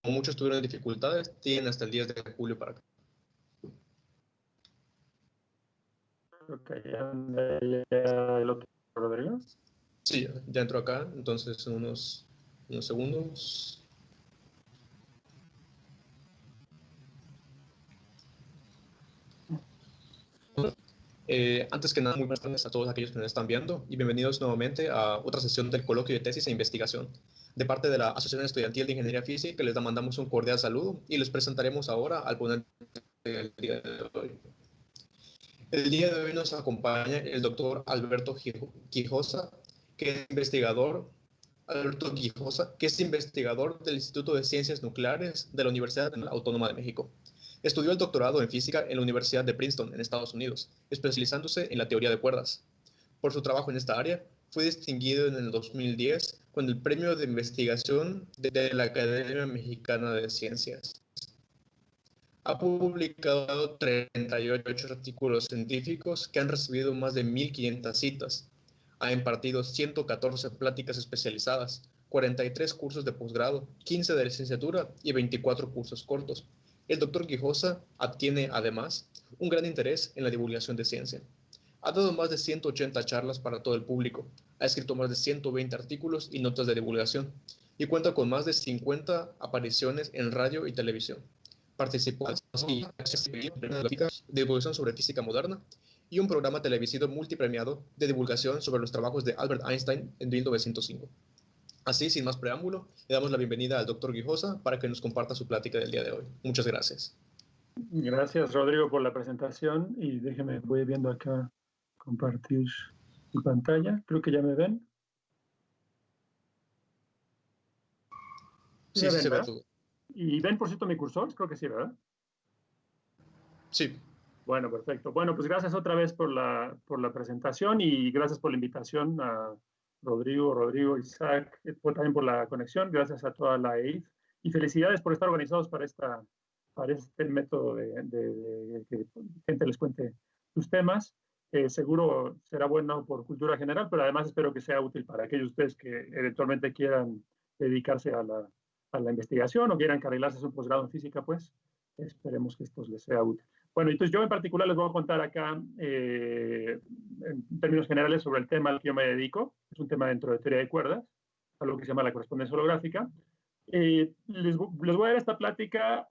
Como muchos tuvieron dificultades, tienen hasta el 10 de julio para acá. Ok, el otro, Rodrigo. Sí, ya entró acá, entonces unos segundos. Antes que nada, muy buenas tardes a todos aquellos que nos están viendo y bienvenidos nuevamente a otra sesión del coloquio de tesis e investigación. De parte de la Asociación Estudiantil de Ingeniería Física, les mandamos un cordial saludo y les presentaremos ahora al ponente del día de hoy. El día de hoy nos acompaña el doctor Alberto Quijosa, que es investigador del Instituto de Ciencias Nucleares de la Universidad Autónoma de México. Estudió el doctorado en física en la Universidad de Princeton, en Estados Unidos, especializándose en la teoría de cuerdas. Por su trabajo en esta área, fue distinguido en el 2010 con el Premio de Investigación de la Academia Mexicana de Ciencias. Ha publicado 38 artículos científicos que han recibido más de 1.500 citas. Ha impartido 114 pláticas especializadas, 43 cursos de posgrado, 15 de licenciatura y 24 cursos cortos. El doctor Quijosa tiene, además, un gran interés en la divulgación de ciencia. Ha dado más de 180 charlas para todo el público, ha escrito más de 120 artículos y notas de divulgación, y cuenta con más de 50 apariciones en radio y televisión. Participó en de divulgación sobre física moderna y un programa televisivo multipremiado de divulgación sobre los trabajos de Albert Einstein en 1905. Así, sin más preámbulo, le damos la bienvenida al doctor Quijosa para que nos comparta su plática del día de hoy. Muchas gracias. Gracias, Rodrigo, por la presentación y déjeme, voy viendo acá compartir mi pantalla. Creo que ya me ven. Sí, sí se ve todo. ¿Y ven, por cierto, mi cursor? Creo que sí, ¿verdad? Sí. Bueno, perfecto. Bueno, pues gracias otra vez por la presentación y gracias por la invitación a Rodrigo, Isaac, también por la conexión. Gracias a toda la EIF y felicidades por estar organizados para este método de que gente les cuente sus temas. Seguro será bueno por cultura general, pero además espero que sea útil para aquellos de ustedes que eventualmente quieran dedicarse a la investigación o quieran carrilarse su posgrado en física, pues esperemos que esto les sea útil. Bueno, entonces yo en particular les voy a contar acá en términos generales sobre el tema al que yo me dedico. Es un tema dentro de teoría de cuerdas, algo que se llama la correspondencia holográfica. Les voy a dar esta plática,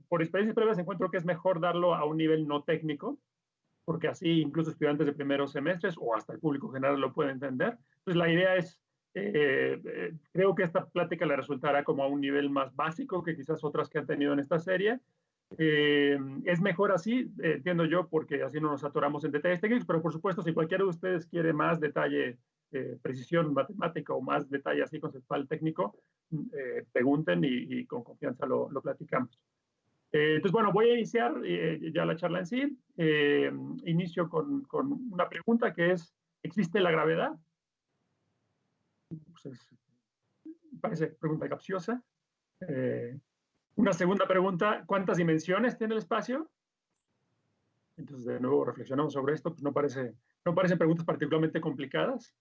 por experiencias previas encuentro que es mejor darlo a un nivel no técnico, porque así incluso estudiantes de primeros semestres o hasta el público general lo pueden entender. Entonces la idea es, creo que esta plática le resultará como a un nivel más básico que quizás otras que han tenido en esta serie. Es mejor así, entiendo yo, porque así no nos atoramos en detalles técnicos, pero por supuesto, si cualquiera de ustedes quiere más detalle, precisión matemática o más detalle así conceptual técnico, pregunten y con confianza lo platicamos. Entonces, bueno, voy a iniciar ya la charla en sí. Inicio con una pregunta que es, ¿existe la gravedad? Pues parece pregunta capciosa. Una segunda pregunta, ¿cuántas dimensiones tiene el espacio? Entonces, de nuevo, reflexionamos sobre esto, pues no parecen preguntas particularmente complicadas,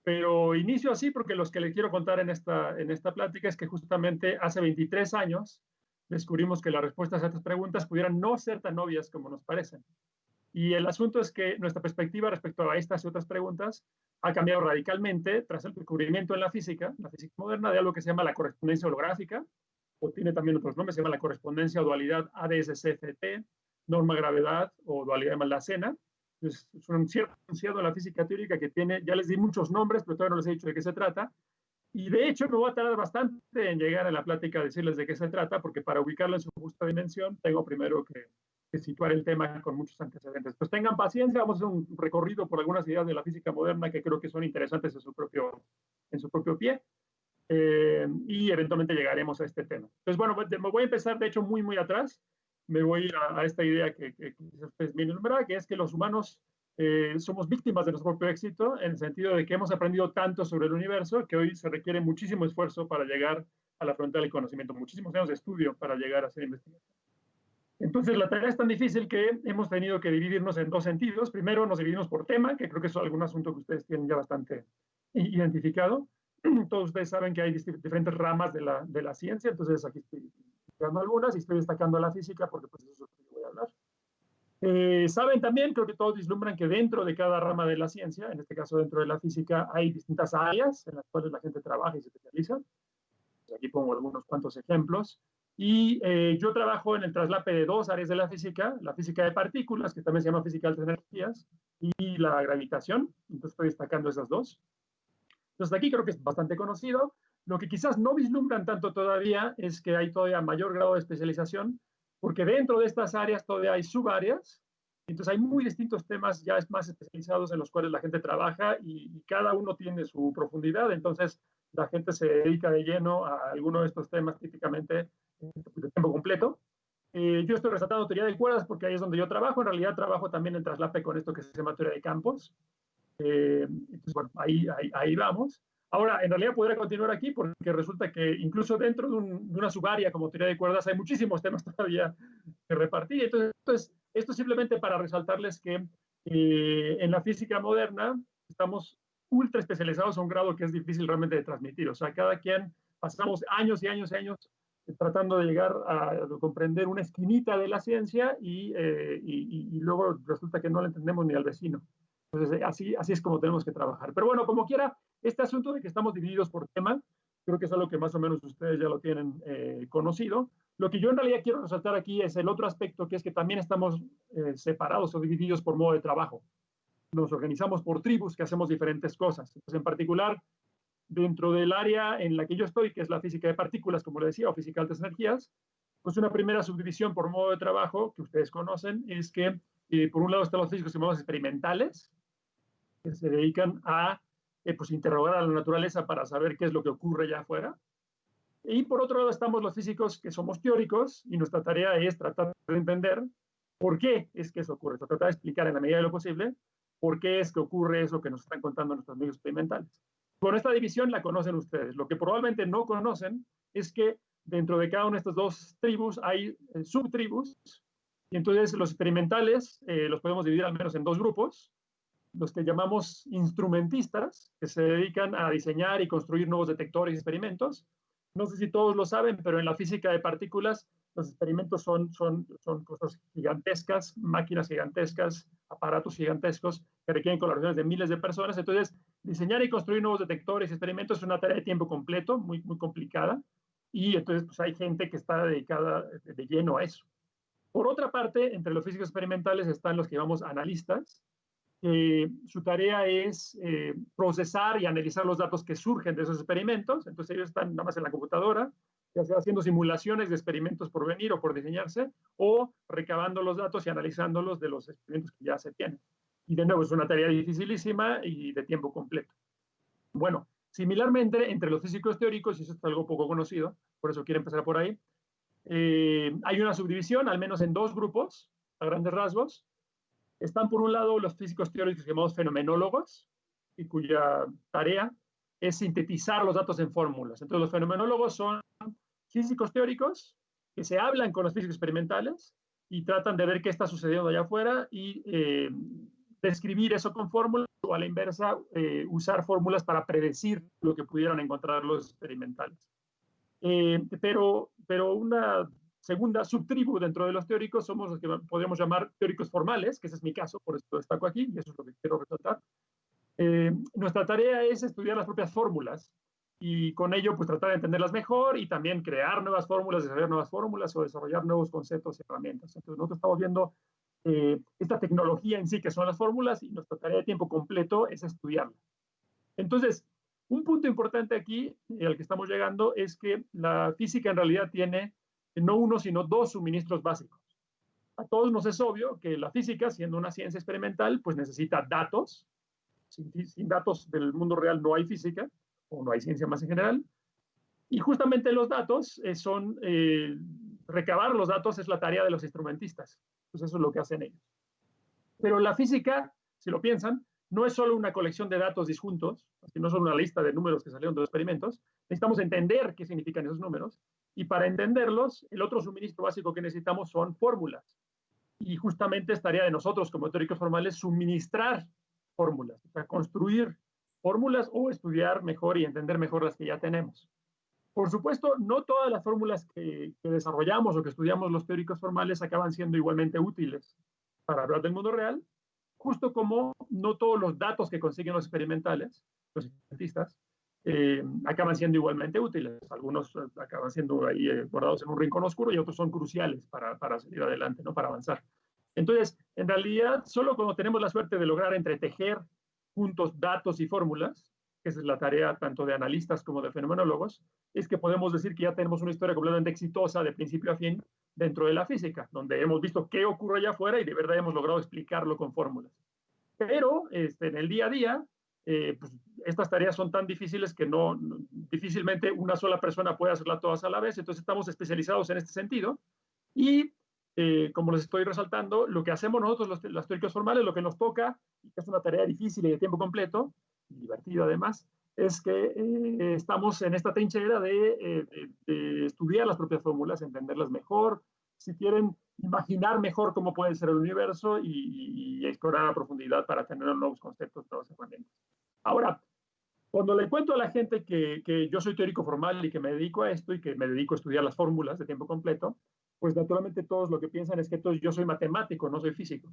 pero inicio así porque los que les quiero contar en esta plática es que justamente hace 23 años descubrimos que las respuestas a estas preguntas pudieran no ser tan obvias como nos parecen. Y el asunto es que nuestra perspectiva respecto a estas y otras preguntas ha cambiado radicalmente tras el descubrimiento en la física moderna, de algo que se llama la correspondencia holográfica, o tiene también otros nombres, se llama la correspondencia o dualidad ADS-CFT, norma gravedad o dualidad de Maldacena. Es un cierto enunciado en la física teórica que tiene, ya les di muchos nombres, pero todavía no les he dicho de qué se trata. Y de hecho me voy a tardar bastante en llegar a la plática a decirles de qué se trata, porque para ubicarlo en su justa dimensión tengo primero que situar el tema con muchos antecedentes. Pues tengan paciencia, vamos a hacer un recorrido por algunas ideas de la física moderna que creo que son interesantes en su propio pie. Y eventualmente llegaremos a este tema. Entonces, bueno, me voy a empezar, de hecho, muy atrás. Me voy a ir a esta idea que ustedes bien enumerada, que es que los humanos somos víctimas de nuestro propio éxito, en el sentido de que hemos aprendido tanto sobre el universo que hoy se requiere muchísimo esfuerzo para llegar a la frontera del conocimiento, muchísimos años de estudio para llegar a hacer investigación. Entonces, la tarea es tan difícil que hemos tenido que dividirnos en dos sentidos. Primero, nos dividimos por tema, que creo que es algún asunto que ustedes tienen ya bastante identificado. Todos ustedes saben que hay diferentes ramas de la ciencia, entonces aquí estoy dando algunas y estoy destacando la física porque pues eso es lo que voy a hablar. Saben también, creo que todos vislumbran que dentro de cada rama de la ciencia, en este caso dentro de la física, hay distintas áreas en las cuales la gente trabaja y se especializa. Pues aquí pongo algunos cuantos ejemplos. Y yo trabajo en el traslape de dos áreas de la física de partículas, que también se llama física de altas energías, y la gravitación. Entonces estoy destacando esas dos. Entonces aquí creo que es bastante conocido. Lo que quizás no vislumbran tanto todavía es que hay todavía mayor grado de especialización, porque dentro de estas áreas todavía hay subáreas. Entonces hay muy distintos temas ya más especializados en los cuales la gente trabaja y cada uno tiene su profundidad. Entonces la gente se dedica de lleno a alguno de estos temas típicamente de tiempo completo. Yo estoy resaltando teoría de cuerdas porque ahí es donde yo trabajo. En realidad trabajo también en traslape con esto que se llama teoría de campos. Entonces, bueno, ahí vamos. Ahora, en realidad podría continuar aquí porque resulta que incluso dentro de una subárea como teoría de cuerdas hay muchísimos temas todavía que repartir. Entonces esto es simplemente para resaltarles que en la física moderna estamos ultra especializados a un grado que es difícil realmente de transmitir. O sea, cada quien pasamos años y años y años tratando de llegar a comprender una esquinita de la ciencia y luego resulta que no le entendemos ni al vecino. Entonces, así es como tenemos que trabajar. Pero bueno, como quiera, este asunto de que estamos divididos por tema, creo que es algo que más o menos ustedes ya lo tienen conocido. Lo que yo en realidad quiero resaltar aquí es el otro aspecto, que es que también estamos separados o divididos por modo de trabajo. Nos organizamos por tribus que hacemos diferentes cosas. Entonces, en particular, dentro del área en la que yo estoy, que es la física de partículas, como le decía, o física de altas energías, pues una primera subdivisión por modo de trabajo que ustedes conocen es que por un lado están los físicos llamados experimentales, que se dedican a pues interrogar a la naturaleza para saber qué es lo que ocurre allá afuera. Y por otro lado estamos los físicos que somos teóricos y nuestra tarea es tratar de entender por qué es que eso ocurre, tratar de explicar en la medida de lo posible por qué es que ocurre eso que nos están contando nuestros amigos experimentales. Con esta división la conocen ustedes. Lo que probablemente no conocen es que dentro de cada una de estas dos tribus hay subtribus, y entonces los experimentales los podemos dividir al menos en dos grupos. Los que llamamos instrumentistas, que se dedican a diseñar y construir nuevos detectores y experimentos. No sé si todos lo saben, pero en la física de partículas los experimentos son cosas gigantescas, máquinas gigantescas, aparatos gigantescos que requieren colaboraciones de miles de personas. Entonces, diseñar y construir nuevos detectores y experimentos es una tarea de tiempo completo, muy complicada, y entonces pues, hay gente que está dedicada de lleno a eso. Por otra parte, entre los físicos experimentales están los que llamamos analistas. Su tarea es procesar y analizar los datos que surgen de esos experimentos. Entonces ellos están nada más en la computadora, ya sea haciendo simulaciones de experimentos por venir o por diseñarse, o recabando los datos y analizándolos de los experimentos que ya se tienen. Y de nuevo, es una tarea dificilísima y de tiempo completo. Bueno, similarmente, entre los físicos teóricos, y eso es algo poco conocido, por eso quiero empezar por ahí, hay una subdivisión, al menos en dos grupos, a grandes rasgos. Están por un lado los físicos teóricos llamados fenomenólogos, y cuya tarea es sintetizar los datos en fórmulas. Entonces los fenomenólogos son físicos teóricos que se hablan con los físicos experimentales y tratan de ver qué está sucediendo allá afuera y describir eso con fórmulas o a la inversa usar fórmulas para predecir lo que pudieran encontrar los experimentales. Pero una segunda subtribu dentro de los teóricos somos los que podríamos llamar teóricos formales, que ese es mi caso, por eso lo destaco aquí, y eso es lo que quiero resaltar. Nuestra tarea es estudiar las propias fórmulas y con ello pues tratar de entenderlas mejor y también crear nuevas fórmulas, desarrollar nuevas fórmulas o desarrollar nuevos conceptos y herramientas. Entonces nosotros estamos viendo esta tecnología en sí que son las fórmulas y nuestra tarea de tiempo completo es estudiarla. Entonces, un punto importante aquí al que estamos llegando es que la física en realidad tiene no uno sino dos suministros básicos. A todos nos es obvio que la física, siendo una ciencia experimental, pues necesita datos. Sin datos del mundo real no hay física, o no hay ciencia más en general. Y justamente los datos recabar los datos es la tarea de los instrumentistas. Pues eso es lo que hacen ellos. Pero la física, si lo piensan, no es solo una colección de datos disjuntos, no es solo una lista de números que salieron de los experimentos. Necesitamos entender qué significan esos números. Y para entenderlos, el otro suministro básico que necesitamos son fórmulas. Y justamente es tarea de nosotros como teóricos formales suministrar fórmulas, o sea, construir fórmulas o estudiar mejor y entender mejor las que ya tenemos. Por supuesto, no todas las fórmulas que desarrollamos o que estudiamos los teóricos formales acaban siendo igualmente útiles para hablar del mundo real, justo como no todos los datos que consiguen los experimentales, los cientistas, acaban siendo igualmente útiles. Algunos acaban siendo ahí guardados en un rincón oscuro y otros son cruciales para salir adelante, ¿no? Para avanzar. Entonces, en realidad, solo cuando tenemos la suerte de lograr entretejer juntos datos y fórmulas, que esa es la tarea tanto de analistas como de fenomenólogos, es que podemos decir que ya tenemos una historia completamente exitosa de principio a fin dentro de la física, donde hemos visto qué ocurre allá afuera y de verdad hemos logrado explicarlo con fórmulas. Pero en el día a día, pues, estas tareas son tan difíciles que difícilmente una sola persona puede hacerlas todas a la vez, entonces estamos especializados en este sentido y como les estoy resaltando, lo que hacemos nosotros los teóricos formales, lo que nos toca, y que es una tarea difícil y de tiempo completo, y divertida además, es que estamos en esta trinchera de estudiar las propias fórmulas, entenderlas mejor, si quieren imaginar mejor cómo puede ser el universo y explorar a profundidad para tener nuevos conceptos, nuevas herramientas. Ahora, cuando le cuento a la gente que yo soy teórico formal y que me dedico a esto y que me dedico a estudiar las fórmulas de tiempo completo, pues naturalmente todos lo que piensan es que entonces yo soy matemático, no soy físico.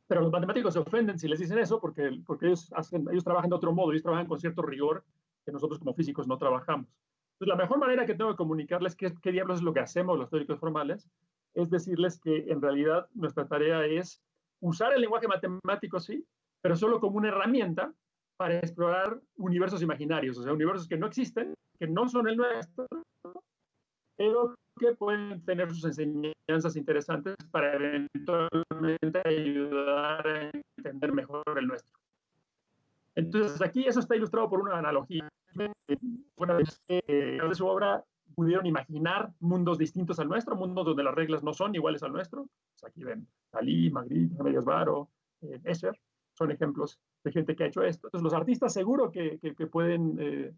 Pero los matemáticos se ofenden si les dicen eso porque ellos trabajan de otro modo, ellos trabajan con cierto rigor que nosotros como físicos no trabajamos. Entonces, la mejor manera que tengo de comunicarles qué diablos es lo que hacemos los teóricos formales es decirles que en realidad nuestra tarea es usar el lenguaje matemático, sí, pero solo como una herramienta para explorar universos imaginarios, o sea, universos que no existen, que no son el nuestro, pero que pueden tener sus enseñanzas interesantes para eventualmente ayudar a entender mejor el nuestro. Entonces, aquí eso está ilustrado por una analogía. Una vez que de su obra pudieron imaginar mundos distintos al nuestro, mundos donde las reglas no son iguales al nuestro. Pues aquí ven Dalí, Magritte, Remedios Varo, Escher, son ejemplos de gente que ha hecho esto. Entonces, los artistas seguro que pueden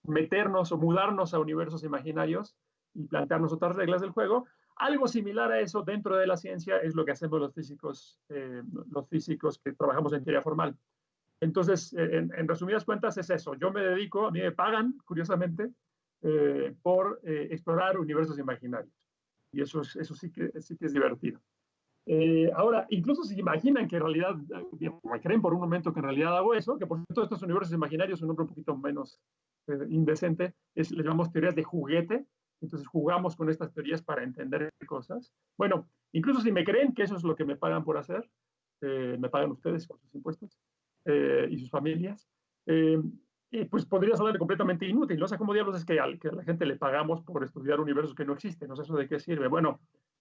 meternos o mudarnos a universos imaginarios y plantearnos otras reglas del juego. Algo similar a eso dentro de la ciencia es lo que hacemos los físicos que trabajamos en teoría formal. Entonces, en resumidas cuentas es eso. Yo me dedico, a mí me pagan, curiosamente, por explorar universos imaginarios. Y eso sí que es divertido. Ahora, incluso si imaginan que en realidad, creen por un momento que en realidad hago eso, que por cierto estos universos imaginarios, un nombre un poquito menos indecente, les llamamos teorías de juguete. Entonces jugamos con estas teorías para entender cosas. Bueno, incluso si me creen que eso es lo que me pagan por hacer, me pagan ustedes con sus impuestos y sus familias, pues podría sonar completamente inútil. No sé cómo diablos es que a la gente le pagamos por estudiar universos que no existen. No sé eso de qué sirve. Bueno,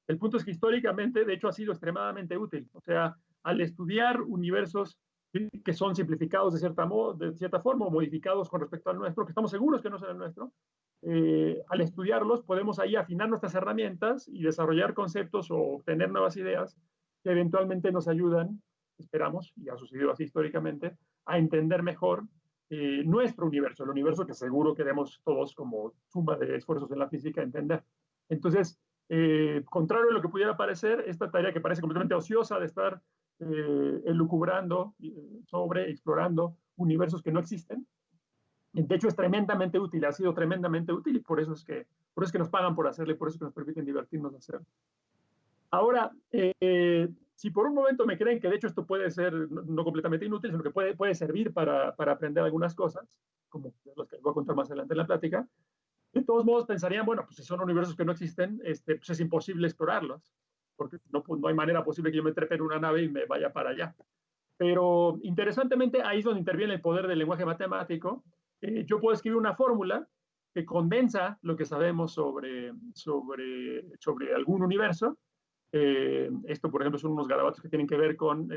el punto es que históricamente, de hecho, ha sido extremadamente útil. O sea, al estudiar universos que son simplificados de cierta forma o modificados con respecto al nuestro, que estamos seguros que no son el nuestro, al estudiarlos podemos ahí afinar nuestras herramientas y desarrollar conceptos o obtener nuevas ideas que eventualmente nos ayudan, esperamos, y ha sucedido así históricamente, a entender mejor nuestro universo, el universo que seguro queremos todos como suma de esfuerzos en la física entender. Entonces, contrario a lo que pudiera parecer, esta tarea que parece completamente ociosa de estar elucubrando explorando universos que no existen, De hecho, es tremendamente útil, ha sido tremendamente útil y por eso es que nos pagan por hacerlo y por eso es que nos permiten divertirnos hacerlo. Ahora, si por un momento me creen que de hecho esto puede ser no completamente inútil, sino que puede servir para aprender algunas cosas, como las que les voy a contar más adelante en la plática, de todos modos pensarían, bueno, pues si son universos que no existen, pues es imposible explorarlos, porque pues no hay manera posible que yo me trepe en una nave y me vaya para allá. Pero interesantemente, ahí es donde interviene el poder del lenguaje matemático. Yo puedo escribir una fórmula que condensa lo que sabemos sobre algún universo. Esto, por ejemplo, son unos garabatos que tienen que ver con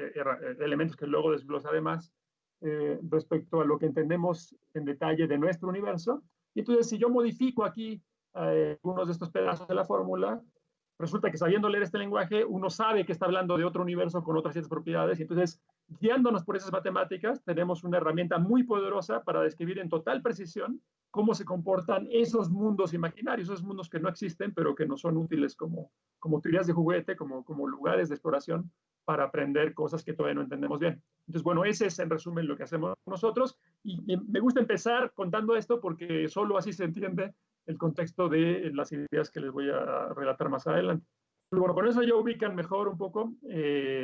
elementos que luego desglosa además respecto a lo que entendemos en detalle de nuestro universo. Y entonces, si yo modifico aquí algunos de estos pedazos de la fórmula, resulta que sabiendo leer este lenguaje, uno sabe que está hablando de otro universo con otras ciertas propiedades. Y entonces, guiándonos por esas matemáticas, tenemos una herramienta muy poderosa para describir en total precisión cómo se comportan esos mundos imaginarios, esos mundos que no existen, pero que nos son útiles como teorías de juguete, como lugares de exploración para aprender cosas que todavía no entendemos bien. Entonces, bueno, ese es en resumen lo que hacemos nosotros. Y me gusta empezar contando esto porque solo así se entiende el contexto de las ideas que les voy a relatar más adelante. Pero bueno, con eso ya ubican mejor un poco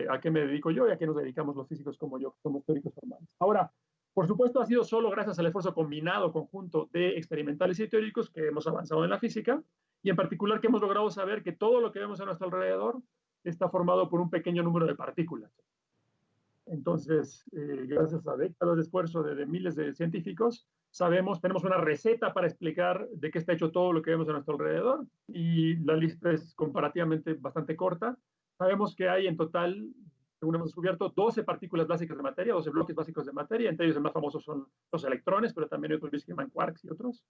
a qué me dedico yo y a qué nos dedicamos los físicos como yo, que somos teóricos formales. Ahora, por supuesto, ha sido solo gracias al esfuerzo combinado, conjunto de experimentales y teóricos que hemos avanzado en la física y en particular que hemos logrado saber que todo lo que vemos a nuestro alrededor está formado por un pequeño número de partículas. Entonces, gracias a décadas de esfuerzo de miles de científicos, tenemos una receta para explicar de qué está hecho todo lo que vemos a nuestro alrededor y la lista es comparativamente bastante corta. Sabemos que hay en total, según hemos descubierto, 12 partículas básicas de materia, 12 bloques básicos de materia, entre ellos el más famoso son los electrones, pero también hay otros que se llaman quarks y otros.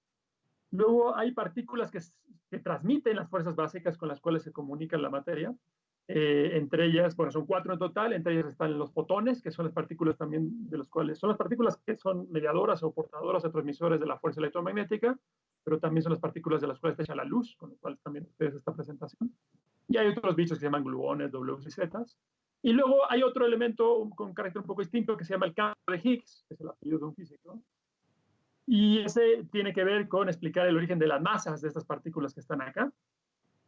Luego hay partículas que transmiten las fuerzas básicas con las cuales se comunica la materia. Entre ellas, bueno, son 4 en total, entre ellas están los fotones, que son las partículas también de los cuales, son las partículas que son mediadoras o portadoras o transmisores de la fuerza electromagnética, pero también son las partículas de las cuales está hecha la luz, con lo cual también ustedes esta presentación. Y hay otros bichos que se llaman gluones, Ws y Zs. Y luego hay otro elemento con carácter un poco distinto que se llama el campo de Higgs, que es el apellido de un físico. Y ese tiene que ver con explicar el origen de las masas de estas partículas que están acá.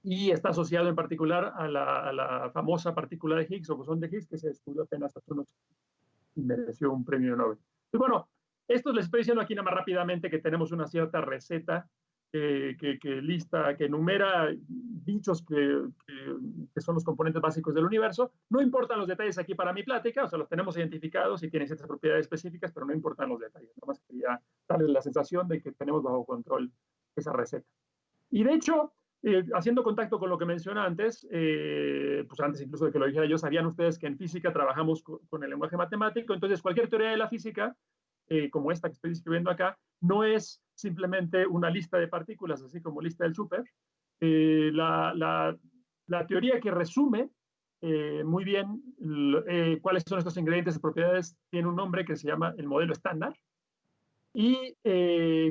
Y está asociado en particular a la famosa partícula de Higgs o bosón de Higgs que se descubrió apenas hace unos y mereció un premio Nobel. Y bueno, esto les estoy diciendo aquí nada más rápidamente que tenemos una cierta receta que enumera bichos que son los componentes básicos del universo. No importan los detalles aquí para mi plática, o sea, los tenemos identificados y tienen ciertas propiedades específicas, pero no importan los detalles. Nada más quería darles la sensación de que tenemos bajo control esa receta. Y de hecho, haciendo contacto con lo que mencioné antes, pues antes incluso de que lo dijera yo, sabían ustedes que en física trabajamos con el lenguaje matemático, entonces cualquier teoría de la física, como esta que estoy describiendo acá, no es simplemente una lista de partículas, así como lista del súper. La teoría que resume muy bien cuáles son estos ingredientes y propiedades tiene un nombre que se llama el modelo estándar. Y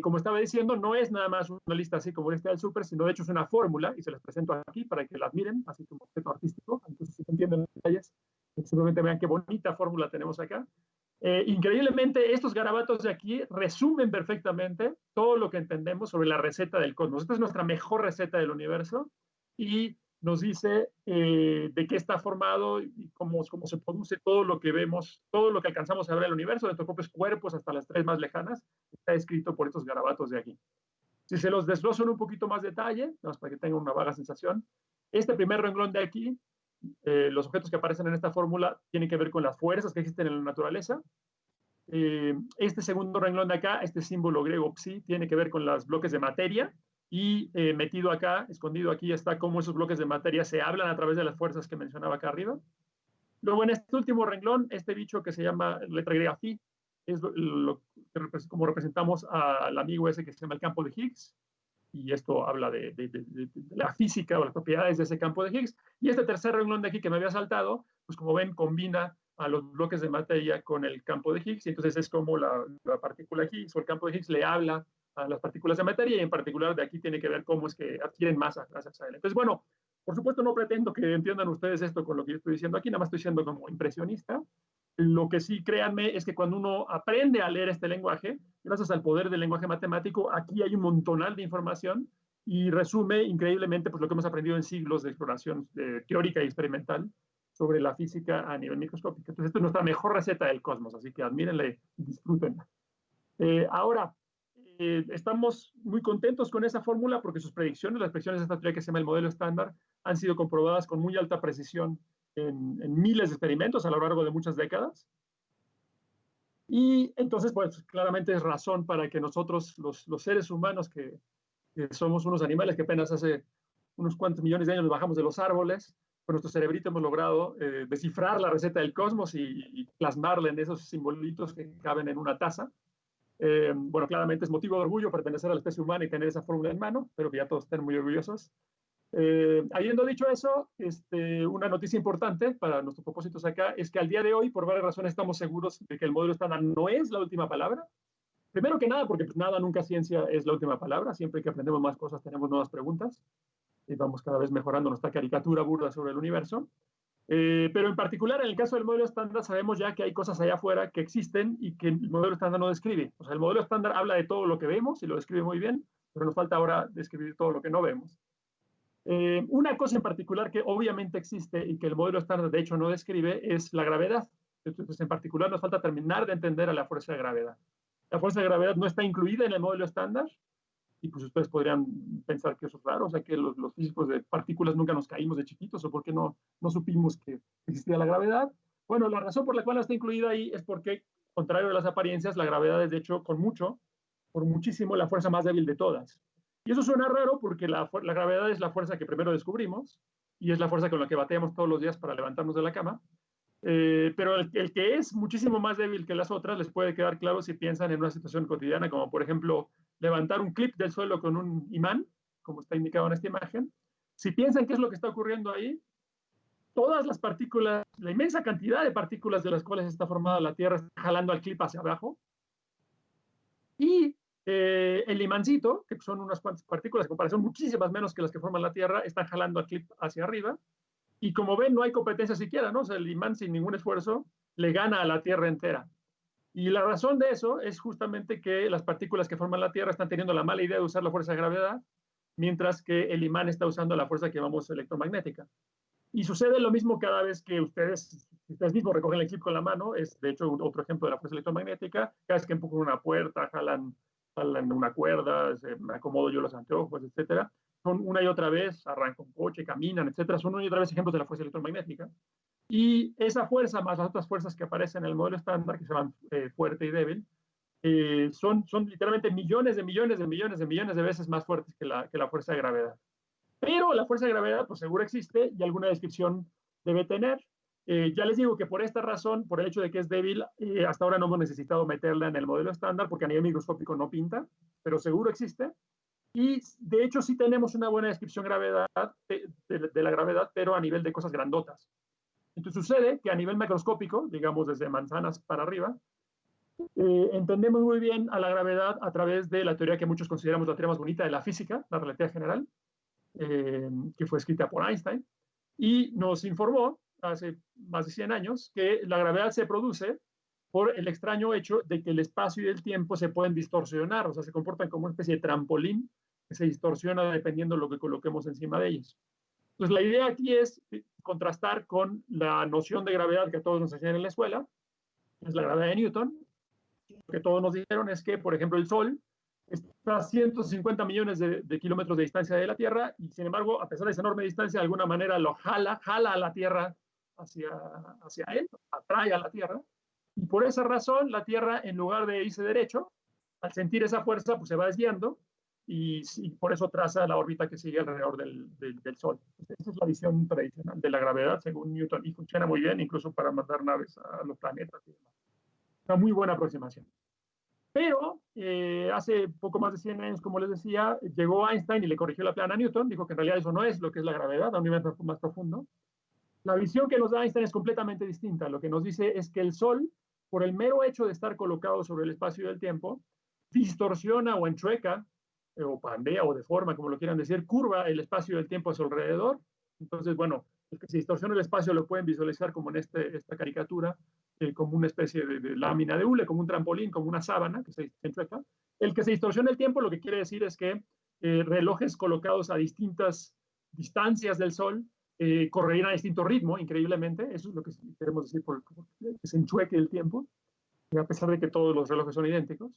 como estaba diciendo, no es nada más una lista así como lista del súper, sino de hecho es una fórmula, y se las presento aquí para que las miren, así como objeto artístico. Entonces, si entienden los detalles, simplemente vean qué bonita fórmula tenemos acá. Increíblemente, estos garabatos de aquí resumen perfectamente todo lo que entendemos sobre la receta del cosmos. Esta es nuestra mejor receta del universo y nos dice de qué está formado y cómo se produce todo lo que vemos, todo lo que alcanzamos a ver en el universo, de nuestros propios cuerpos hasta las 3 más lejanas, está escrito por estos garabatos de aquí. Si se los desgloso en un poquito más detalle, para que tengan una vaga sensación, este primer renglón de aquí, los objetos que aparecen en esta fórmula tienen que ver con las fuerzas que existen en la naturaleza. Este segundo renglón de acá, este símbolo griego psi, tiene que ver con los bloques de materia y metido acá, escondido aquí, está cómo esos bloques de materia se hablan a través de las fuerzas que mencionaba acá arriba. Luego en este último renglón, este bicho que se llama letra griega phi, es como representamos al amigo ese que se llama el campo de Higgs, y esto habla de la física o las propiedades de ese campo de Higgs. Y este tercer renglón de aquí que me había saltado, pues como ven, combina a los bloques de materia con el campo de Higgs, y entonces es como la partícula Higgs o el campo de Higgs le habla a las partículas de materia, y en particular de aquí tiene que ver cómo es que adquieren masa gracias a él. Entonces, bueno, por supuesto no pretendo que entiendan ustedes esto con lo que yo estoy diciendo aquí, nada más estoy siendo como impresionista, Lo que sí, créanme, es que cuando uno aprende a leer este lenguaje, gracias al poder del lenguaje matemático, aquí hay un montonal de información y resume increíblemente pues, lo que hemos aprendido en siglos de exploración teórica y experimental sobre la física a nivel microscópico. Entonces, esta es nuestra mejor receta del cosmos, así que admírenla y disfrútenla. Ahora, estamos muy contentos con esa fórmula porque sus predicciones, las predicciones de esta teoría que se llama el modelo estándar, han sido comprobadas con muy alta precisión en miles de experimentos a lo largo de muchas décadas. Y entonces, pues claramente es razón para que nosotros, los seres humanos, que somos unos animales que apenas hace unos cuantos millones de años nos bajamos de los árboles, con nuestro cerebrito hemos logrado descifrar la receta del cosmos y plasmarla en esos simbolitos que caben en una taza. Bueno, claramente es motivo de orgullo pertenecer a la especie humana y tener esa fórmula en mano, pero que ya todos estén muy orgullosos. Habiendo dicho eso, una noticia importante para nuestros propósitos acá es que al día de hoy, por varias razones, estamos seguros de que el modelo estándar no es la última palabra. Primero que nada, porque pues, nada, nunca ciencia es la última palabra. Siempre que aprendemos más cosas, tenemos nuevas preguntas y vamos cada vez mejorando nuestra caricatura burda sobre el universo. Pero en particular, en el caso del modelo estándar, sabemos ya que hay cosas allá afuera que existen y que el modelo estándar no describe. O sea, el modelo estándar habla de todo lo que vemos y lo describe muy bien, pero nos falta ahora describir todo lo que no vemos. Una cosa en particular que obviamente existe y que el modelo estándar de hecho no describe es la gravedad. Entonces, en particular, nos falta terminar de entender a la fuerza de gravedad. La fuerza de gravedad no está incluida en el modelo estándar y pues ustedes podrían pensar que eso es raro, o sea que los físicos de partículas nunca nos caímos de chiquitos o porque no supimos que existía la gravedad. Bueno, la razón por la cual no está incluida ahí es porque, contrario a las apariencias, la gravedad es de hecho por muchísimo, la fuerza más débil de todas. Y eso suena raro porque la gravedad es la fuerza que primero descubrimos y es la fuerza con la que bateamos todos los días para levantarnos de la cama. Pero el que es muchísimo más débil que las otras les puede quedar claro si piensan en una situación cotidiana, como por ejemplo levantar un clip del suelo con un imán, como está indicado en esta imagen. Si piensan qué es lo que está ocurriendo ahí, todas las partículas, la inmensa cantidad de partículas de las cuales está formada la Tierra, está jalando al clip hacia abajo. Y el imancito, que son unas cuantas partículas, en comparación muchísimas menos que las que forman la Tierra, están jalando al clip hacia arriba. Y como ven, no hay competencia siquiera, ¿no? O sea, el imán sin ningún esfuerzo le gana a la Tierra entera. Y la razón de eso es justamente que las partículas que forman la Tierra están teniendo la mala idea de usar la fuerza de gravedad, mientras que el imán está usando la fuerza que llamamos electromagnética. Y sucede lo mismo cada vez que ustedes mismos recogen el clip con la mano, es de hecho otro ejemplo de la fuerza electromagnética, cada vez que empujan una puerta, jalan una cuerda, me acomodo yo los anteojos, etcétera. Son una y otra vez, arrancan un coche, caminan, etcétera. Son una y otra vez ejemplos de la fuerza electromagnética. Y esa fuerza, más las otras fuerzas que aparecen en el modelo estándar, que se llaman fuerte y débil, son literalmente millones de veces más fuertes que la fuerza de gravedad. Pero la fuerza de gravedad, pues seguro existe y alguna descripción debe tener. Ya les digo que por esta razón, por el hecho de que es débil, hasta ahora no hemos necesitado meterla en el modelo estándar porque a nivel microscópico no pinta, pero seguro existe. Y de hecho sí tenemos una buena descripción de la gravedad, pero a nivel de cosas grandotas. Entonces sucede que a nivel macroscópico, digamos desde manzanas para arriba, entendemos muy bien a la gravedad a través de la teoría que muchos consideramos la teoría más bonita de la física, la relatividad general, que fue escrita por Einstein, y nos informó hace más de 100 años que la gravedad se produce por el extraño hecho de que el espacio y el tiempo se pueden distorsionar, o sea, se comportan como una especie de trampolín que se distorsiona dependiendo de lo que coloquemos encima de ellos. Entonces, la idea aquí es contrastar con la noción de gravedad que a todos nos enseñan en la escuela, es la gravedad de Newton. Lo que todos nos dijeron es que, por ejemplo, el Sol está a 150 millones de kilómetros de distancia de la Tierra y, sin embargo, a pesar de esa enorme distancia, de alguna manera lo jala a la Tierra hacia él, atrae a la Tierra. Y por esa razón, la Tierra, en lugar de irse derecho, al sentir esa fuerza, pues se va desviando y por eso traza la órbita que sigue alrededor del Sol. Esa es la visión tradicional de la gravedad, según Newton, y funciona muy bien, incluso para mandar naves a los planetas y demás. Una muy buena aproximación. Pero hace poco más de 100 años, como les decía, llegó Einstein y le corrigió la plana a Newton, dijo que en realidad eso no es lo que es la gravedad a un nivel más profundo. La visión que nos da Einstein es completamente distinta. Lo que nos dice es que el Sol, por el mero hecho de estar colocado sobre el espacio y el tiempo, distorsiona o enchueca, o pandea o deforma, como lo quieran decir, curva el espacio y el tiempo a su alrededor. Entonces, bueno, el que se distorsiona el espacio lo pueden visualizar como en esta caricatura. como una especie de lámina de hule, como un trampolín, como una sábana que se enchueca. El que se distorsiona el tiempo lo que quiere decir es que relojes colocados a distintas distancias del Sol correrían a distinto ritmo, increíblemente. Eso es lo que queremos decir por que se enchueque el tiempo, a pesar de que todos los relojes son idénticos.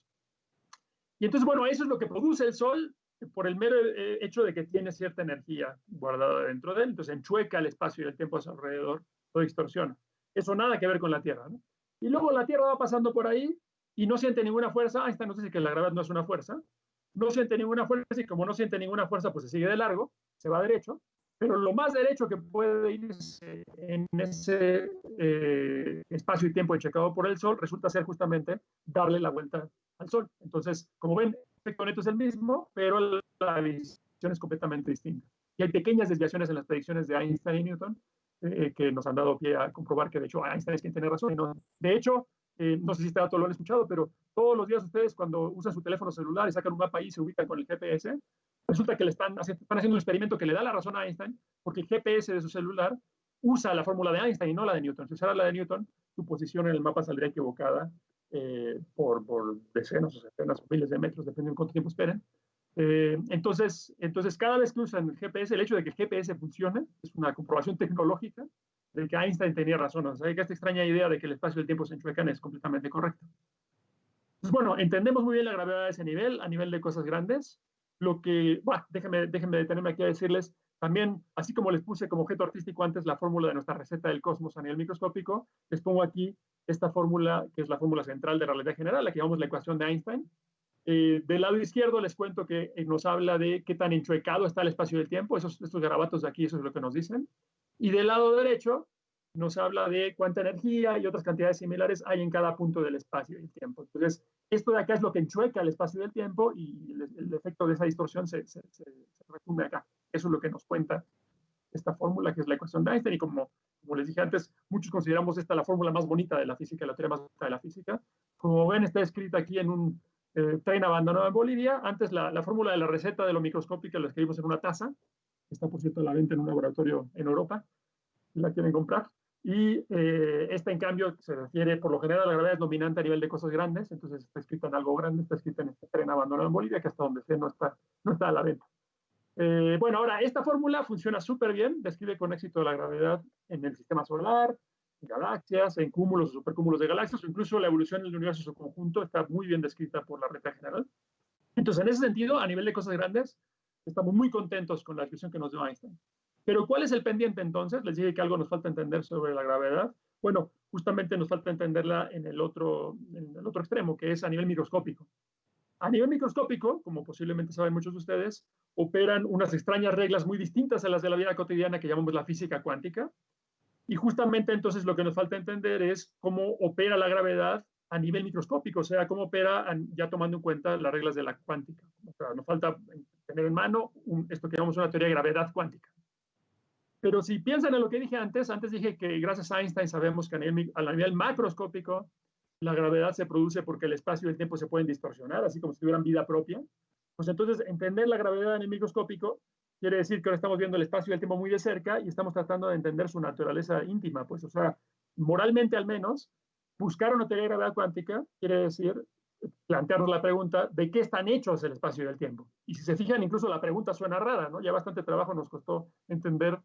Y entonces, bueno, eso es lo que produce el Sol por el mero hecho de que tiene cierta energía guardada dentro de él. Entonces enchueca el espacio y el tiempo a su alrededor, lo distorsiona. Eso nada que ver con la Tierra, ¿no? Y luego la Tierra va pasando por ahí y no siente ninguna fuerza. Einstein nos dice que la gravedad no es una fuerza. No siente ninguna fuerza y como no siente ninguna fuerza, pues se sigue de largo, se va derecho. Pero lo más derecho que puede irse en ese espacio y tiempo enchecado por el Sol resulta ser justamente darle la vuelta al Sol. Entonces, como ven, el efecto neto es el mismo, pero la visión es completamente distinta. Y hay pequeñas desviaciones en las predicciones de Einstein y Newton que nos han dado pie a comprobar que de hecho Einstein es quien tiene razón. Y no, de hecho, no sé si este dato lo han escuchado, pero todos los días ustedes cuando usan su teléfono celular y sacan un mapa y se ubican con el GPS, resulta que están haciendo un experimento que le da la razón a Einstein, porque el GPS de su celular usa la fórmula de Einstein y no la de Newton. Si usara la de Newton, su posición en el mapa saldría equivocada por decenas o centenas o miles de metros, dependiendo de cuánto tiempo esperen. Entonces, cada vez que usan el GPS, el hecho de que el GPS funcione es una comprobación tecnológica de que Einstein tenía razón. O sea, que esta extraña idea de que el espacio y el tiempo se enchuecan es completamente correcta. Entonces, bueno, entendemos muy bien la gravedad de ese nivel, a nivel de cosas grandes. Lo que, bueno, déjenme detenerme aquí a decirles, también, así como les puse como objeto artístico antes la fórmula de nuestra receta del cosmos a nivel microscópico, les pongo aquí esta fórmula, que es la fórmula central de la relatividad general, la que llamamos la ecuación de Einstein. Del lado izquierdo les cuento que nos habla de qué tan enchuecado está el espacio y el tiempo, estos garabatos de aquí, eso es lo que nos dicen. Y del lado derecho nos habla de cuánta energía y otras cantidades similares hay en cada punto del espacio y el tiempo. Entonces, esto de acá es lo que enchueca el espacio y el tiempo y el efecto de esa distorsión se resume acá. Eso es lo que nos cuenta esta fórmula, que es la ecuación de Einstein. Y como les dije antes, muchos consideramos esta la fórmula más bonita de la física, la teoría más bonita de la física. Como ven, está escrita aquí en un tren abandonado en Bolivia. Antes la fórmula de la receta de lo microscópico la escribimos en una taza. Está, por cierto, a la venta en un laboratorio en Europa. Si la quieren comprar. Y esta, en cambio, se refiere, por lo general, a la gravedad es dominante a nivel de cosas grandes. Entonces, está escrita en algo grande. Está escrita en este tren abandonado en Bolivia, que hasta donde sé no está a la venta. Bueno, ahora, esta fórmula funciona súper bien. Describe con éxito la gravedad en el sistema solar, en galaxias, en cúmulos o supercúmulos de galaxias, o incluso la evolución del universo en su conjunto está muy bien descrita por la relatividad general. Entonces, en ese sentido, a nivel de cosas grandes, estamos muy contentos con la descripción que nos dio Einstein. Pero ¿cuál es el pendiente entonces? Les dije que algo nos falta entender sobre la gravedad. Bueno, justamente nos falta entenderla en el otro extremo, que es a nivel microscópico. A nivel microscópico, como posiblemente saben muchos de ustedes, operan unas extrañas reglas muy distintas a las de la vida cotidiana que llamamos la física cuántica. Y justamente entonces lo que nos falta entender es cómo opera la gravedad a nivel microscópico, o sea, cómo opera ya tomando en cuenta las reglas de la cuántica. O sea, nos falta tener en mano esto que llamamos una teoría de gravedad cuántica. Pero si piensan en lo que dije antes dije que gracias a Einstein sabemos que a nivel macroscópico la gravedad se produce porque el espacio y el tiempo se pueden distorsionar, así como si tuvieran vida propia. Pues entonces entender la gravedad en el microscópico quiere decir que ahora estamos viendo el espacio y el tiempo muy de cerca y estamos tratando de entender su naturaleza íntima. Pues, o sea, moralmente al menos, buscar una teoría de gravedad cuántica quiere decir plantearnos la pregunta de qué están hechos el espacio y el tiempo. Y si se fijan, incluso la pregunta suena rara, ¿no? Ya bastante trabajo nos costó entender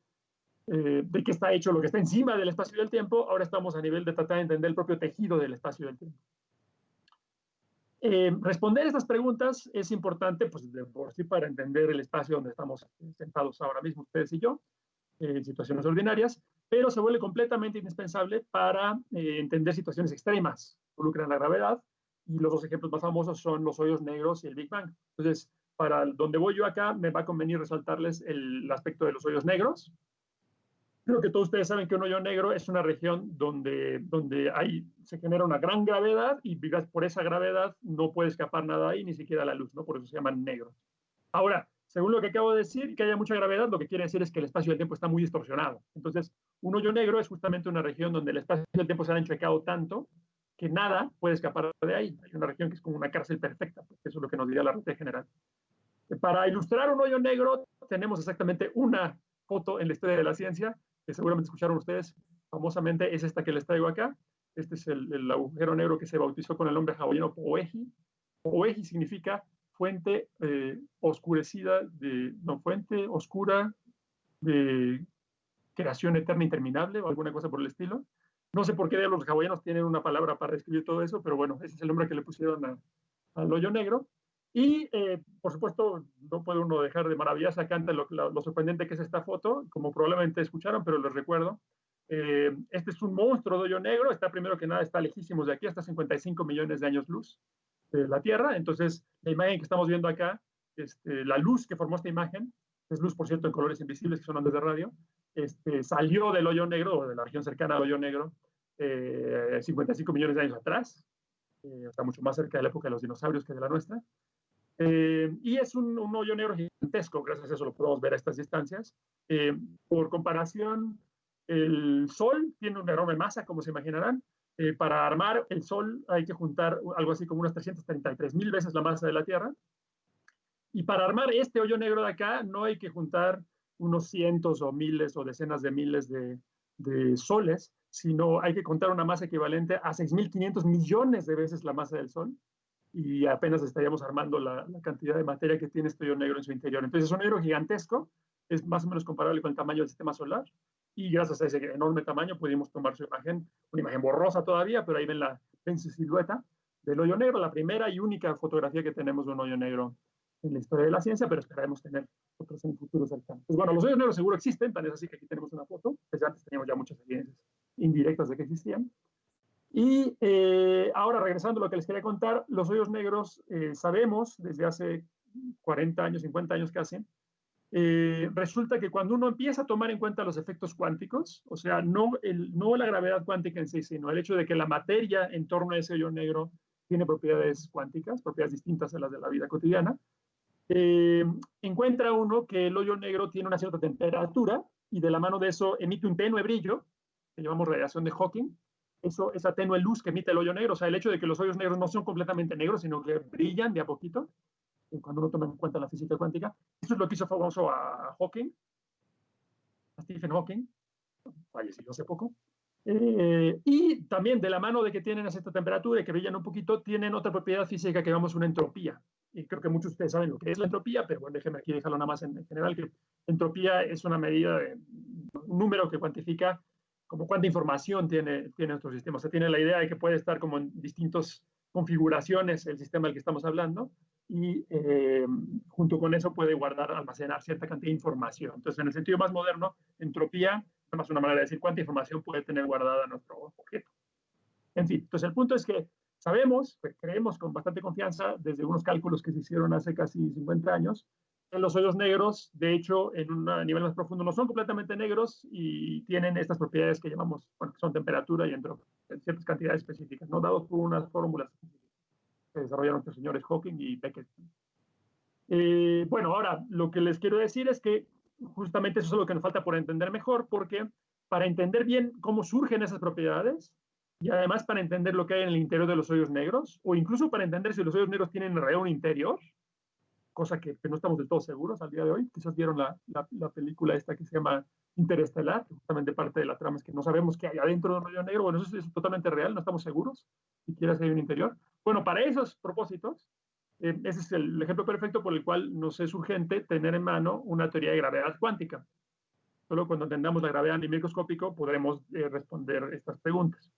de qué está hecho lo que está encima del espacio y del tiempo. Ahora estamos a nivel de tratar de entender el propio tejido del espacio y del tiempo. Responder estas preguntas es importante, pues, de por sí, para entender el espacio donde estamos sentados ahora mismo, ustedes y yo, en situaciones ordinarias, pero se vuelve completamente indispensable para entender situaciones extremas que involucran la gravedad, y los dos ejemplos más famosos son los hoyos negros y el Big Bang. Entonces, para donde voy yo acá, me va a convenir resaltarles el aspecto de los hoyos negros. Creo que todos ustedes saben que un hoyo negro es una región donde se genera una gran gravedad y por esa gravedad no puede escapar nada ahí, ni siquiera la luz, ¿no? Por eso se llaman negros. Ahora, según lo que acabo de decir, que haya mucha gravedad, lo que quiere decir es que el espacio y el tiempo está muy distorsionado. Entonces, un hoyo negro es justamente una región donde el espacio y el tiempo se han enchuecado tanto que nada puede escapar de ahí. Hay una región que es como una cárcel perfecta, porque eso es lo que nos diría la relatividad general. Para ilustrar un hoyo negro, tenemos exactamente una foto en la historia de la ciencia, que seguramente escucharon ustedes, famosamente es esta que les traigo acá. Este es el agujero negro que se bautizó con el nombre hawaiano Poeji. Poeji significa fuente oscurecida, fuente oscura de creación eterna interminable o alguna cosa por el estilo. No sé por qué los hawaianos tienen una palabra para describir todo eso, pero bueno, ese es el nombre que le pusieron al hoyo negro. Y, por supuesto, no puede uno dejar de maravillarse acá ante lo sorprendente que es esta foto, como probablemente escucharon, pero les recuerdo. Este es un monstruo de hoyo negro, está primero que nada, está lejísimos de aquí, hasta 55 millones de años luz de la Tierra. Entonces, la imagen que estamos viendo acá, la luz que formó esta imagen, es luz, por cierto, en colores invisibles, que son ondas de radio, salió del hoyo negro, o de la región cercana al hoyo negro, 55 millones de años atrás, o sea, mucho más cerca de la época de los dinosaurios que de la nuestra. Y es un hoyo negro gigantesco, gracias a eso lo podemos ver a estas distancias. Por comparación, el Sol tiene una enorme masa, como se imaginarán. Para armar el Sol hay que juntar algo así como unas 333,000 veces la masa de la Tierra. Y para armar este hoyo negro de acá no hay que juntar unos cientos o miles o decenas de miles de soles, sino hay que contar una masa equivalente a 6.500 millones de veces la masa del Sol, y apenas estaríamos armando la cantidad de materia que tiene este hoyo negro en su interior. Entonces es un hoyo gigantesco, es más o menos comparable con el tamaño del sistema solar, y gracias a ese enorme tamaño pudimos tomar su imagen, una imagen borrosa todavía, pero ahí ven su silueta del hoyo negro, la primera y única fotografía que tenemos de un hoyo negro en la historia de la ciencia, pero esperaremos tener otros en futuros cercanos. Pues bueno, los hoyos negros seguro existen, tan es así que aquí tenemos una foto, desde antes teníamos ya muchas evidencias indirectas de que existían. Y ahora, regresando a lo que les quería contar, los hoyos negros sabemos desde hace 40 años, 50 años casi, resulta que cuando uno empieza a tomar en cuenta los efectos cuánticos, o sea, no la gravedad cuántica en sí, sino el hecho de que la materia en torno a ese hoyo negro tiene propiedades cuánticas, propiedades distintas a las de la vida cotidiana, encuentra uno que el hoyo negro tiene una cierta temperatura y de la mano de eso emite un tenue brillo, que llamamos radiación de Hawking. Esa tenue luz que emite el hoyo negro, o sea, el hecho de que los hoyos negros no son completamente negros, sino que brillan de a poquito, cuando uno toma en cuenta la física cuántica. Eso es lo que hizo famoso a Hawking, a Stephen Hawking, fallecido hace poco. Y también de la mano de que tienen esta temperatura y que brillan un poquito, tienen otra propiedad física que llamamos una entropía. Y creo que muchos de ustedes saben lo que es la entropía, pero bueno, déjenme aquí dejarlo nada más en general, que entropía es una medida, un número que cuantifica como cuánta información tiene nuestro sistema. O sea, tiene la idea de que puede estar como en distintas configuraciones el sistema del que estamos hablando, y junto con eso puede almacenar cierta cantidad de información. Entonces, en el sentido más moderno, entropía, nada más una manera de decir cuánta información puede tener guardada nuestro objeto. En fin, entonces el punto es que sabemos, pues creemos con bastante confianza, desde unos cálculos que se hicieron hace casi 50 años, que los hoyos negros, de hecho, en un nivel más profundo, no son completamente negros y tienen estas propiedades que llamamos, bueno, que son temperatura y entropía, en ciertas cantidades específicas, ¿no? Dados por unas fórmulas que desarrollaron los señores Hawking y Beckett. Bueno, ahora, lo que les quiero decir es que justamente eso es lo que nos falta por entender mejor, porque para entender bien cómo surgen esas propiedades, y además para entender lo que hay en el interior de los hoyos negros, o incluso para entender si los hoyos negros tienen en realidad un interior, cosa que no estamos del todo seguros al día de hoy. Quizás vieron la película esta que se llama Interestelar, que justamente parte de la trama es que no sabemos qué hay adentro del hoyo negro. Bueno, eso es totalmente real, no estamos seguros siquiera si hay un interior. Bueno, para esos propósitos, ese es el ejemplo perfecto por el cual nos es urgente tener en mano una teoría de gravedad cuántica. Solo cuando entendamos la gravedad a nivel microscópico podremos responder estas preguntas.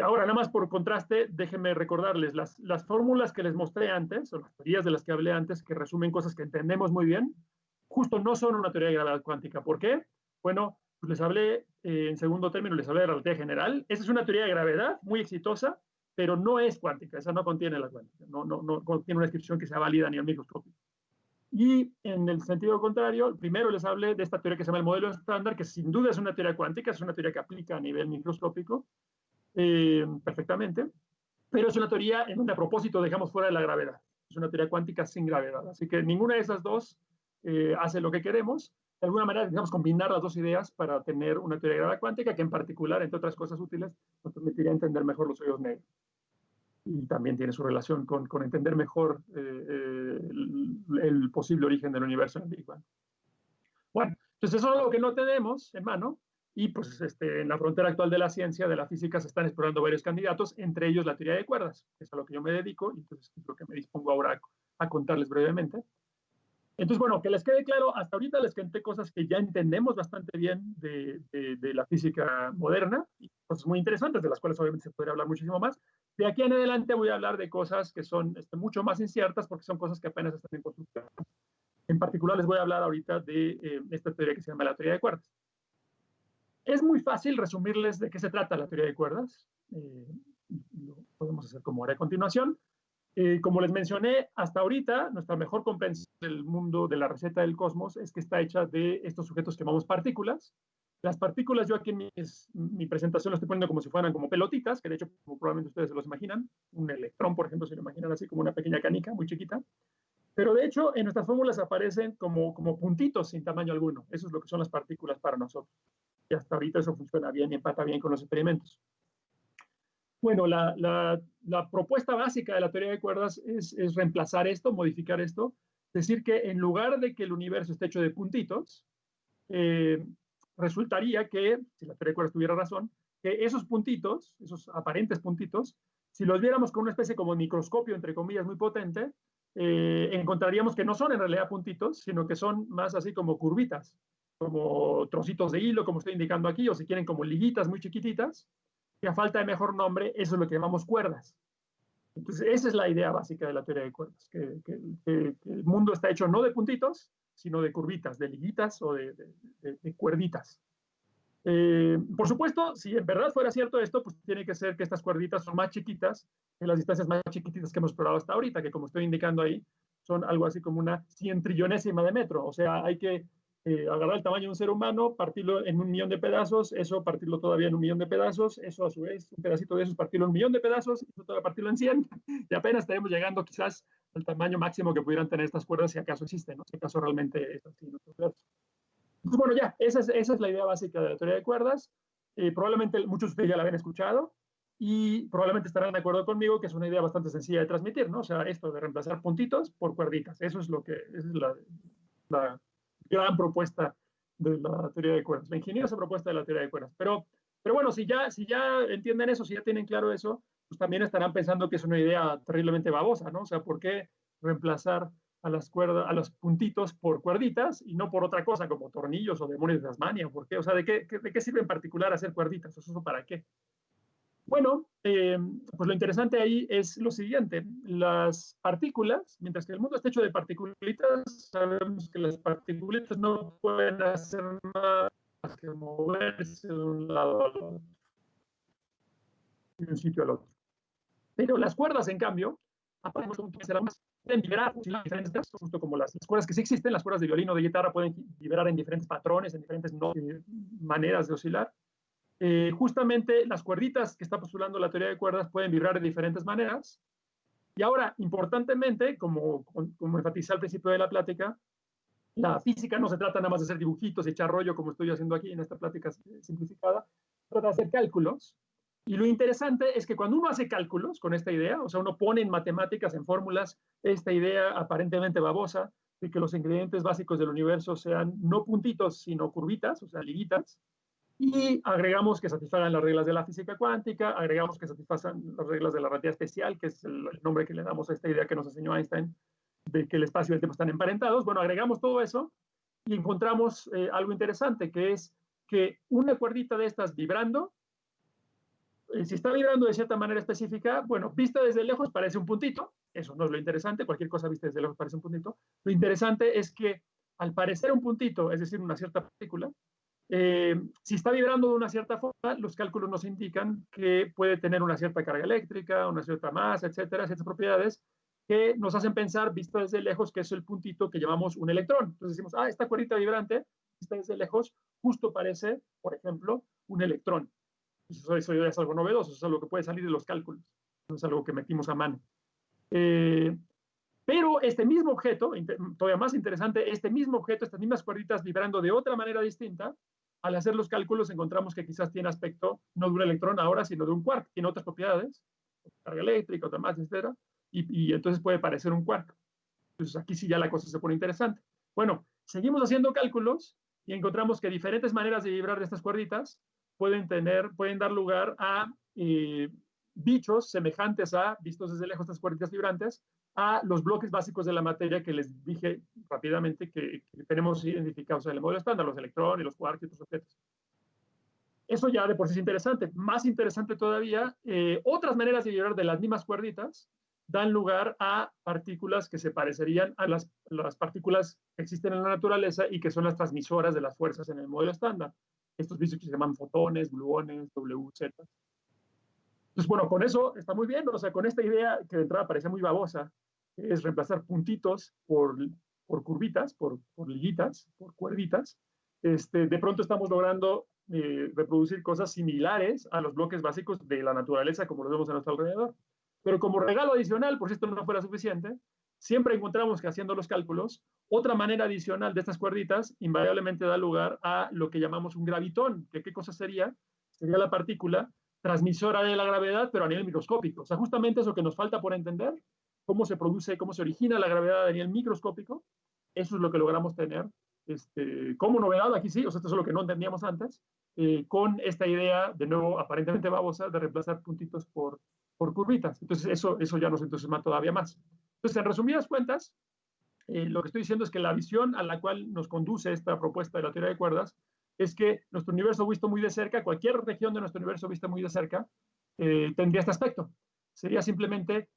Ahora, nada más por contraste, déjenme recordarles las fórmulas que les mostré antes, o las teorías de las que hablé antes, que resumen cosas que entendemos muy bien, justo no son una teoría de gravedad cuántica. ¿Por qué? Bueno, pues les hablé, en segundo término, les hablé de relatividad general. Esa es una teoría de gravedad muy exitosa, pero no es cuántica, esa no contiene la cuántica, no contiene una descripción que sea válida a nivel microscópico. Y en el sentido contrario, primero les hablé de esta teoría que se llama el modelo estándar, que sin duda es una teoría cuántica, es una teoría que aplica a nivel microscópico, perfectamente, pero es una teoría en donde a propósito dejamos fuera de la gravedad. Es una teoría cuántica sin gravedad. Así que ninguna de esas dos hace lo que queremos. De alguna manera necesitamos combinar las dos ideas para tener una teoría de gravedad cuántica que en particular, entre otras cosas útiles, nos permitiría entender mejor los hoyos negros. Y también tiene su relación con entender mejor el posible origen del universo en el Big Bang. Bueno, entonces eso es algo que no tenemos en mano. Y pues en la frontera actual de la ciencia, de la física, se están explorando varios candidatos, entre ellos la teoría de cuerdas, que es a lo que yo me dedico, y entonces es lo que me dispongo ahora a contarles brevemente. Entonces, bueno, que les quede claro, hasta ahorita les conté cosas que ya entendemos bastante bien de la física moderna, y cosas muy interesantes, de las cuales obviamente se podría hablar muchísimo más. De aquí en adelante voy a hablar de cosas que son mucho más inciertas, porque son cosas que apenas están en construcción. En particular les voy a hablar ahorita de esta teoría que se llama la teoría de cuerdas. Es muy fácil resumirles de qué se trata la teoría de cuerdas. Lo podemos hacer como haré a continuación. Como les mencioné, hasta ahorita nuestra mejor comprensión del mundo de la receta del cosmos es que está hecha de estos sujetos que llamamos partículas. Las partículas, yo aquí en mi presentación lo estoy poniendo como si fueran como pelotitas, que de hecho, como probablemente ustedes se los imaginan, un electrón, por ejemplo, se lo imaginan así como una pequeña canica muy chiquita. Pero de hecho, en nuestras fórmulas aparecen como puntitos sin tamaño alguno. Eso es lo que son las partículas para nosotros. Y hasta ahorita eso funciona bien y empata bien con los experimentos. Bueno, la propuesta básica de la teoría de cuerdas es reemplazar esto, modificar esto, decir que en lugar de que el universo esté hecho de puntitos, resultaría que, si la teoría de cuerdas tuviera razón, que esos puntitos, esos aparentes puntitos, si los viéramos con una especie como microscopio, entre comillas, muy potente, encontraríamos que no son en realidad puntitos, sino que son más así como curvitas, como trocitos de hilo, como estoy indicando aquí, o si quieren como liguitas muy chiquititas, que a falta de mejor nombre, eso es lo que llamamos cuerdas. Entonces, esa es la idea básica de la teoría de cuerdas, que el mundo está hecho no de puntitos, sino de curvitas, de liguitas o de cuerditas. Por supuesto, si en verdad fuera cierto esto, pues tiene que ser que estas cuerditas son más chiquitas que las distancias más chiquititas que hemos explorado hasta ahorita, que como estoy indicando ahí, son algo así como una 100 trillonésima de metro. O sea, hay que agarrar el tamaño de un ser humano, partirlo en 1.000.000 de pedazos, eso partirlo todavía en 1.000.000 de pedazos, eso a su vez, un pedacito de eso partirlo en 1.000.000 de pedazos, eso todavía partirlo en 100, y apenas estaremos llegando quizás al tamaño máximo que pudieran tener estas cuerdas, si acaso existen, ¿no? Si acaso realmente es así, ¿no? Entonces, bueno, ya, esa es la idea básica de la teoría de cuerdas. Probablemente muchos de ustedes ya la habían escuchado y probablemente estarán de acuerdo conmigo que es una idea bastante sencilla de transmitir, ¿no? O sea, esto de reemplazar puntitos por cuerditas. Eso es esa es la gran propuesta de la teoría de cuerdas, la ingeniosa propuesta de la teoría de cuerdas. Pero bueno, si ya entienden eso, si ya tienen claro eso, pues también estarán pensando que es una idea terriblemente babosa, ¿no? O sea, ¿por qué reemplazar a las cuerdas, a los puntitos por cuerditas y no por otra cosa como tornillos o demonios de Tasmania? ¿Por qué? O sea, ¿de qué sirve en particular hacer cuerditas? ¿Eso para qué? Bueno, pues lo interesante ahí es lo siguiente. Las partículas, mientras que el mundo está hecho de partículitas, sabemos que las partículitas no pueden hacer nada más que moverse de un lado al otro, de un sitio al otro. Pero las cuerdas, en cambio, pueden vibrar diferentes, justo como las cuerdas que sí existen, las cuerdas de violín o de guitarra pueden vibrar en diferentes patrones, en diferentes maneras de oscilar. Justamente las cuerditas que está postulando la teoría de cuerdas pueden vibrar de diferentes maneras. Y ahora, importantemente, como enfatizé al principio de la plática, la física no se trata nada más de hacer dibujitos y echar rollo como estoy haciendo aquí en esta plática simplificada, se trata de hacer cálculos. Y lo interesante es que cuando uno hace cálculos con esta idea, o sea, uno pone en matemáticas, en fórmulas, esta idea aparentemente babosa de que los ingredientes básicos del universo sean no puntitos, sino curvitas, o sea, liguitas, y agregamos que satisfagan las reglas de la física cuántica, agregamos que satisfagan las reglas de la relatividad especial, que es el nombre que le damos a esta idea que nos enseñó Einstein, de que el espacio y el tiempo están emparentados. Bueno, agregamos todo eso y encontramos algo interesante, que es que una cuerdita de estas vibrando, si está vibrando de cierta manera específica, bueno, vista desde lejos parece un puntito, eso no es lo interesante, cualquier cosa vista desde lejos parece un puntito. Lo interesante es que al parecer un puntito, es decir, una cierta partícula, si está vibrando de una cierta forma, los cálculos nos indican que puede tener una cierta carga eléctrica, una cierta masa, etcétera, ciertas propiedades que nos hacen pensar, vista desde lejos, que es el puntito que llamamos un electrón. Entonces decimos, esta cuerdita vibrante, vista desde lejos, justo parece, por ejemplo, un electrón. Eso ya es algo novedoso, eso es algo que puede salir de los cálculos, no es algo que metimos a mano. Pero este mismo objeto, todavía más interesante, este mismo objeto, estas mismas cuerditas vibrando de otra manera distinta, al hacer los cálculos encontramos que quizás tiene aspecto no de un electrón ahora, sino de un quark, tiene otras propiedades, carga eléctrica, otra más, etc. Y entonces puede parecer un quark. Entonces aquí sí ya la cosa se pone interesante. Bueno, seguimos haciendo cálculos y encontramos que diferentes maneras de vibrar de estas cuerditas pueden dar lugar a bichos semejantes a, vistos desde lejos estas cuerditas vibrantes, a los bloques básicos de la materia que les dije rápidamente que tenemos identificados en el modelo estándar, los electrones, los quarks y otros objetos. Eso ya de por sí es interesante. Más interesante todavía, otras maneras de vibrar de las mismas cuerditas dan lugar a partículas que se parecerían a las partículas que existen en la naturaleza y que son las transmisoras de las fuerzas en el modelo estándar. Estos bichos que se llaman fotones, gluones, WZ. Entonces, bueno, con eso está muy bien. O sea, con esta idea que de entrada parece muy babosa, que es reemplazar puntitos por curvitas, por liguitas, por cuerditas, de pronto estamos logrando reproducir cosas similares a los bloques básicos de la naturaleza como los vemos a nuestro alrededor. Pero como regalo adicional, por si esto no fuera suficiente, siempre encontramos que haciendo los cálculos, otra manera adicional de estas cuerditas invariablemente da lugar a lo que llamamos un gravitón. ¿Qué cosa sería? Sería la partícula transmisora de la gravedad, pero a nivel microscópico. O sea, justamente eso que nos falta por entender, cómo se produce, cómo se origina la gravedad a nivel microscópico, eso es lo que logramos tener como novedad aquí sí, o sea, esto es lo que no entendíamos antes, con esta idea, de nuevo, aparentemente babosa, de reemplazar puntitos por curvitas. Entonces, eso ya nos entusiasma todavía más. Entonces, en resumidas cuentas, lo que estoy diciendo es que la visión a la cual nos conduce esta propuesta de la teoría de cuerdas es que nuestro universo visto muy de cerca, cualquier región de nuestro universo vista muy de cerca, tendría este aspecto. Sería simplemente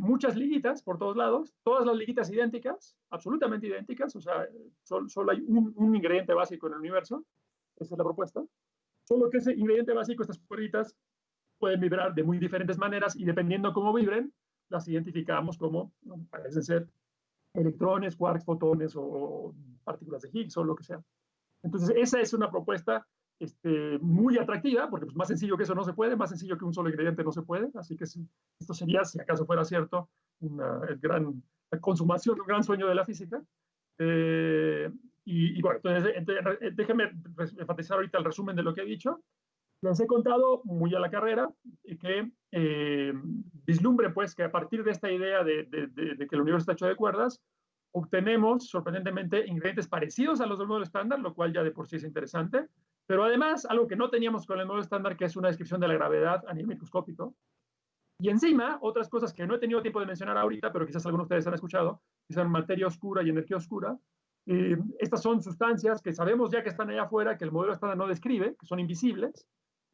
muchas liguitas por todos lados, todas las liguitas idénticas, absolutamente idénticas, o sea, solo hay un ingrediente básico en el universo, esa es la propuesta, solo que ese ingrediente básico, estas cuerditas, pueden vibrar de muy diferentes maneras y dependiendo cómo vibren, las identificamos como, bueno, parecen ser electrones, quarks, fotones o partículas de Higgs o lo que sea. Entonces, esa es una propuesta muy atractiva, porque pues, más sencillo que eso no se puede, más sencillo que un solo ingrediente no se puede, así que esto sería, si acaso fuera cierto, la consumación, un gran sueño de la física. Y bueno, entonces déjenme enfatizar ahorita el resumen de lo que he dicho. Les he contado muy a la carrera que vislumbre pues que a partir de esta idea de que el universo está hecho de cuerdas, obtenemos sorprendentemente ingredientes parecidos a los del modelo estándar, lo cual ya de por sí es interesante, pero además algo que no teníamos con el modelo estándar, que es una descripción de la gravedad a nivel microscópico. Y encima, otras cosas que no he tenido tiempo de mencionar ahorita, pero quizás algunos de ustedes han escuchado, que son materia oscura y energía oscura. Estas son sustancias que sabemos ya que están allá afuera, que el modelo estándar no describe, que son invisibles,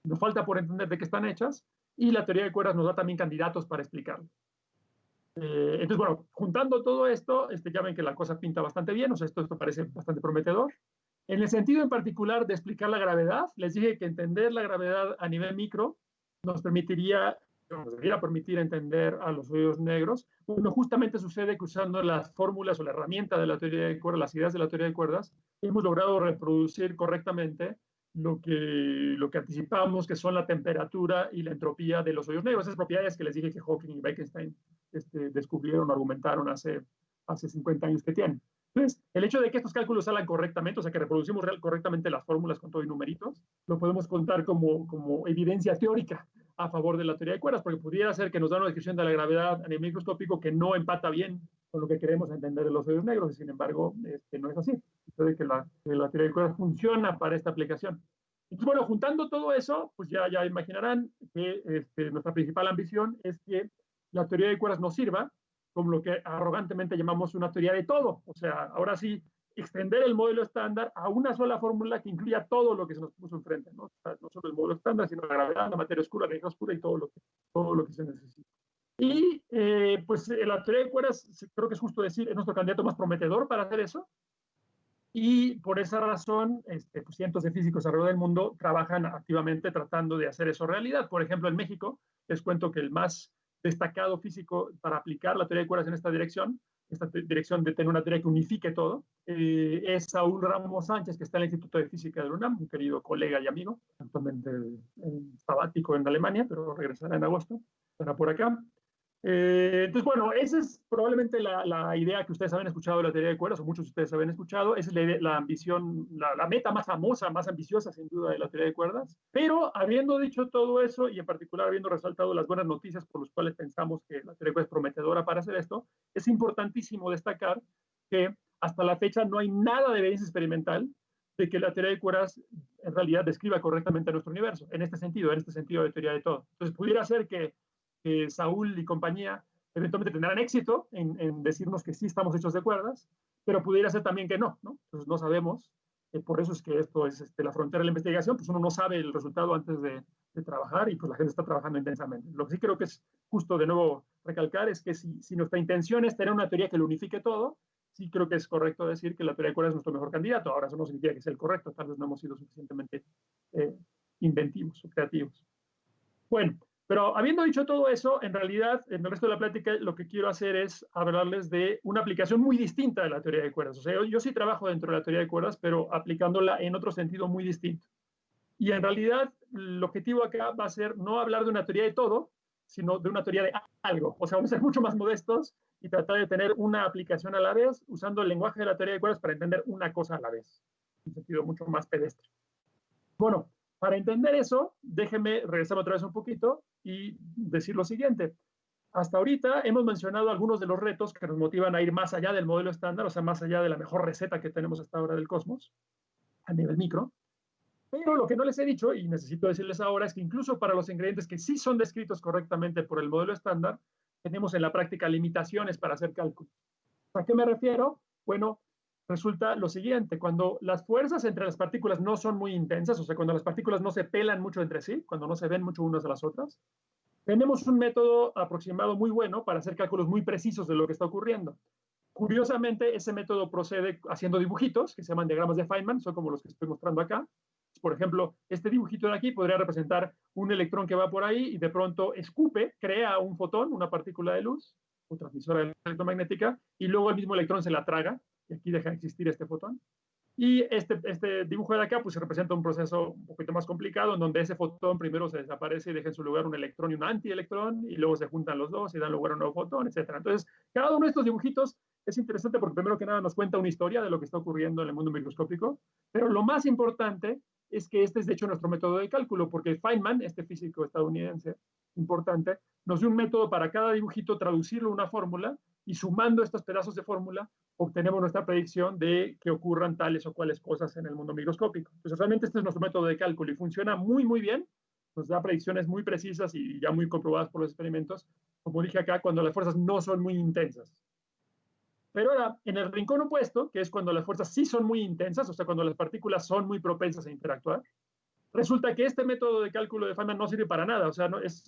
nos falta por entender de qué están hechas, y la teoría de cuerdas nos da también candidatos para explicarlo. Entonces, bueno, juntando todo esto, ya ven que la cosa pinta bastante bien, o sea, esto parece bastante prometedor. En el sentido en particular de explicar la gravedad, les dije que entender la gravedad a nivel micro nos debería permitir entender a los hoyos negros. Bueno, justamente sucede que usando las fórmulas o la herramienta de la teoría de cuerdas, las ideas de la teoría de cuerdas, hemos logrado reproducir correctamente lo que anticipamos que son la temperatura y la entropía de los hoyos negros, esas propiedades que les dije que Hawking y Bekenstein descubrieron, argumentaron hace 50 años que tienen. Entonces, el hecho de que estos cálculos salgan correctamente, o sea, que reproducimos correctamente las fórmulas con todo y numeritos, lo podemos contar como evidencia teórica a favor de la teoría de cuerdas, porque pudiera ser que nos da una descripción de la gravedad a nivel microscópico que no empata bien con lo que queremos entender de los hoyos negros, y sin embargo, no es así. Entonces, que la teoría de cuerdas funciona para esta aplicación. Entonces, bueno, juntando todo eso, pues ya imaginarán que nuestra principal ambición es que la teoría de cuerdas nos sirva como lo que arrogantemente llamamos una teoría de todo. O sea, ahora sí, extender el modelo estándar a una sola fórmula que incluya todo lo que se nos puso enfrente, ¿no? O sea, no solo el modelo estándar, sino la gravedad, la materia oscura, la energía oscura y todo lo que se necesita. Y pues la teoría de cuerdas, creo que es justo decir, es nuestro candidato más prometedor para hacer eso. Y por esa razón, pues cientos de físicos alrededor del mundo trabajan activamente tratando de hacer eso realidad. Por ejemplo, en México, les cuento que el más destacado físico para aplicar la teoría de cuerdas en esta dirección de tener una teoría que unifique todo, es Saúl Ramos Sánchez, que está en el Instituto de Física de la UNAM, un querido colega y amigo, actualmente sabático en Alemania, pero regresará en agosto, estará por acá. Entonces, bueno, esa es probablemente la idea que ustedes habían escuchado de la teoría de cuerdas, o muchos de ustedes habían escuchado. Esa es la ambición, la meta más famosa, más ambiciosa, sin duda, de la teoría de cuerdas. Pero habiendo dicho todo eso, y en particular habiendo resaltado las buenas noticias por las cuales pensamos que la teoría de cuerdas es prometedora para hacer esto, es importantísimo destacar que hasta la fecha no hay nada de evidencia experimental de que la teoría de cuerdas en realidad describa correctamente nuestro universo, en este sentido de teoría de todo. Entonces, pudiera ser que Saúl y compañía eventualmente tendrán éxito en decirnos que sí estamos hechos de cuerdas, pero pudiera ser también que no, ¿no? Entonces, no sabemos. Por eso es que esto es la frontera de la investigación, pues uno no sabe el resultado antes de trabajar y pues la gente está trabajando intensamente. Lo que sí creo que es justo de nuevo recalcar es que si nuestra intención es tener una teoría que lo unifique todo, sí creo que es correcto decir que la teoría de cuerdas es nuestro mejor candidato. Ahora, eso no significa que sea el correcto, tal vez no hemos sido suficientemente inventivos o creativos. Bueno, pero habiendo dicho todo eso, en realidad, en el resto de la plática, lo que quiero hacer es hablarles de una aplicación muy distinta de la teoría de cuerdas. O sea, yo sí trabajo dentro de la teoría de cuerdas, pero aplicándola en otro sentido muy distinto. Y en realidad, el objetivo acá va a ser no hablar de una teoría de todo, sino de una teoría de algo. O sea, vamos a ser mucho más modestos y tratar de tener una aplicación a la vez, usando el lenguaje de la teoría de cuerdas para entender una cosa a la vez, en un sentido mucho más pedestre. Bueno, para entender eso, déjenme regresar otra vez un poquito y decir lo siguiente. Hasta ahorita hemos mencionado algunos de los retos que nos motivan a ir más allá del modelo estándar, o sea, más allá de la mejor receta que tenemos hasta ahora del cosmos, a nivel micro. Pero lo que no les he dicho, y necesito decirles ahora, es que incluso para los ingredientes que sí son descritos correctamente por el modelo estándar, tenemos en la práctica limitaciones para hacer cálculos. ¿A qué me refiero? Bueno, resulta lo siguiente, cuando las fuerzas entre las partículas no son muy intensas, o sea, cuando las partículas no se pelan mucho entre sí, cuando no se ven mucho unas a las otras, tenemos un método aproximado muy bueno para hacer cálculos muy precisos de lo que está ocurriendo. Curiosamente, ese método procede haciendo dibujitos, que se llaman diagramas de Feynman, son como los que estoy mostrando acá. Por ejemplo, este dibujito de aquí podría representar un electrón que va por ahí y de pronto escupe, crea un fotón, una partícula de luz, o transmisora electromagnética, y luego el mismo electrón se la traga, y aquí deja de existir este fotón. Y este dibujo de acá pues representa un proceso un poquito más complicado, en donde ese fotón primero se desaparece y deja en su lugar un electrón y un antielectrón, y luego se juntan los dos y dan lugar a un nuevo fotón, etc. Entonces, cada uno de estos dibujitos es interesante porque primero que nada nos cuenta una historia de lo que está ocurriendo en el mundo microscópico, pero lo más importante es que este es de hecho nuestro método de cálculo, porque Feynman, este físico estadounidense importante, nos dio un método para cada dibujito traducirlo a una fórmula, y sumando estos pedazos de fórmula obtenemos nuestra predicción de que ocurran tales o cuales cosas en el mundo microscópico. Entonces realmente este es nuestro método de cálculo y funciona muy muy bien, nos da predicciones muy precisas y ya muy comprobadas por los experimentos, como dije acá, cuando las fuerzas no son muy intensas. Pero ahora, en el rincón opuesto, que es cuando las fuerzas sí son muy intensas, o sea, cuando las partículas son muy propensas a interactuar, resulta que este método de cálculo de Feynman no sirve para nada, o sea, no, es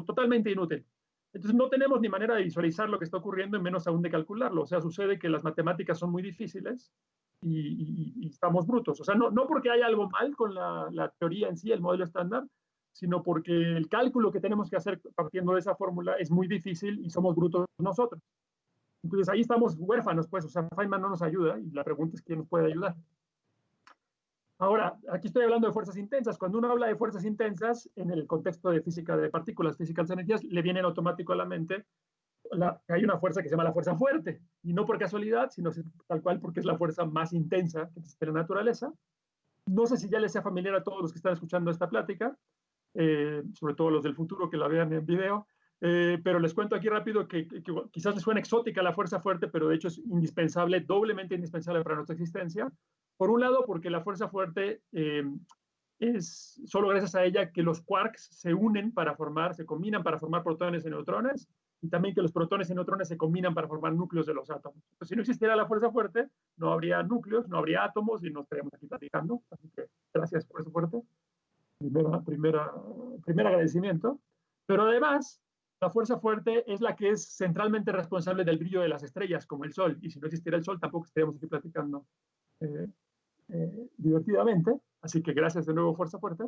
totalmente inútil. Entonces no tenemos ni manera de visualizar lo que está ocurriendo y menos aún de calcularlo. O sea, sucede que las matemáticas son muy difíciles y estamos brutos. O sea, no porque haya algo mal con la teoría en sí, el modelo estándar, sino porque el cálculo que tenemos que hacer partiendo de esa fórmula es muy difícil y somos brutos nosotros. Entonces ahí estamos huérfanos, pues, o sea, Feynman no nos ayuda y la pregunta es quién nos puede ayudar. Ahora, aquí estoy hablando de fuerzas intensas. Cuando uno habla de fuerzas intensas, en el contexto de física de partículas, física de las energías, le viene en automático a la mente hay una fuerza que se llama la fuerza fuerte, y no por casualidad, sino tal cual porque es la fuerza más intensa que existe en la naturaleza. No sé si ya les sea familiar a todos los que están escuchando esta plática, sobre todo los del futuro que la vean en video, pero les cuento aquí rápido que quizás les suene exótica la fuerza fuerte, pero de hecho es indispensable, doblemente indispensable para nuestra existencia. Por un lado, porque la fuerza fuerte es solo gracias a ella que los quarks se unen para formar, se combinan para formar protones y neutrones, y también que los protones y neutrones se combinan para formar núcleos de los átomos. Entonces, si no existiera la fuerza fuerte, no habría núcleos, no habría átomos y no estaríamos aquí platicando. Así que gracias por eso fuerte. Primer agradecimiento. Pero además, la fuerza fuerte es la que es centralmente responsable del brillo de las estrellas, como el Sol. Y si no existiera el Sol, tampoco estaríamos aquí platicando divertidamente. Así que gracias de nuevo, fuerza fuerte.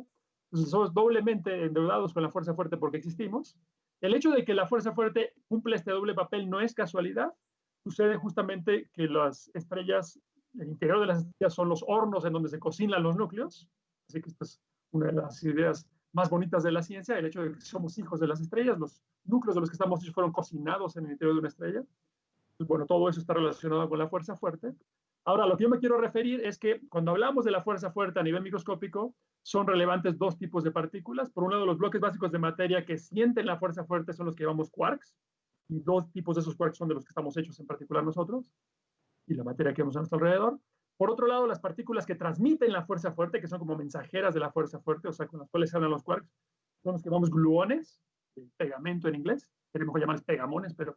Entonces, somos doblemente endeudados con la fuerza fuerte porque existimos. El hecho de que la fuerza fuerte cumple este doble papel no es casualidad. Sucede justamente que las estrellas, el interior de las estrellas son los hornos en donde se cocinan los núcleos. Así que esta es una de las ideas más bonitas de la ciencia, el hecho de que somos hijos de las estrellas, los núcleos de los que estamos hechos fueron cocinados en el interior de una estrella. Pues bueno, todo eso está relacionado con la fuerza fuerte. Ahora, lo que yo me quiero referir es que cuando hablamos de la fuerza fuerte a nivel microscópico, son relevantes dos tipos de partículas. Por un lado, los bloques básicos de materia que sienten la fuerza fuerte son los que llamamos quarks, y dos tipos de esos quarks son de los que estamos hechos en particular nosotros. y la materia que vemos a nuestro alrededor. Por otro lado, las partículas que transmiten la fuerza fuerte, que son como mensajeras de la fuerza fuerte, o sea, con las cuales hablan los quarks, son los que llamamos gluones, pegamento en inglés. Tenemos que llamarles pegamones, pero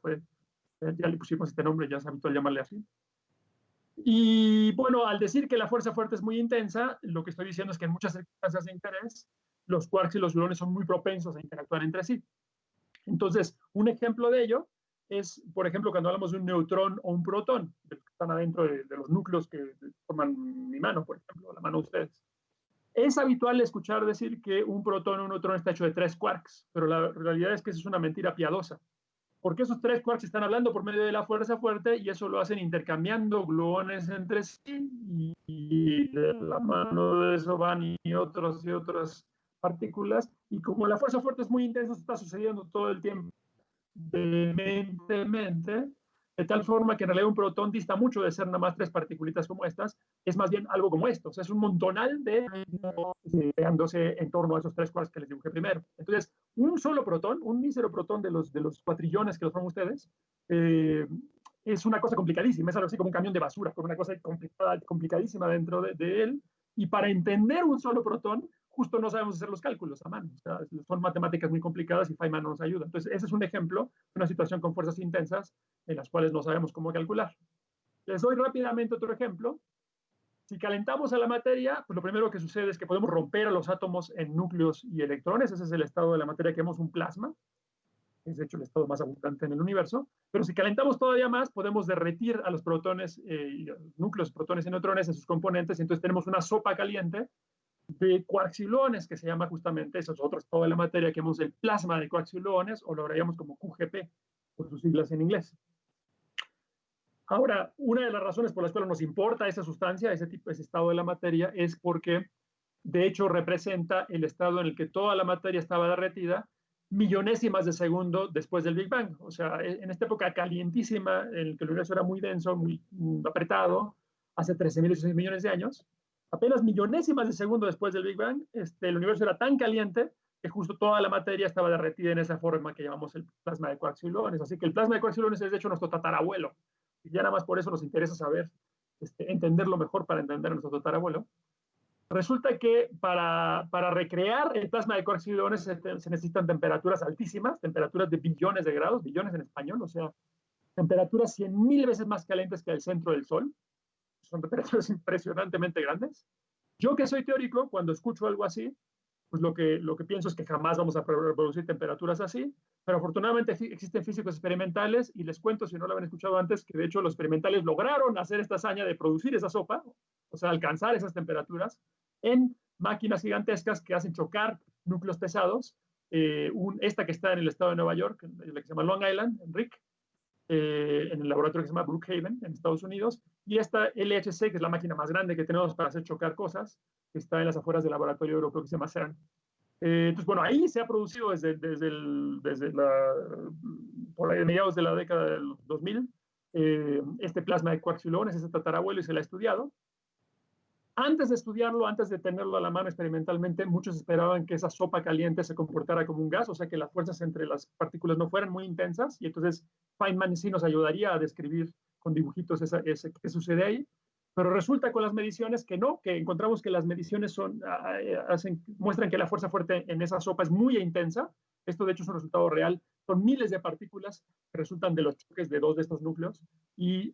ya le pusimos este nombre, ya es habitual llamarle así. Y bueno, al decir que la fuerza fuerte es muy intensa, lo que estoy diciendo es que en muchas circunstancias de interés, los quarks y los gluones son muy propensos a interactuar entre sí. Entonces, un ejemplo de ello es, por ejemplo, cuando hablamos de un neutrón o un protón, que están adentro de los núcleos que forman mi mano, por ejemplo, la mano de ustedes. Es habitual escuchar decir que un protón o un neutrón está hecho de 3 quarks, pero la realidad es que eso es una mentira piadosa, porque esos 3 quarks están hablando por medio de la fuerza fuerte y eso lo hacen intercambiando gluones entre sí, y de la mano de eso van y otras partículas, y como la fuerza fuerte es muy intensa, está sucediendo todo el tiempo vehementemente, de tal forma que en realidad un protón dista mucho de ser nada más 3 particulitas como estas, es más bien algo como esto, o sea, es un montonal de pegándose en torno a esos 3 quarks que les dibujé primero. Entonces, un solo protón, un mísero protón de los 4 trillones que los forman ustedes, es una cosa complicadísima, es algo así como un camión de basura, como una cosa complicadísima dentro de él, y para entender un solo protón, justo no sabemos hacer los cálculos a mano. O sea, son matemáticas muy complicadas y Feynman no nos ayuda. Entonces, ese es un ejemplo de una situación con fuerzas intensas en las cuales no sabemos cómo calcular. Les doy rápidamente otro ejemplo. Si calentamos a la materia, pues lo primero que sucede es que podemos romper a los átomos en núcleos y electrones. Ese es el estado de la materia que vemos un plasma. Es de hecho el estado más abundante en el universo. Pero si calentamos todavía más, podemos derretir a los protones, núcleos, protones y neutrones en sus componentes. Y entonces tenemos una sopa caliente de quarks y gluones, que se llama justamente, eso es otro estado de la materia, que vemos el plasma de quarks y gluones, o lo hablaríamos como QGP, por sus siglas en inglés. Ahora, una de las razones por las cuales nos importa esa sustancia, ese estado de la materia, es porque, de hecho, representa el estado en el que toda la materia estaba derretida millonésimas de segundo después del Big Bang. O sea, en esta época calientísima, en el que el universo era muy denso, muy apretado, hace 13.800 millones de años, apenas millonésimas de segundo después del Big Bang, el universo era tan caliente que justo toda la materia estaba derretida en esa forma que llamamos el plasma de quarks y gluones. Así que el plasma de quarks y gluones es, de hecho, nuestro tatarabuelo. Y ya nada más por eso nos interesa saber, entenderlo mejor para entender a nuestro tatarabuelo. Resulta que para recrear el plasma de quarks y gluones se necesitan temperaturas altísimas, temperaturas de billones de grados, billones en español, o sea, temperaturas 100.000 veces más calientes que el centro del Sol. Son temperaturas impresionantemente grandes. Yo, que soy teórico, cuando escucho algo así, pues lo que pienso es que jamás vamos a producir temperaturas así, pero afortunadamente existen físicos experimentales, y les cuento, si no lo habían escuchado antes, que de hecho los experimentales lograron hacer esta hazaña de producir esa sopa, o sea, alcanzar esas temperaturas en máquinas gigantescas que hacen chocar núcleos pesados. Esta que está en el estado de Nueva York, la que se llama Long Island, en RIC, en el laboratorio que se llama Brookhaven, en Estados Unidos, y esta LHC, que es la máquina más grande que tenemos para hacer chocar cosas, que está en las afueras del laboratorio europeo que se llama CERN. Entonces, bueno, ahí se ha producido por ahí mediados de la década del 2000, este plasma de quarks y gluones, este tatarabuelo, y se lo ha estudiado. Antes de estudiarlo, antes de tenerlo a la mano experimentalmente, muchos esperaban que esa sopa caliente se comportara como un gas, o sea, que las fuerzas entre las partículas no fueran muy intensas, y entonces Feynman sí nos ayudaría a describir con dibujitos qué sucede ahí. Pero resulta con las mediciones que no, que encontramos que las mediciones muestran que la fuerza fuerte en esa sopa es muy intensa. Esto, de hecho, es un resultado real. Son miles de partículas que resultan de los choques de 2 de estos núcleos, y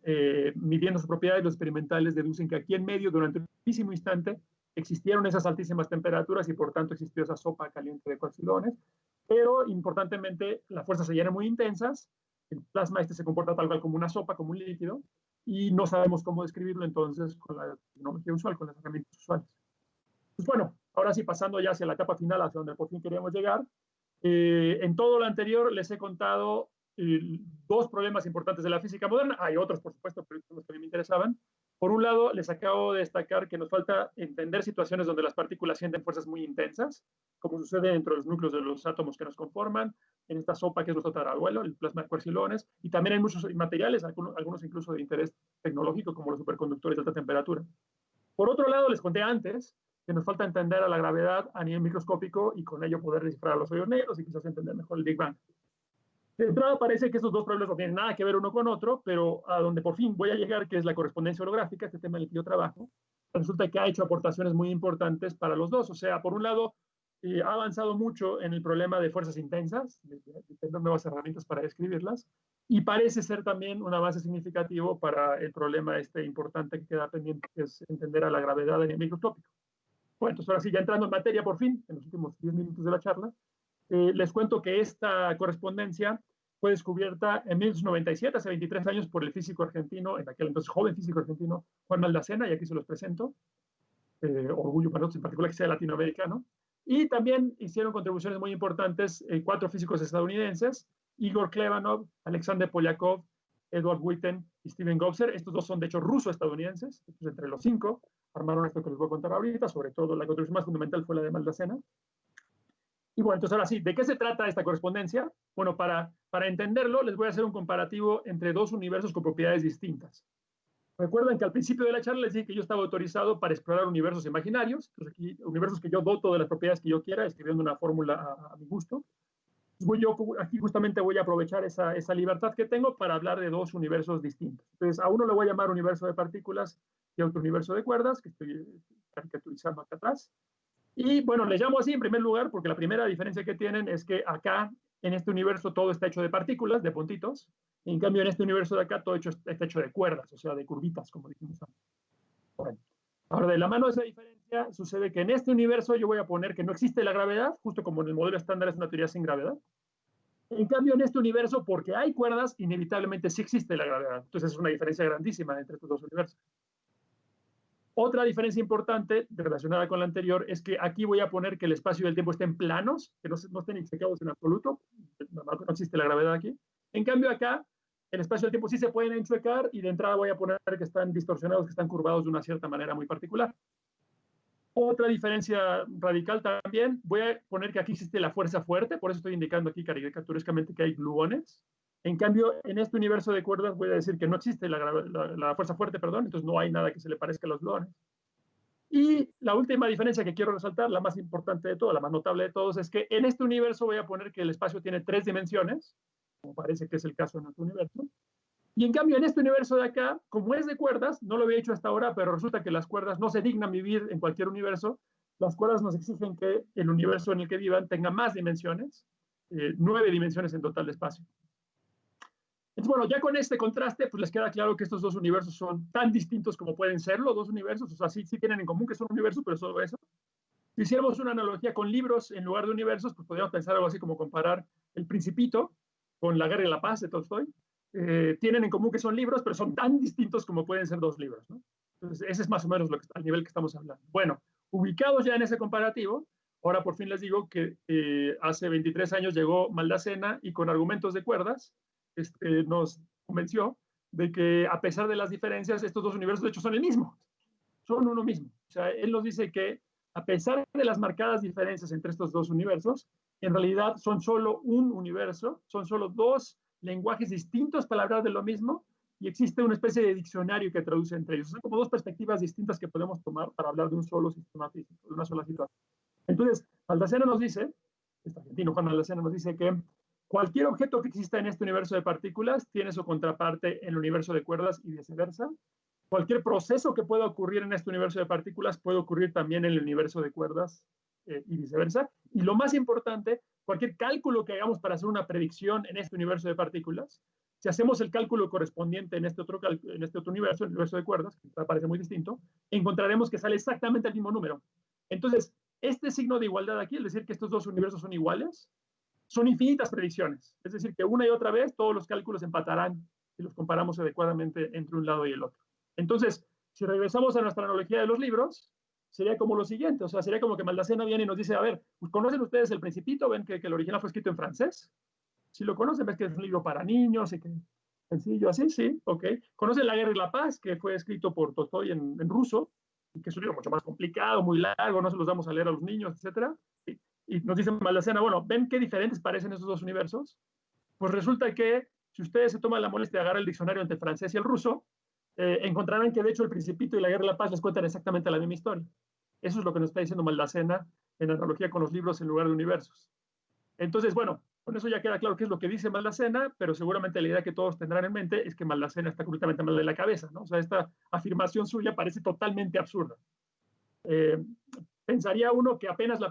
midiendo sus propiedades, los experimentales deducen que aquí en medio, durante un mismo instante, existieron esas altísimas temperaturas y por tanto existió esa sopa caliente de quarks y gluones. Pero, importantemente, las fuerzas se eran muy intensas, el plasma se comporta tal cual como una sopa, como un líquido, y no sabemos cómo describirlo entonces con la tecnología usual, con las herramientas usuales. Pues bueno, ahora sí, pasando ya hacia la etapa final, hacia donde por fin queríamos llegar. En todo lo anterior les he contado 2 problemas importantes de la física moderna. Hay otros, por supuesto, pero los que a mí me interesaban. Por un lado, les acabo de destacar que nos falta entender situaciones donde las partículas sienten fuerzas muy intensas, como sucede dentro de los núcleos de los átomos que nos conforman, en esta sopa que es nuestro tatarabuelo, el plasma de quarks y gluones, y también hay muchos materiales, algunos incluso de interés tecnológico, como los superconductores de alta temperatura. Por otro lado, les conté antes que nos falta entender a la gravedad a nivel microscópico y con ello poder descifrar los hoyos negros y quizás entender mejor el Big Bang. De entrada parece que estos dos problemas no tienen nada que ver uno con otro, pero a donde por fin voy a llegar, que es la correspondencia holográfica, este tema en el que yo trabajo, resulta que ha hecho aportaciones muy importantes para los dos. O sea, por un lado, ha avanzado mucho en el problema de fuerzas intensas, de tener nuevas herramientas para describirlas, y parece ser también un avance significativo para el problema este importante que queda pendiente, que es entender a la gravedad en el microscópico. Bueno, entonces ahora sí, ya entrando en materia por fin, en los últimos 10 minutos de la charla, les cuento que esta correspondencia fue descubierta en 1997, hace 23 años, por el físico argentino, en aquel entonces joven físico argentino, Juan Maldacena, y aquí se los presento. Orgullo para nosotros, en particular que sea latinoamericano. Y también hicieron contribuciones muy importantes 4 físicos estadounidenses, Igor Klebanov, Alexander Polyakov, Edward Witten y Steven Gobser. Estos dos son, de hecho, ruso-estadounidenses. Entonces, entre los 5 armaron esto que les voy a contar ahorita. Sobre todo, la contribución más fundamental fue la de Maldacena. Y bueno, entonces ahora sí, ¿de qué se trata esta correspondencia? Bueno, para entenderlo, les voy a hacer un comparativo entre dos universos con propiedades distintas. Recuerden que al principio de la charla les dije que yo estaba autorizado para explorar universos imaginarios, entonces aquí universos que yo doto de las propiedades que yo quiera, escribiendo una fórmula a mi gusto. Entonces yo aquí justamente voy a aprovechar esa libertad que tengo para hablar de dos universos distintos. Entonces a uno le voy a llamar universo de partículas y a otro universo de cuerdas, que estoy caricaturizando acá atrás. Y bueno, les llamo así en primer lugar porque la primera diferencia que tienen es que acá, en este universo, todo está hecho de partículas, de puntitos. Y en cambio, en este universo de acá, todo está hecho de cuerdas, o sea, de curvitas, como dijimos antes. Bueno, ahora, de la mano de esa diferencia, sucede que en este universo yo voy a poner que no existe la gravedad, justo como en el modelo estándar es una teoría sin gravedad. En cambio, en este universo, porque hay cuerdas, inevitablemente sí existe la gravedad. Entonces, es una diferencia grandísima entre estos dos universos. Otra diferencia importante relacionada con la anterior es que aquí voy a poner que el espacio y el tiempo estén planos, que no estén insecados en absoluto, no existe la gravedad aquí. En cambio acá, el espacio y el tiempo sí se pueden enchuecar y de entrada voy a poner que están distorsionados, que están curvados de una cierta manera muy particular. Otra diferencia radical también, voy a poner que aquí existe la fuerza fuerte, por eso estoy indicando aquí caricaturescamente que hay gluones. En cambio, en este universo de cuerdas voy a decir que no existe la fuerza fuerte, perdón, entonces no hay nada que se le parezca a los gluones. Y la última diferencia que quiero resaltar, la más importante de todo, la más notable de todos, es que en este universo voy a poner que el espacio tiene 3 dimensiones, como parece que es el caso en nuestro universo. Y en cambio, en este universo de acá, como es de cuerdas, no lo había hecho hasta ahora, pero resulta que las cuerdas no se dignan vivir en cualquier universo. Las cuerdas nos exigen que el universo en el que vivan tenga más dimensiones, 9 dimensiones en total de espacio. Entonces, bueno, ya con este contraste, pues les queda claro que estos dos universos son tan distintos como pueden serlo, dos universos, o sea, sí tienen en común que son universos, pero solo eso. Si hiciéramos una analogía con libros en lugar de universos, pues podríamos pensar algo así como comparar El Principito con La Guerra y la Paz de Tolstoy. Tienen en común que son libros, pero son tan distintos como pueden ser dos libros, ¿no? Entonces, ese es más o menos al nivel que estamos hablando. Bueno, ubicados ya en ese comparativo, ahora por fin les digo que hace 23 años llegó Maldacena y con argumentos de cuerdas nos convenció de que a pesar de las diferencias, estos dos universos de hecho son el mismo, son uno mismo. O sea, él nos dice que a pesar de las marcadas diferencias entre estos dos universos, en realidad son solo un universo, son solo dos lenguajes distintos para hablar de lo mismo y existe una especie de diccionario que traduce entre ellos. Son como dos perspectivas distintas que podemos tomar para hablar de un solo sistema físico, de una sola situación. Entonces, Maldacena nos dice, este argentino Juan Maldacena nos dice que cualquier objeto que exista en este universo de partículas tiene su contraparte en el universo de cuerdas y viceversa. Cualquier proceso que pueda ocurrir en este universo de partículas puede ocurrir también en el universo de cuerdas y viceversa. Y lo más importante, cualquier cálculo que hagamos para hacer una predicción en este universo de partículas, si hacemos el cálculo correspondiente en este otro universo, el universo de cuerdas, que parece muy distinto, encontraremos que sale exactamente el mismo número. Entonces, este signo de igualdad aquí, es decir, que estos dos universos son iguales, son infinitas predicciones. Es decir, que una y otra vez todos los cálculos empatarán si los comparamos adecuadamente entre un lado y el otro. Entonces, si regresamos a nuestra analogía de los libros, sería como lo siguiente, o sea, sería como que Maldacena viene y nos dice, a ver, ¿conocen ustedes El Principito? ¿Ven que el original fue escrito en francés? Si lo conocen, ves que es un libro para niños y que sencillo así, sí, ok. ¿Conocen La Guerra y la Paz? Que fue escrito por Tolstoy en ruso, y que es un libro mucho más complicado, muy largo, no se los damos a leer a los niños, etcétera. Y nos dice Maldacena, bueno, ¿ven qué diferentes parecen esos dos universos? Pues resulta que si ustedes se toman la molestia de agarrar el diccionario entre el francés y el ruso, encontrarán que de hecho El Principito y La Guerra y la Paz les cuentan exactamente la misma historia. Eso es lo que nos está diciendo Maldacena en analogía con los libros en lugar de universos. Entonces, bueno, Con eso ya queda claro qué es lo que dice Maldacena, pero seguramente la idea que todos tendrán en mente es que Maldacena está completamente mal de la cabeza, ¿no? O sea, esta afirmación suya parece totalmente absurda. Pensaría uno que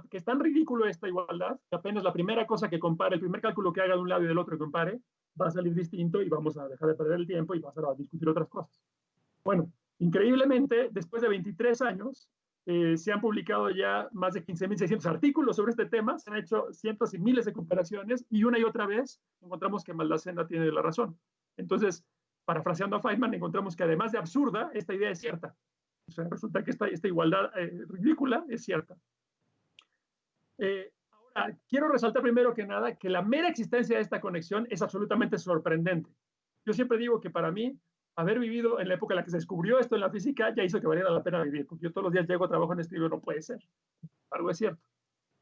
que es tan ridículo esta igualdad, que apenas la primera cosa que compare, el primer cálculo que haga de un lado y del otro que compare, va a salir distinto y vamos a dejar de perder el tiempo y pasar a discutir otras cosas. Bueno, increíblemente, después de 23 años, se han publicado ya más de 15.600 artículos sobre este tema, se han hecho cientos y miles de comparaciones y una y otra vez encontramos que Maldacena tiene la razón. Entonces, parafraseando a Feynman, encontramos que además de absurda, esta idea es cierta. O sea, resulta que esta igualdad ridícula es cierta. Ahora, quiero resaltar primero que nada que la mera existencia de esta conexión es absolutamente sorprendente. Yo siempre digo que para mí, haber vivido en la época en la que se descubrió esto en la física ya hizo que valiera la pena vivir, porque yo todos los días llego a trabajo en este libro, no puede ser. Algo es cierto.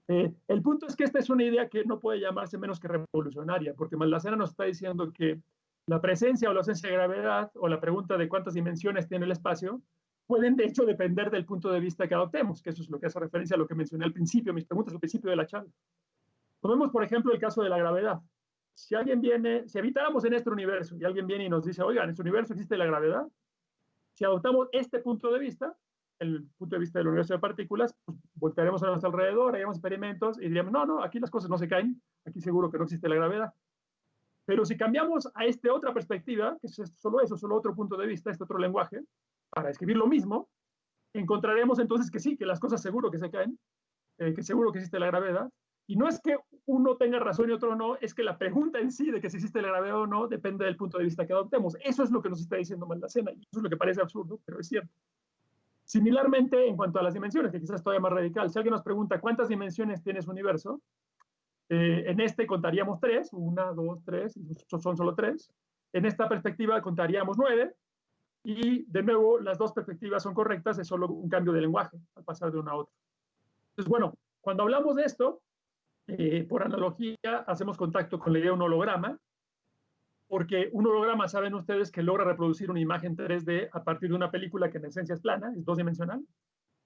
El punto es que esta es una idea que no puede llamarse menos que revolucionaria, porque Maldacena nos está diciendo que la presencia o la ausencia de gravedad, o la pregunta de cuántas dimensiones tiene el espacio, pueden de hecho depender del punto de vista que adoptemos, que eso es lo que hace referencia a lo que mencioné al principio, mis preguntas al principio de la charla. Tomemos, por ejemplo, el caso de la gravedad. Si habitáramos en nuestro universo y alguien viene y nos dice, oiga, en este universo existe la gravedad, si adoptamos este punto de vista, el punto de vista del universo de partículas, pues voltearemos a nuestro alrededor, haríamos experimentos y diríamos, no, aquí las cosas no se caen, aquí seguro que no existe la gravedad. Pero si cambiamos a esta otra perspectiva, que es solo eso, solo otro punto de vista, este otro lenguaje, para escribir lo mismo, encontraremos entonces que sí, que las cosas seguro que se caen, que seguro que existe la gravedad. Y no es que uno tenga razón y otro no, es que la pregunta en sí de que si existe la gravedad o no depende del punto de vista que adoptemos. Eso es lo que nos está diciendo Maldacena, y eso es lo que parece absurdo, pero es cierto. Similarmente, en cuanto a las dimensiones, que quizás es todavía más radical, si alguien nos pregunta cuántas dimensiones tiene su universo, en este contaríamos 3, 1, 2, 3, son solo 3. En esta perspectiva contaríamos 9, y de nuevo las dos perspectivas son correctas, es solo un cambio de lenguaje al pasar de una a otra. Entonces, bueno, cuando hablamos de esto, por analogía, hacemos contacto con la idea de un holograma, porque un holograma, saben ustedes, que logra reproducir una imagen 3D a partir de una película que en esencia es plana, es dos-dimensional.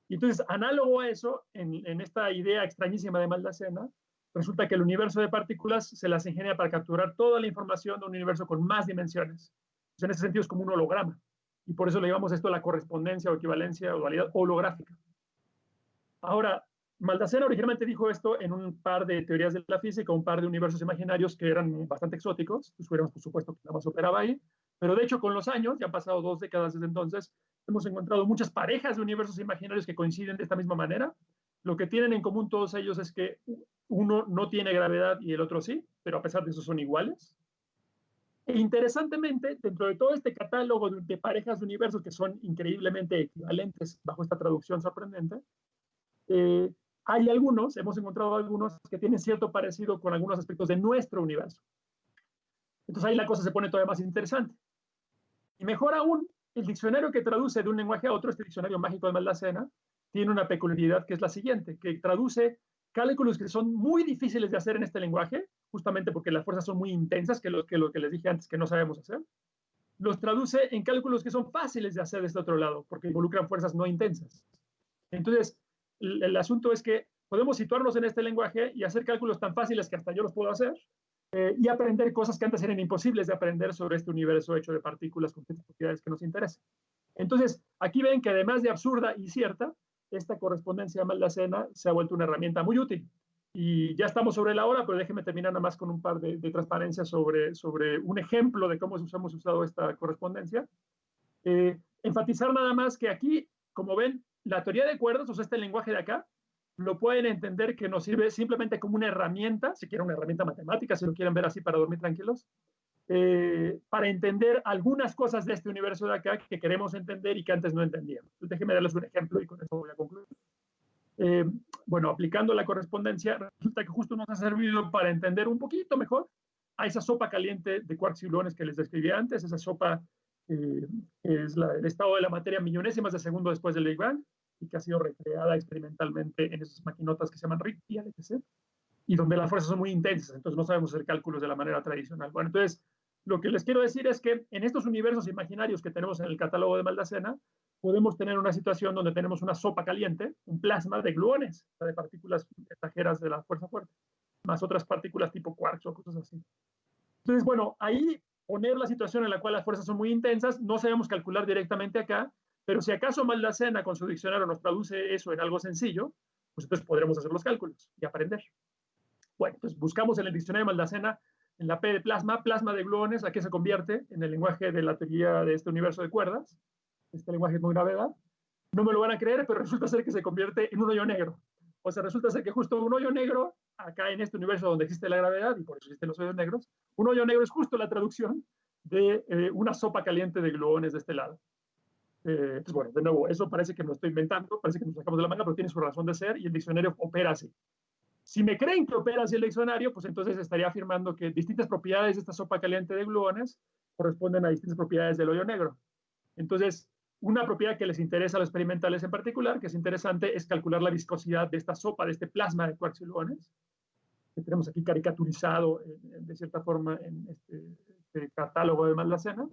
Y entonces, análogo a eso, en esta idea extrañísima de Maldacena, resulta que el universo de partículas se las ingenia para capturar toda la información de un universo con más dimensiones. Entonces, en ese sentido es como un holograma. Y por eso le llamamos esto la correspondencia o equivalencia o dualidad holográfica. Ahora, Maldacena originalmente dijo esto en un par de teorías de la física, un par de universos imaginarios que eran bastante exóticos, pues hubiéramos por supuesto que nada más operaba ahí, pero de hecho con los años, ya han pasado 2 décadas desde entonces, hemos encontrado muchas parejas de universos imaginarios que coinciden de esta misma manera. Lo que tienen en común todos ellos es que uno no tiene gravedad y el otro sí, pero a pesar de eso son iguales. E interesantemente, dentro de todo este catálogo de parejas de universos que son increíblemente equivalentes bajo esta traducción sorprendente, hay algunos, hemos encontrado algunos que tienen cierto parecido con algunos aspectos de nuestro universo. Entonces ahí la cosa se pone todavía más interesante. Y mejor aún, el diccionario que traduce de un lenguaje a otro, este diccionario mágico de Maldacena, tiene una peculiaridad que es la siguiente, que traduce cálculos que son muy difíciles de hacer en este lenguaje, justamente porque las fuerzas son muy intensas, que lo que les dije antes que no sabemos hacer. Los traduce en cálculos que son fáciles de hacer de este otro lado, porque involucran fuerzas no intensas. Entonces, el asunto es que podemos situarnos en este lenguaje y hacer cálculos tan fáciles que hasta yo los puedo hacer, y aprender cosas que antes eran imposibles de aprender sobre este universo hecho de partículas con ciertas propiedades que nos interesan. Entonces, aquí ven que además de absurda y cierta, esta correspondencia de Maldacena se ha vuelto una herramienta muy útil. Y ya estamos sobre la hora, pero déjenme terminar nada más con un par de transparencias sobre un ejemplo de cómo hemos usado esta correspondencia. Enfatizar nada más que aquí, como ven, la teoría de cuerdas, o sea, este lenguaje de acá, lo pueden entender que nos sirve simplemente como una herramienta, si quieren una herramienta matemática, si lo quieren ver así para dormir tranquilos, para entender algunas cosas de este universo de acá que queremos entender y que antes no entendíamos. Entonces, déjenme darles un ejemplo y con eso voy a concluir. Bueno, aplicando la correspondencia, resulta que justo nos ha servido para entender un poquito mejor a esa sopa caliente de quarks y gluones que les describí antes, esa sopa es el estado de la materia millonésimas de segundo después del Big Bang y que ha sido recreada experimentalmente en esas maquinotas que se llaman RIP y LHC, y donde las fuerzas son muy intensas, entonces no sabemos hacer cálculos de la manera tradicional. Bueno, entonces, lo que les quiero decir es que en estos universos imaginarios que tenemos en el catálogo de Maldacena, podemos tener una situación donde tenemos una sopa caliente, un plasma de gluones, de partículas exageras de la fuerza fuerte. más otras partículas tipo quarks o cosas así. Entonces, bueno, ahí poner la situación en la cual las fuerzas son muy intensas, no sabemos calcular directamente acá, pero si acaso Maldacena con su diccionario nos traduce eso en algo sencillo, pues entonces podremos hacer los cálculos y aprender. Bueno, pues buscamos en el diccionario de Maldacena, en la P de plasma, plasma de gluones, ¿a qué se convierte? En el lenguaje de la teoría de este universo de cuerdas, este lenguaje de muy gravedad. No me lo van a creer, pero resulta ser que se convierte en un hoyo negro. O sea, resulta ser que justo un hoyo negro, acá en este universo donde existe la gravedad, y por eso existen los hoyos negros, un hoyo negro es justo la traducción de una sopa caliente de gluones de este lado. Pues bueno, de nuevo, eso parece que me lo estoy inventando, parece que nos sacamos de la manga, pero tiene su razón de ser y el diccionario opera así. Si me creen que opera así el diccionario, pues entonces estaría afirmando que distintas propiedades de esta sopa caliente de gluones corresponden a distintas propiedades del hoyo negro. Entonces, una propiedad que les interesa a los experimentales en particular, que es interesante, es calcular la viscosidad de esta sopa, de este plasma de quarks y gluones, que tenemos aquí caricaturizado de cierta forma en este catálogo de Maldacena.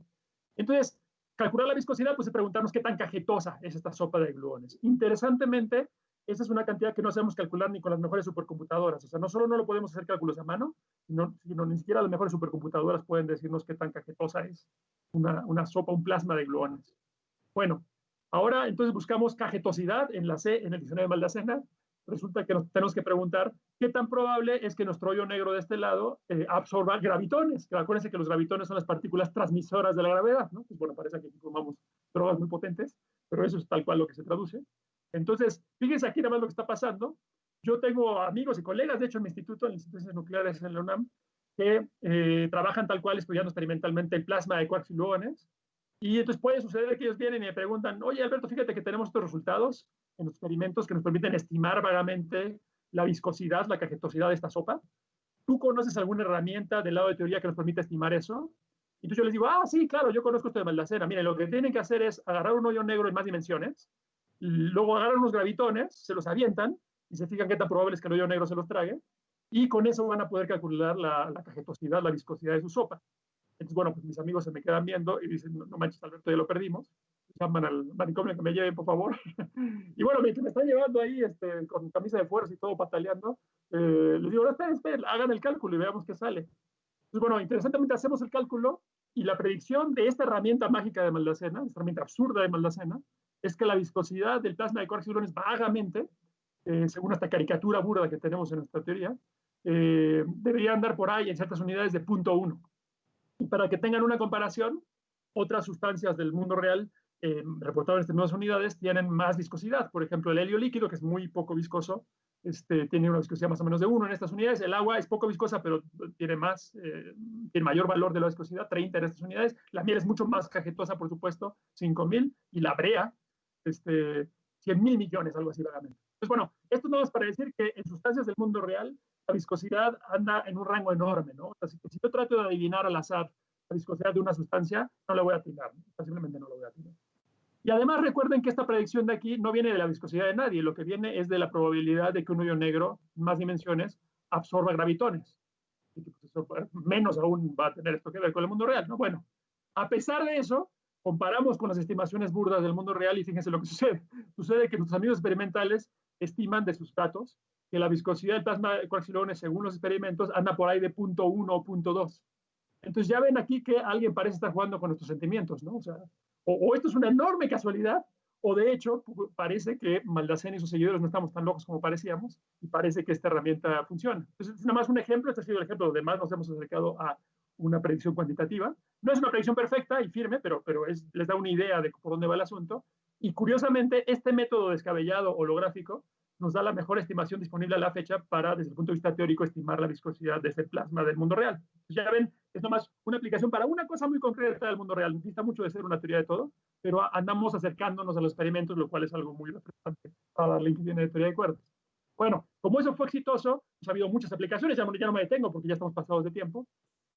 Entonces, calcular la viscosidad, pues preguntarnos qué tan cajetosa es esta sopa de gluones. Interesantemente, esa es una cantidad que no sabemos calcular ni con las mejores supercomputadoras. O sea, no solo no lo podemos hacer cálculos a mano, sino ni siquiera las mejores supercomputadoras pueden decirnos qué tan cajetosa es una sopa, un plasma de gluones. Bueno, ahora entonces buscamos cajetosidad en la C, en el diccionario de Maldacena. Resulta que nos tenemos que preguntar qué tan probable es que nuestro hoyo negro de este lado absorba gravitones. Que acuérdense que los gravitones son las partículas transmisoras de la gravedad, ¿no? Pues bueno, parece que aquí formamos drogas muy potentes, pero eso es tal cual lo que se traduce. Entonces, fíjense aquí nada más lo que está pasando. Yo tengo amigos y colegas, de hecho, en mi instituto, en el Instituto de Ciencias Nucleares en la UNAM, que trabajan tal cual estudiando experimentalmente el plasma de quarks y gluones. Y entonces puede suceder que ellos vienen y me preguntan, oye Alberto, fíjate que tenemos estos resultados en los experimentos que nos permiten estimar vagamente la viscosidad, la cajetosidad de esta sopa. ¿Tú conoces alguna herramienta del lado de teoría que nos permita estimar eso? Y entonces yo les digo, ah, sí, claro, yo conozco esto de Maldacena. Miren, lo que tienen que hacer es agarrar un hoyo negro en más dimensiones, luego agarran unos gravitones, se los avientan y se fijan qué tan probable es que el hoyo negro se los trague, y con eso van a poder calcular la cajetosidad, la viscosidad de su sopa. Entonces, bueno, pues mis amigos se me quedan viendo y dicen, no manches, Alberto, ya lo perdimos. Llaman al manicomio que me lleven, por favor. Y bueno, que me están llevando ahí con camisa de fuerza y todo pataleando, les digo, no, esperen, hagan el cálculo y veamos qué sale. Entonces, bueno, interesantemente hacemos el cálculo y la predicción de esta herramienta mágica de Maldacena, esta herramienta absurda de Maldacena, es que la viscosidad del plasma de quarks y gluones vagamente, según esta caricatura burda que tenemos en nuestra teoría, debería andar por ahí en ciertas unidades de 0.1. Y para que tengan una comparación, otras sustancias del mundo real reportadas en estas nuevas unidades tienen más viscosidad. Por ejemplo, el helio líquido, que es muy poco viscoso, tiene una viscosidad más o menos de 1 en estas unidades. El agua es poco viscosa, pero tiene mayor valor de la viscosidad, 30 en estas unidades. La miel es mucho más cajetosa, por supuesto, 5.000. Y la brea, 100.000 millones, algo así vagamente. Entonces, bueno, esto no es para decir que en sustancias del mundo real la viscosidad anda en un rango enorme, ¿no? O sea, si yo trato de adivinar al azar la viscosidad de una sustancia, no la voy a atinar, simplemente no lo voy a atinar. Y además recuerden que esta predicción de aquí no viene de la viscosidad de nadie, lo que viene es de la probabilidad de que un hoyo negro, en más dimensiones, absorba gravitones. Y que pues, eso, menos aún va a tener esto que ver con el mundo real, ¿no? Bueno, a pesar de eso, comparamos con las estimaciones burdas del mundo real y fíjense lo que sucede. Sucede que nuestros amigos experimentales estiman de sus datos que la viscosidad del plasma de quarks y gluones, según los experimentos, anda por ahí de 0.1 o 0.2. Entonces ya ven aquí que alguien parece estar jugando con nuestros sentimientos, ¿no? O sea, o esto es una enorme casualidad, o de hecho parece que Maldacena y sus seguidores no estamos tan locos como parecíamos, y parece que esta herramienta funciona. Entonces es nada más un ejemplo, este ha sido el ejemplo donde más nos hemos acercado a una predicción cuantitativa. No es una predicción perfecta y firme, pero les da una idea de por dónde va el asunto. Y curiosamente, este método descabellado holográfico nos da la mejor estimación disponible a la fecha para, desde el punto de vista teórico, estimar la viscosidad de ese plasma del mundo real. Pues ya ven, es nomás una aplicación para una cosa muy concreta del mundo real. Dista mucho de ser una teoría de todo, pero andamos acercándonos a los experimentos, lo cual es algo muy interesante para darle que tiene de teoría de cuerdas. Bueno, como eso fue exitoso, pues ha habido muchas aplicaciones, ya no me detengo porque ya estamos pasados de tiempo.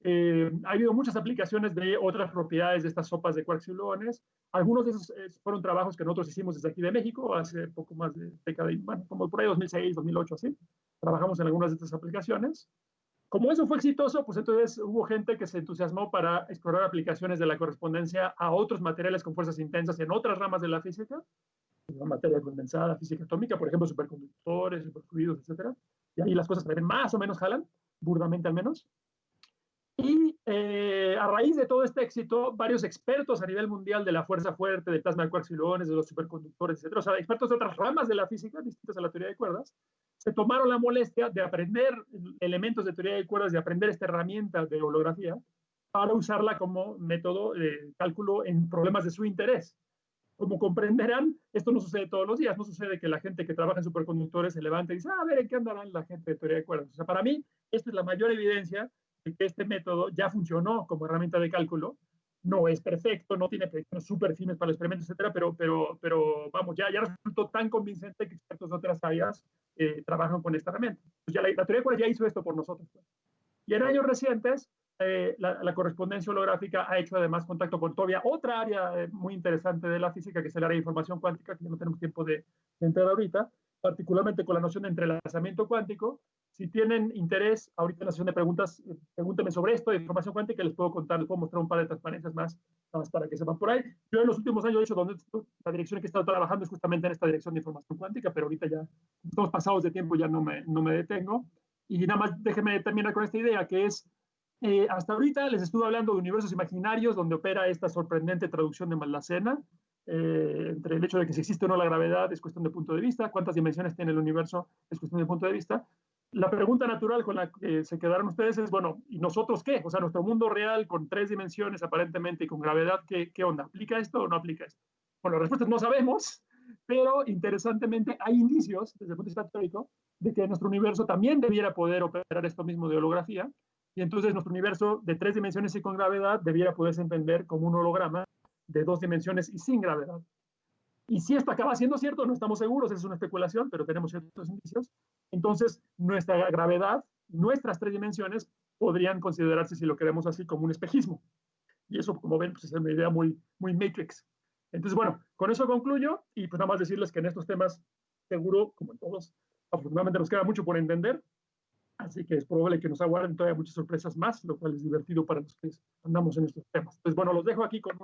Ha habido muchas aplicaciones de otras propiedades de estas sopas de quarks y gluones. Algunos de esos fueron trabajos que nosotros hicimos desde aquí de México hace poco más de década, bueno, como por ahí 2006, 2008, así. Trabajamos en algunas de estas aplicaciones. Como eso fue exitoso, pues entonces hubo gente que se entusiasmó para explorar aplicaciones de la correspondencia a otros materiales con fuerzas intensas en otras ramas de la física, la materia condensada, física atómica, por ejemplo, superconductores, superfluidos, etc. y ahí las cosas también más o menos jalan, burdamente al menos. Y a raíz de todo este éxito, varios expertos a nivel mundial de la fuerza fuerte, del plasma de quarks y gluones, de los superconductores, etc., o sea, expertos de otras ramas de la física distintas a la teoría de cuerdas, se tomaron la molestia de aprender elementos de teoría de cuerdas, de aprender esta herramienta de holografía para usarla como método de cálculo en problemas de su interés. Como comprenderán, esto no sucede todos los días, no sucede que la gente que trabaja en superconductores se levante y dice, a ver, ¿en qué andarán la gente de teoría de cuerdas? O sea, para mí, esta es la mayor evidencia de que este método ya funcionó como herramienta de cálculo. No es perfecto, no tiene predicciones súper fines para el experimento, etcétera, pero vamos, ya resultó tan convincente que expertos de otras áreas trabajan con esta herramienta. Pues ya la teoría de cuerdas ya hizo esto por nosotros. Pues. Y en años recientes, la correspondencia holográfica ha hecho además contacto con todavía otra área muy interesante de la física, que es el área de información cuántica, que ya no tenemos tiempo de entrar ahorita, particularmente con la noción de entrelazamiento cuántico. Si tienen interés, ahorita en la sesión de preguntas, pregúntenme sobre esto de información cuántica, les puedo contar, les puedo mostrar un par de transparencias más para que sepan por ahí. Yo en los últimos años, de hecho, donde la dirección en que he estado trabajando es justamente en esta dirección de información cuántica, pero ahorita ya estamos pasados de tiempo, ya no me detengo. Y nada más déjenme terminar con esta idea, que es, hasta ahorita les estuve hablando de universos imaginarios, donde opera esta sorprendente traducción de Maldacena, entre el hecho de que si existe o no la gravedad es cuestión de punto de vista, cuántas dimensiones tiene el universo es cuestión de punto de vista. La pregunta natural con la que se quedaron ustedes es, bueno, ¿y nosotros qué? O sea, nuestro mundo real con 3 dimensiones aparentemente y con gravedad, ¿qué onda? ¿Aplica esto o no aplica esto? Bueno, la respuesta es no sabemos, pero interesantemente hay indicios, desde el punto de vista teórico, de que nuestro universo también debiera poder operar esto mismo de holografía, y entonces nuestro universo de 3 dimensiones y con gravedad debiera poderse entender como un holograma de 2 dimensiones y sin gravedad. Y si esto acaba siendo cierto, no estamos seguros, es una especulación, pero tenemos ciertos indicios. Entonces, nuestra gravedad, nuestras 3 dimensiones, podrían considerarse, si lo queremos así, como un espejismo. Y eso, como ven, pues es una idea muy Matrix. Entonces, bueno, con eso concluyo y pues nada más decirles que en estos temas, seguro, como en todos, afortunadamente nos queda mucho por entender, así que es probable que nos aguarden todavía muchas sorpresas más, lo cual es divertido para los que andamos en estos temas. Entonces, bueno, los dejo aquí con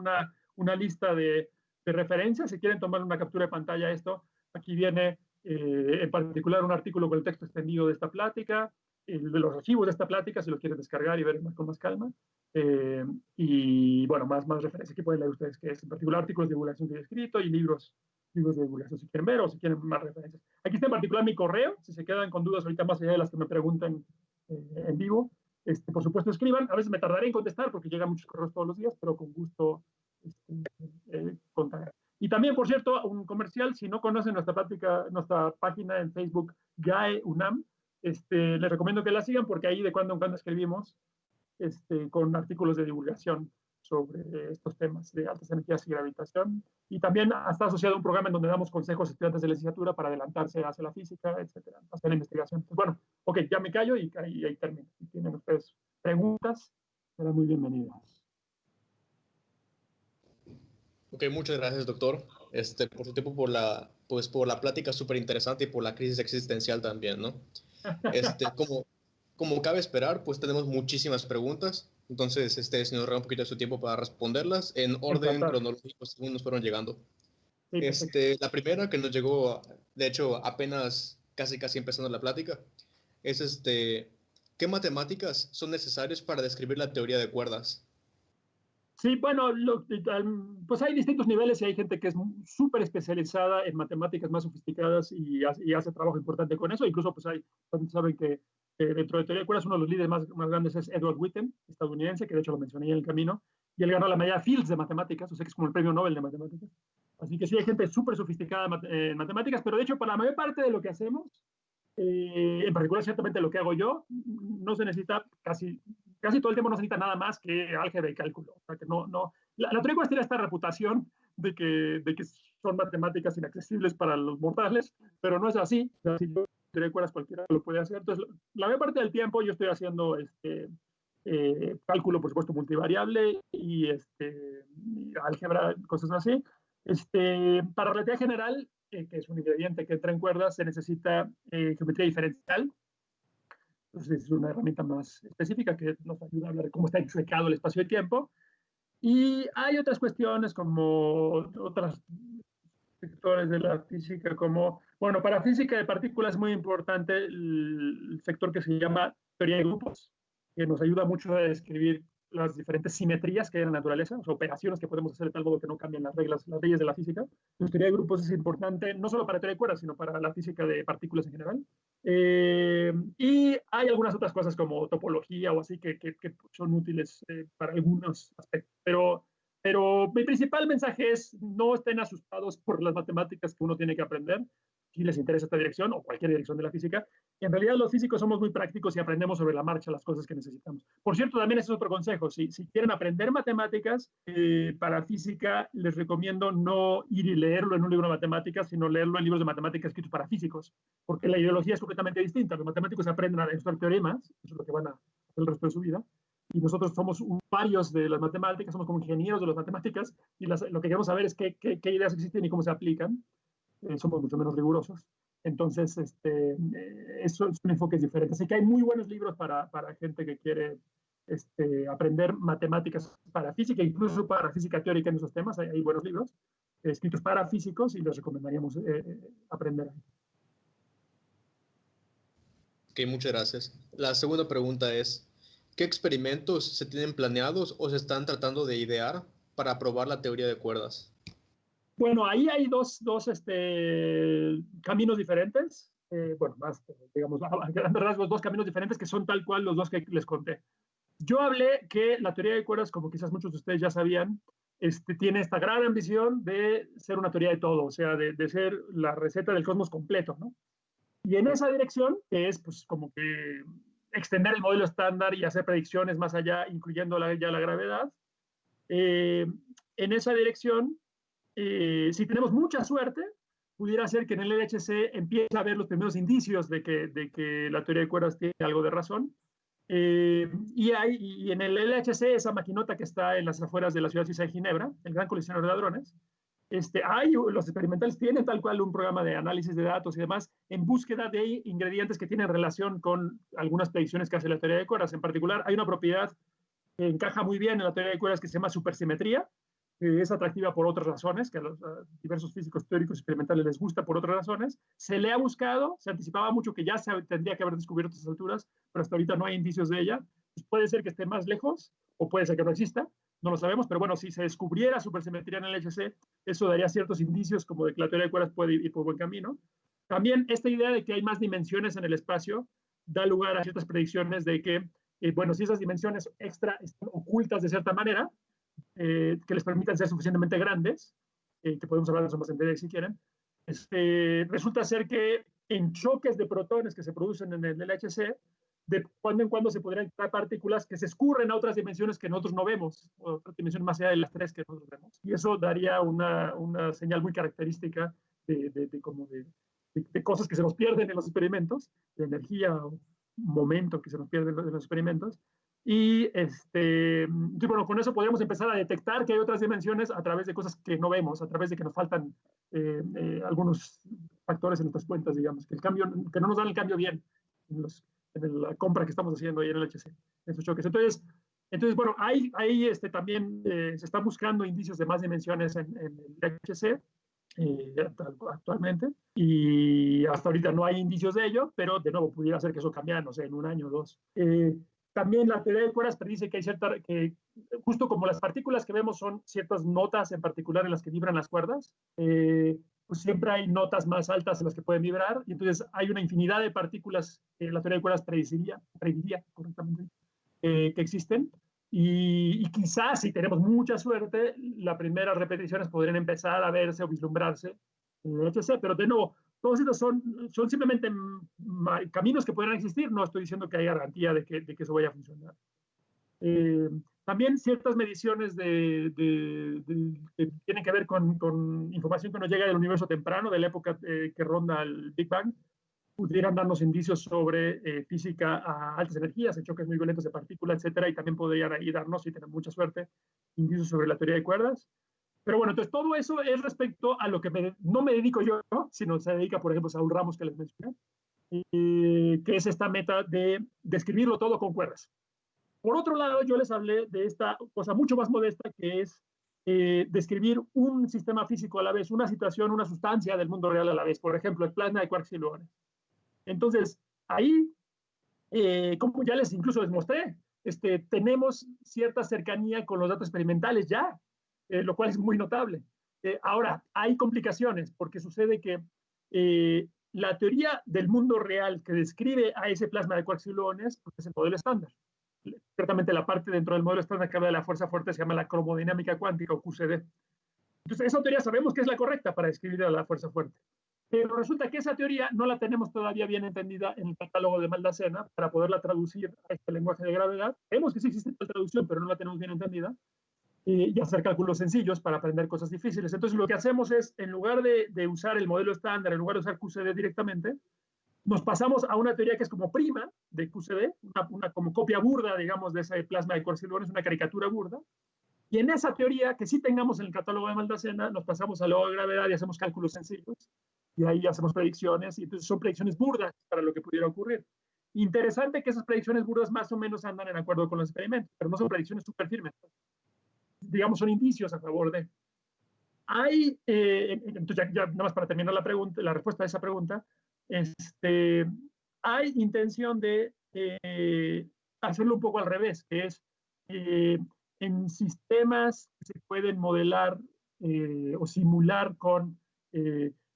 una lista de referencias. Si quieren tomar una captura de pantalla esto, aquí viene en particular un artículo con el texto extendido de esta plática, de los archivos de esta plática, si lo quieren descargar y ver con más calma. Y bueno, más referencias. Aquí pueden leer ustedes que es en particular artículos de divulgación que he escrito y libros de divulgación si quieren ver o si quieren más referencias. Aquí está en particular mi correo, si se quedan con dudas ahorita más allá de las que me pregunten en vivo, por supuesto escriban, a veces me tardaré en contestar porque llegan muchos correos todos los días, pero con gusto contaré. Y también, por cierto, un comercial, si no conocen nuestra página en Facebook, GAE UNAM, les recomiendo que la sigan porque ahí de cuando en cuando escribimos con artículos de divulgación sobre estos temas de altas energías y gravitación. Y también está asociado a un programa en donde damos consejos a estudiantes de licenciatura para adelantarse hacia la física, etcétera, hacia la investigación. Entonces, bueno, ok, ya me callo y ahí termino. Si tienen ustedes preguntas, serán muy bienvenidas. Ok, muchas gracias, doctor, por su tiempo, por la plática súper interesante y por la crisis existencial también, ¿no? Como cabe esperar, pues tenemos muchísimas preguntas, entonces, si nos regala un poquito de su tiempo para responderlas en orden cronológico según nos fueron llegando. Sí, la primera que nos llegó, de hecho, apenas casi empezando la plática, es ¿qué matemáticas son necesarias para describir la teoría de cuerdas? Sí, bueno, pues hay distintos niveles y hay gente que es súper especializada en matemáticas más sofisticadas y hace trabajo importante con eso. Incluso, pues saben que dentro de teoría de cuerdas uno de los líderes más grandes es Edward Witten, estadounidense, que de hecho lo mencioné en el camino, y él ganó la medalla Fields de matemáticas, o sea que es como el premio Nobel de matemáticas. Así que sí hay gente súper sofisticada en matemáticas, pero de hecho para la mayor parte de lo que hacemos, en particular ciertamente lo que hago yo, no se necesita casi todo el tiempo no se necesita nada más que álgebra y cálculo. O sea, que la teoría cuerdas tiene esta reputación de que son matemáticas inaccesibles para los mortales, pero no es así. O sea, si yo teoría de cuerdas cualquiera lo puede hacer. Entonces, la mayor parte del tiempo yo estoy haciendo cálculo, por supuesto, multivariable y álgebra, cosas así. Para relatividad general, que es un ingrediente que entra en cuerdas, se necesita geometría diferencial. Entonces es una herramienta más específica que nos ayuda a hablar de cómo está enchuecado el espacio y tiempo. Y hay otras cuestiones como otras sectores de la física como, bueno, para física de partículas es muy importante el sector que se llama teoría de grupos, que nos ayuda mucho a describir las diferentes simetrías que hay en la naturaleza, o sea, operaciones que podemos hacer de tal modo que no cambien las reglas, las leyes de la física. La teoría de grupos es importante no solo para teoría de cuerdas, sino para la física de partículas en general. Y hay algunas otras cosas como topología o así que son útiles para algunos aspectos, pero mi principal mensaje es no estén asustados por las matemáticas que uno tiene que aprender, si les interesa esta dirección o cualquier dirección de la física. En realidad los físicos somos muy prácticos y aprendemos sobre la marcha las cosas que necesitamos. Por cierto, también ese es otro consejo. Si quieren aprender matemáticas para física, les recomiendo no ir y leerlo en un libro de matemáticas, sino leerlo en libros de matemáticas escritos para físicos, porque la ideología es completamente distinta. Los matemáticos aprenden a demostrar teoremas, eso es lo que van a hacer el resto de su vida, y nosotros somos usuarios de las matemáticas, somos como ingenieros de las matemáticas, y lo que queremos saber es qué ideas existen y cómo se aplican. Somos mucho menos rigurosos. Entonces, eso son enfoques diferentes. Así que hay muy buenos libros para gente que quiere aprender matemáticas para física, incluso para física teórica en esos temas. Hay buenos libros escritos para físicos y les recomendaríamos aprender ahí. Ok, muchas gracias. La segunda pregunta es, ¿qué experimentos se tienen planeados o se están tratando de idear para probar la teoría de cuerdas? Bueno, ahí hay dos caminos diferentes. Bueno, más, digamos, a grandes rasgos, dos caminos diferentes que son tal cual los dos que les conté. Yo hablé que la teoría de cuerdas, como quizás muchos de ustedes ya sabían, tiene esta gran ambición de ser una teoría de todo, o sea, de ser la receta del cosmos completo, ¿no? Y en esa dirección, que es pues como que extender el modelo estándar y hacer predicciones más allá, incluyendo ya la gravedad, en esa dirección, si tenemos mucha suerte, pudiera ser que en el LHC empiece a ver los primeros indicios de que la teoría de cuerdas tiene algo de razón. Y en el LHC, esa maquinota que está en las afueras de la ciudad suiza de Ginebra, el gran colisionador de hadrones, los experimentales tienen tal cual un programa de análisis de datos y demás en búsqueda de ingredientes que tienen relación con algunas predicciones que hace la teoría de cuerdas. En particular, hay una propiedad que encaja muy bien en la teoría de cuerdas que se llama supersimetría, que es atractiva por otras razones, que a los diversos físicos teóricos experimentales les gusta por otras razones. Se le ha buscado, se anticipaba mucho que ya se tendría que haber descubierto a estas alturas, pero hasta ahorita no hay indicios de ella. Pues puede ser que esté más lejos o puede ser que no exista, no lo sabemos, pero bueno, si se descubriera supersimetría en el HC, eso daría ciertos indicios como de que la teoría de cuerdas puede ir por buen camino. También esta idea de que hay más dimensiones en el espacio da lugar a ciertas predicciones de que, bueno, si esas dimensiones extra están ocultas de cierta manera, que les permitan ser suficientemente grandes, que podemos hablar de eso más en detalle si quieren, resulta ser que en choques de protones que se producen en el LHC, de cuando en cuando se podrían crear partículas que se escurren a otras dimensiones que nosotros no vemos, o otras dimensiones más allá de las tres que nosotros vemos. Y eso daría una señal muy característica de cosas que se nos pierden en los experimentos, de energía o momento que se nos pierden en los experimentos. Y bueno, con eso podríamos empezar a detectar que hay otras dimensiones a través de cosas que no vemos, a través de que nos faltan algunos factores en nuestras cuentas, digamos, que no nos dan el cambio bien en la compra que estamos haciendo ahí en el HC, en esos choques. Entonces bueno, ahí también se están buscando indicios de más dimensiones en el HC actualmente, y hasta ahorita no hay indicios de ello, pero de nuevo pudiera ser que eso cambiara, no sé, en un año o dos. También la teoría de cuerdas predice que hay justo como las partículas que vemos son ciertas notas en particular en las que vibran las cuerdas, pues siempre hay notas más altas en las que pueden vibrar, y entonces hay una infinidad de partículas que la teoría de cuerdas prediría correctamente que existen, y quizás si tenemos mucha suerte, las primeras repeticiones podrían empezar a verse o vislumbrarse en el HC, pero de nuevo, todos estos son simplemente caminos que podrían existir, no estoy diciendo que haya garantía de que eso vaya a funcionar. También ciertas mediciones que tienen que ver con información que nos llega del universo temprano, de la época que ronda el Big Bang, pudieran darnos indicios sobre física a altas energías, en choques muy violentos de partículas, etcétera, y también podrían ahí darnos, si tenemos mucha suerte, indicios sobre la teoría de cuerdas. Pero bueno, entonces todo eso es respecto a lo que no me dedico yo, ¿no? Sino se dedica, por ejemplo, Saúl Ramos, que les mencioné, que es esta meta de describirlo todo con cuerdas. Por otro lado, yo les hablé de esta cosa mucho más modesta, que es describir un sistema físico a la vez, una situación, una sustancia del mundo real a la vez. Por ejemplo, el plasma de quarks y gluones. Entonces, ahí, como ya incluso les mostré, tenemos cierta cercanía con los datos experimentales ya, lo cual es muy notable. Ahora, hay complicaciones, porque sucede que la teoría del mundo real que describe a ese plasma de quarks y gluones pues, es el modelo estándar. Ciertamente la parte dentro del modelo estándar que habla de la fuerza fuerte se llama la cromodinámica cuántica o QCD. Entonces, esa teoría sabemos que es la correcta para describir a la fuerza fuerte. Pero resulta que esa teoría no la tenemos todavía bien entendida en el catálogo de Maldacena para poderla traducir a este lenguaje de gravedad. Vemos que sí existe la traducción, pero no la tenemos bien entendida. Y hacer cálculos sencillos para aprender cosas difíciles. Entonces, lo que hacemos es, en lugar de usar el modelo estándar, en lugar de usar QCD directamente, nos pasamos a una teoría que es como prima de QCD, una como copia burda, digamos, de ese plasma de quarks y gluones, una caricatura burda. Y en esa teoría, que sí tengamos en el catálogo de Maldacena, nos pasamos a lo de gravedad y hacemos cálculos sencillos. Y ahí hacemos predicciones, y entonces son predicciones burdas para lo que pudiera ocurrir. Interesante que esas predicciones burdas más o menos andan en acuerdo con los experimentos, pero no son predicciones súper firmes. Digamos, son indicios a favor de. Hay, entonces ya nada más para terminar la respuesta a esa pregunta, hay intención de hacerlo un poco al revés, que es en sistemas que se pueden modelar o simular con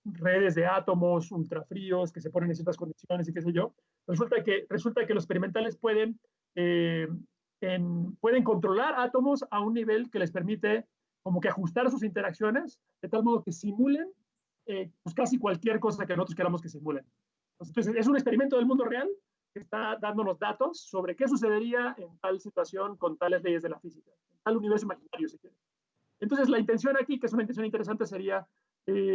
redes de átomos ultrafríos que se ponen en ciertas condiciones y qué sé yo, resulta que los experimentales pueden controlar átomos a un nivel que les permite como que ajustar sus interacciones de tal modo que simulen pues casi cualquier cosa que nosotros queramos que simulen. Entonces, es un experimento del mundo real que está dándonos datos sobre qué sucedería en tal situación con tales leyes de la física, en tal universo imaginario, si quiere. Entonces, la intención aquí, que es una intención interesante, sería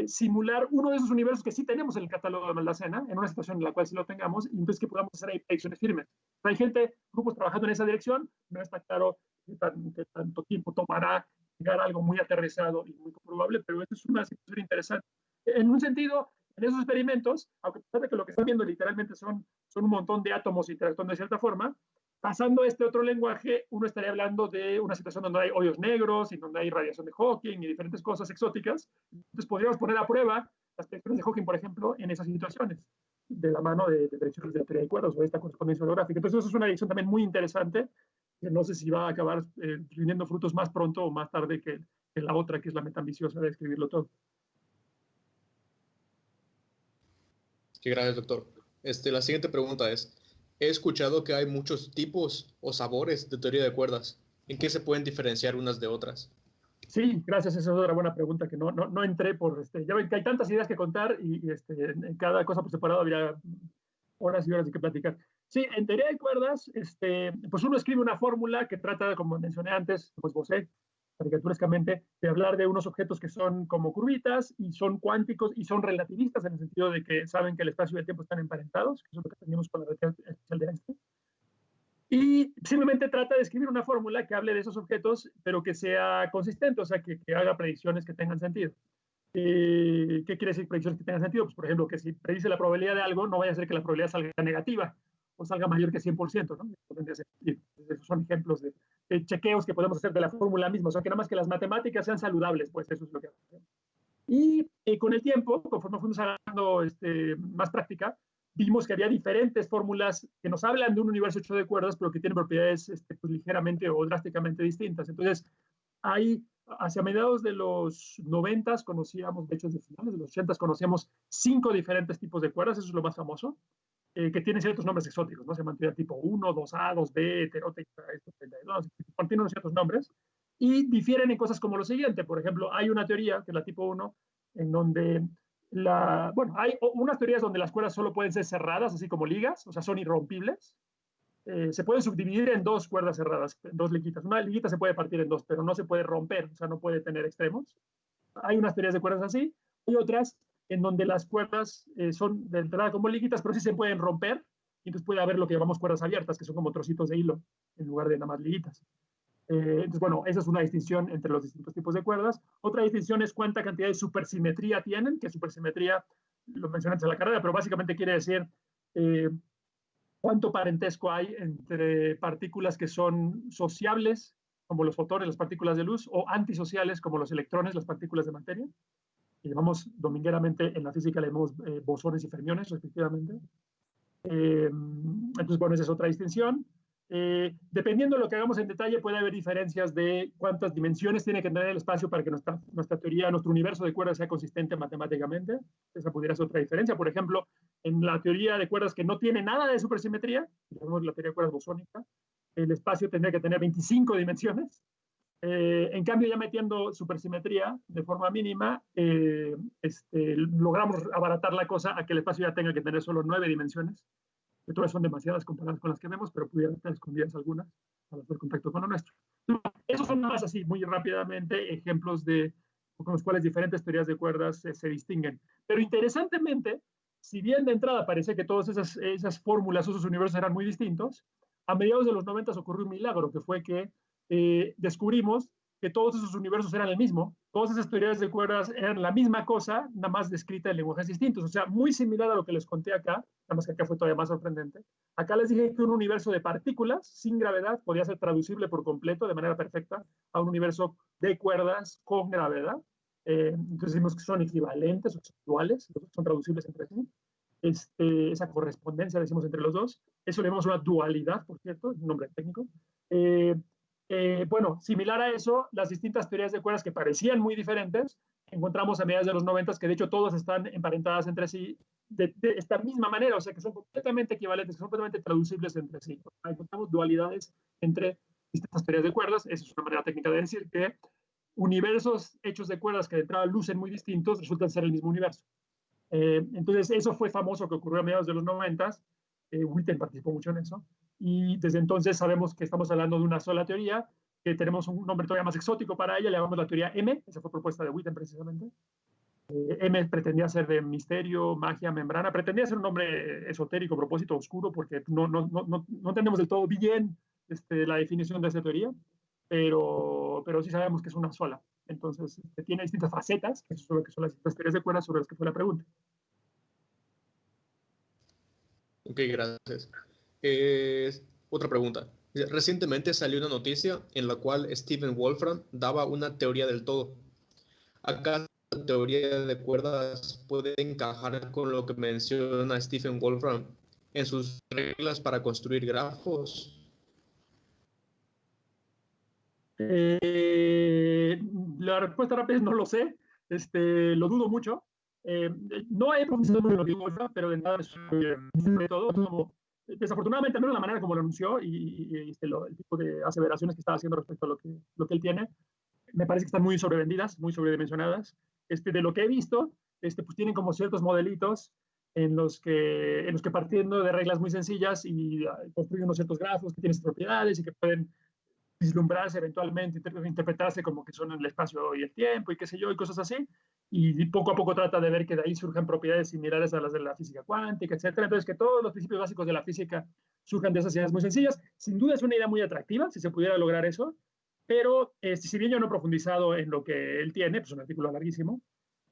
simular uno de esos universos que sí tenemos en el catálogo de Maldacena, en una situación en la cual sí lo tengamos, y entonces que podamos hacer ahí predicciones firmes. Hay gente, grupos trabajando en esa dirección, no está claro qué tanto tiempo tomará llegar a algo muy aterrizado y muy comprobable, pero esto es una situación interesante. En un sentido, en esos experimentos, aunque parece que lo que están viendo literalmente son un montón de átomos interactuando de cierta forma, pasando este otro lenguaje, uno estaría hablando de una situación donde hay hoyos negros y donde hay radiación de Hawking y diferentes cosas exóticas. Entonces podríamos poner a prueba las predicciones de Hawking, por ejemplo, en esas situaciones, de la mano de predicciones de teoría de cuerdas o de esta correspondencia holográfica. Entonces eso es una dirección también muy interesante, que no sé si va a acabar rindiendo frutos más pronto o más tarde que la otra, que es la meta ambiciosa de escribirlo todo. Qué gracias, doctor. La siguiente pregunta es, he escuchado que hay muchos tipos o sabores de teoría de cuerdas. ¿En qué se pueden diferenciar unas de otras? Sí, gracias. Esa es otra buena pregunta que no entré por... ya ven que hay tantas ideas que contar y en cada cosa por separado habría horas y horas de qué platicar. Sí, en teoría de cuerdas, pues uno escribe una fórmula que trata, como mencioné antes, pues esbocé caricaturescamente, de hablar de unos objetos que son como curvitas y son cuánticos y son relativistas en el sentido de que saben que el espacio y el tiempo están emparentados, que es lo que tenemos con la relatividad especial de Einstein. Y simplemente trata de escribir una fórmula que hable de esos objetos, pero que sea consistente, o sea, que haga predicciones que tengan sentido. ¿Qué quiere decir predicciones que tengan sentido? Pues, por ejemplo, que si predice la probabilidad de algo, no vaya a ser que la probabilidad salga negativa o salga mayor que 100%, ¿no? Esos son ejemplos de chequeos que podemos hacer de la fórmula misma, o sea, que nada más que las matemáticas sean saludables, pues eso es lo que hacemos. Y con el tiempo, conforme fuimos agarrando más práctica, vimos que había diferentes fórmulas que nos hablan de un universo hecho de cuerdas, pero que tienen propiedades pues, ligeramente o drásticamente distintas. Entonces, hacia mediados de los 90 conocíamos, de hecho, de finales de los 80 conocíamos 5 diferentes tipos de cuerdas, eso es lo más famoso, que tienen ciertos nombres exóticos, ¿no? Se mantiene tipo 1, 2A, 2B, heterótica, 32, tienen ciertos nombres, y difieren en cosas como lo siguiente. Por ejemplo, hay una teoría, que es la tipo 1, en donde hay unas teorías donde las cuerdas solo pueden ser cerradas, así como ligas, o sea, son irrompibles. Se pueden subdividir en 2 cuerdas cerradas, en 2 liguitas. Una liguita se puede partir en 2, pero no se puede romper, o sea, no puede tener extremos. Hay unas teorías de cuerdas así, hay otras en donde las cuerdas son de entrada como liguitas, pero sí se pueden romper, y entonces puede haber lo que llamamos cuerdas abiertas, que son como trocitos de hilo, en lugar de nada más liguitas. Entonces, bueno, esa es una distinción entre los distintos tipos de cuerdas. Otra distinción es cuánta cantidad de supersimetría tienen, que supersimetría lo mencioné antes en la carrera, pero básicamente quiere decir cuánto parentesco hay entre partículas que son sociables como los fotones, las partículas de luz, o antisociales, como los electrones, las partículas de materia. Y llamamos domingueramente, en la física le llamamos bosones y fermiones, respectivamente. Entonces, bueno, esa es otra distinción. Dependiendo de lo que hagamos en detalle, puede haber diferencias de cuántas dimensiones tiene que tener el espacio para que nuestra teoría, nuestro universo de cuerdas sea consistente matemáticamente. Esa pudiera ser otra diferencia. Por ejemplo, en la teoría de cuerdas que no tiene nada de supersimetría, llamamos la teoría de cuerdas bosónica, el espacio tendría que tener 25 dimensiones. En cambio, ya metiendo supersimetría de forma mínima, logramos abaratar la cosa a que el espacio ya tenga que tener solo 9 dimensiones, que todas son demasiadas comparadas con las que vemos, pero pudieran estar escondidas algunas para hacer contacto con lo nuestro. Esos son más así, muy rápidamente, ejemplos con los cuales diferentes teorías de cuerdas se distinguen. Pero interesantemente, si bien de entrada parece que todas esas fórmulas, esos universos eran muy distintos, a mediados de los 90 ocurrió un milagro, que fue que descubrimos que todos esos universos eran el mismo, todas esas teorías de cuerdas eran la misma cosa, nada más descrita en lenguajes distintos, o sea, muy similar a lo que les conté acá, nada más que acá fue todavía más sorprendente. Acá les dije que un universo de partículas sin gravedad podía ser traducible por completo, de manera perfecta, a un universo de cuerdas con gravedad. Entonces decimos que son equivalentes, son iguales, son traducibles entre sí. Esa correspondencia, decimos, entre los dos. Eso le llamamos una dualidad, por cierto, un nombre técnico. Bueno, similar a eso, las distintas teorías de cuerdas que parecían muy diferentes, encontramos a mediados de los 90 que de hecho todas están emparentadas entre sí de esta misma manera, o sea que son completamente equivalentes, que son completamente traducibles entre sí. Encontramos dualidades entre distintas teorías de cuerdas, esa es una manera técnica de decir que universos hechos de cuerdas que de entrada lucen muy distintos resultan ser el mismo universo. Entonces eso fue famoso que ocurrió a mediados de los 90, Witten participó mucho en eso, y desde entonces sabemos que estamos hablando de una sola teoría, que tenemos un nombre todavía más exótico para ella, le llamamos la teoría M, esa fue propuesta de Witten precisamente. M pretendía ser de misterio, magia, membrana, pretendía ser un nombre esotérico, propósito oscuro, porque no entendemos del todo bien la definición de esa teoría, pero sí sabemos que es una sola. Entonces, tiene distintas facetas, que son las distintas teorías de cuerdas sobre las que fue la pregunta. Ok, gracias. Otra pregunta. Recientemente salió una noticia en la cual Stephen Wolfram daba una teoría del todo. ¿Acaso la teoría de cuerdas puede encajar con lo que menciona Stephen Wolfram en sus reglas para construir grafos? La respuesta rápida es no lo sé. Lo dudo mucho. No he profundizado en lo que Wolfram, pero de nada es un método. Como, desafortunadamente, al menos la manera como lo anunció y el tipo de aseveraciones que estaba haciendo respecto a lo que él tiene, me parece que están muy sobrevendidas, muy sobredimensionadas. De lo que he visto, pues tienen como ciertos modelitos en los que partiendo de reglas muy sencillas y construyen unos ciertos grafos que tienen propiedades y que pueden vislumbrarse eventualmente, interpretarse como que son el espacio y el tiempo y qué sé yo, y cosas así, y poco a poco trata de ver que de ahí surjan propiedades similares a las de la física cuántica, etcétera. Entonces, que todos los principios básicos de la física surjan de esas ideas muy sencillas. Sin duda es una idea muy atractiva, si se pudiera lograr eso, pero si bien yo no he profundizado en lo que él tiene, pues un artículo larguísimo,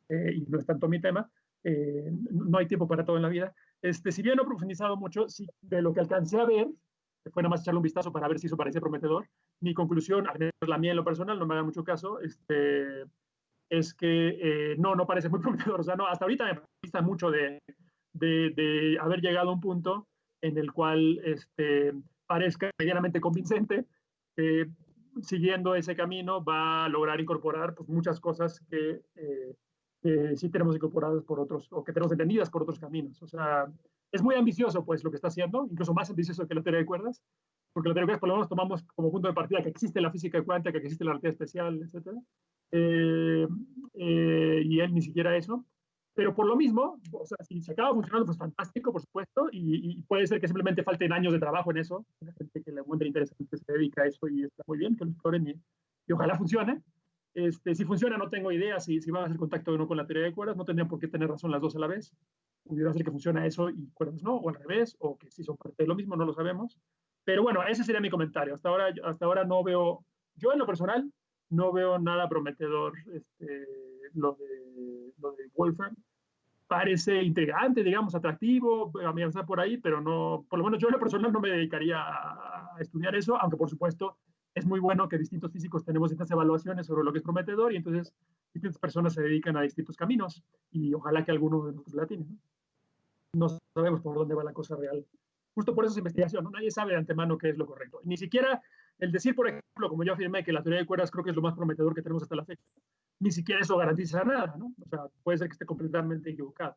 y no es tanto mi tema, no hay tiempo para todo en la vida, si bien no he profundizado mucho, sí, de lo que alcancé a ver, fue nada más echarle un vistazo para ver si eso parecía prometedor. Mi conclusión, al menos la mía en lo personal, no me haga mucho caso, es que no parece muy prometedor. O sea, no, hasta ahorita me pista mucho de haber llegado a un punto en el cual parezca medianamente convincente, siguiendo ese camino va a lograr incorporar pues, muchas cosas que sí tenemos incorporadas por otros, o que tenemos entendidas por otros caminos. O sea, es muy ambicioso pues lo que está haciendo, incluso más ambicioso que la teoría de cuerdas, porque la teoría de cuerdas por lo menos tomamos como punto de partida que existe la física cuántica, que existe la relatividad especial, etc. Y él ni siquiera eso. Pero por lo mismo, o sea, si se acaba funcionando, pues fantástico, por supuesto, y puede ser que simplemente falten años de trabajo en eso. Hay gente que le encuentra interesante, se dedica a eso y está muy bien, que lo exploren y ojalá funcione. Si funciona, no tengo idea si van a hacer contacto o no con la teoría de cuerdas, no tendrían por qué tener razón las dos a la vez. Pudiera ser que funciona eso y cuerdas no, o al revés, o que sí son parte de lo mismo, no lo sabemos. Pero bueno, ese sería mi comentario. Hasta ahora no veo, yo en lo personal, no veo nada prometedor lo de Wolfram. Parece intrigante, digamos, atractivo, a mí está por ahí, pero no, por lo menos yo en lo personal no me dedicaría a estudiar eso, aunque por supuesto es muy bueno que distintos físicos tenemos estas evaluaciones sobre lo que es prometedor y entonces distintas personas se dedican a distintos caminos y ojalá que alguno de nosotros la tiene, ¿no? No sabemos por dónde va la cosa real. Justo por eso es investigación, ¿no? Nadie sabe de antemano qué es lo correcto. Ni siquiera el decir, por ejemplo, como yo afirmé, que la teoría de cuerdas creo que es lo más prometedor que tenemos hasta la fecha, ni siquiera eso garantiza nada, ¿no? O sea, puede ser que esté completamente equivocado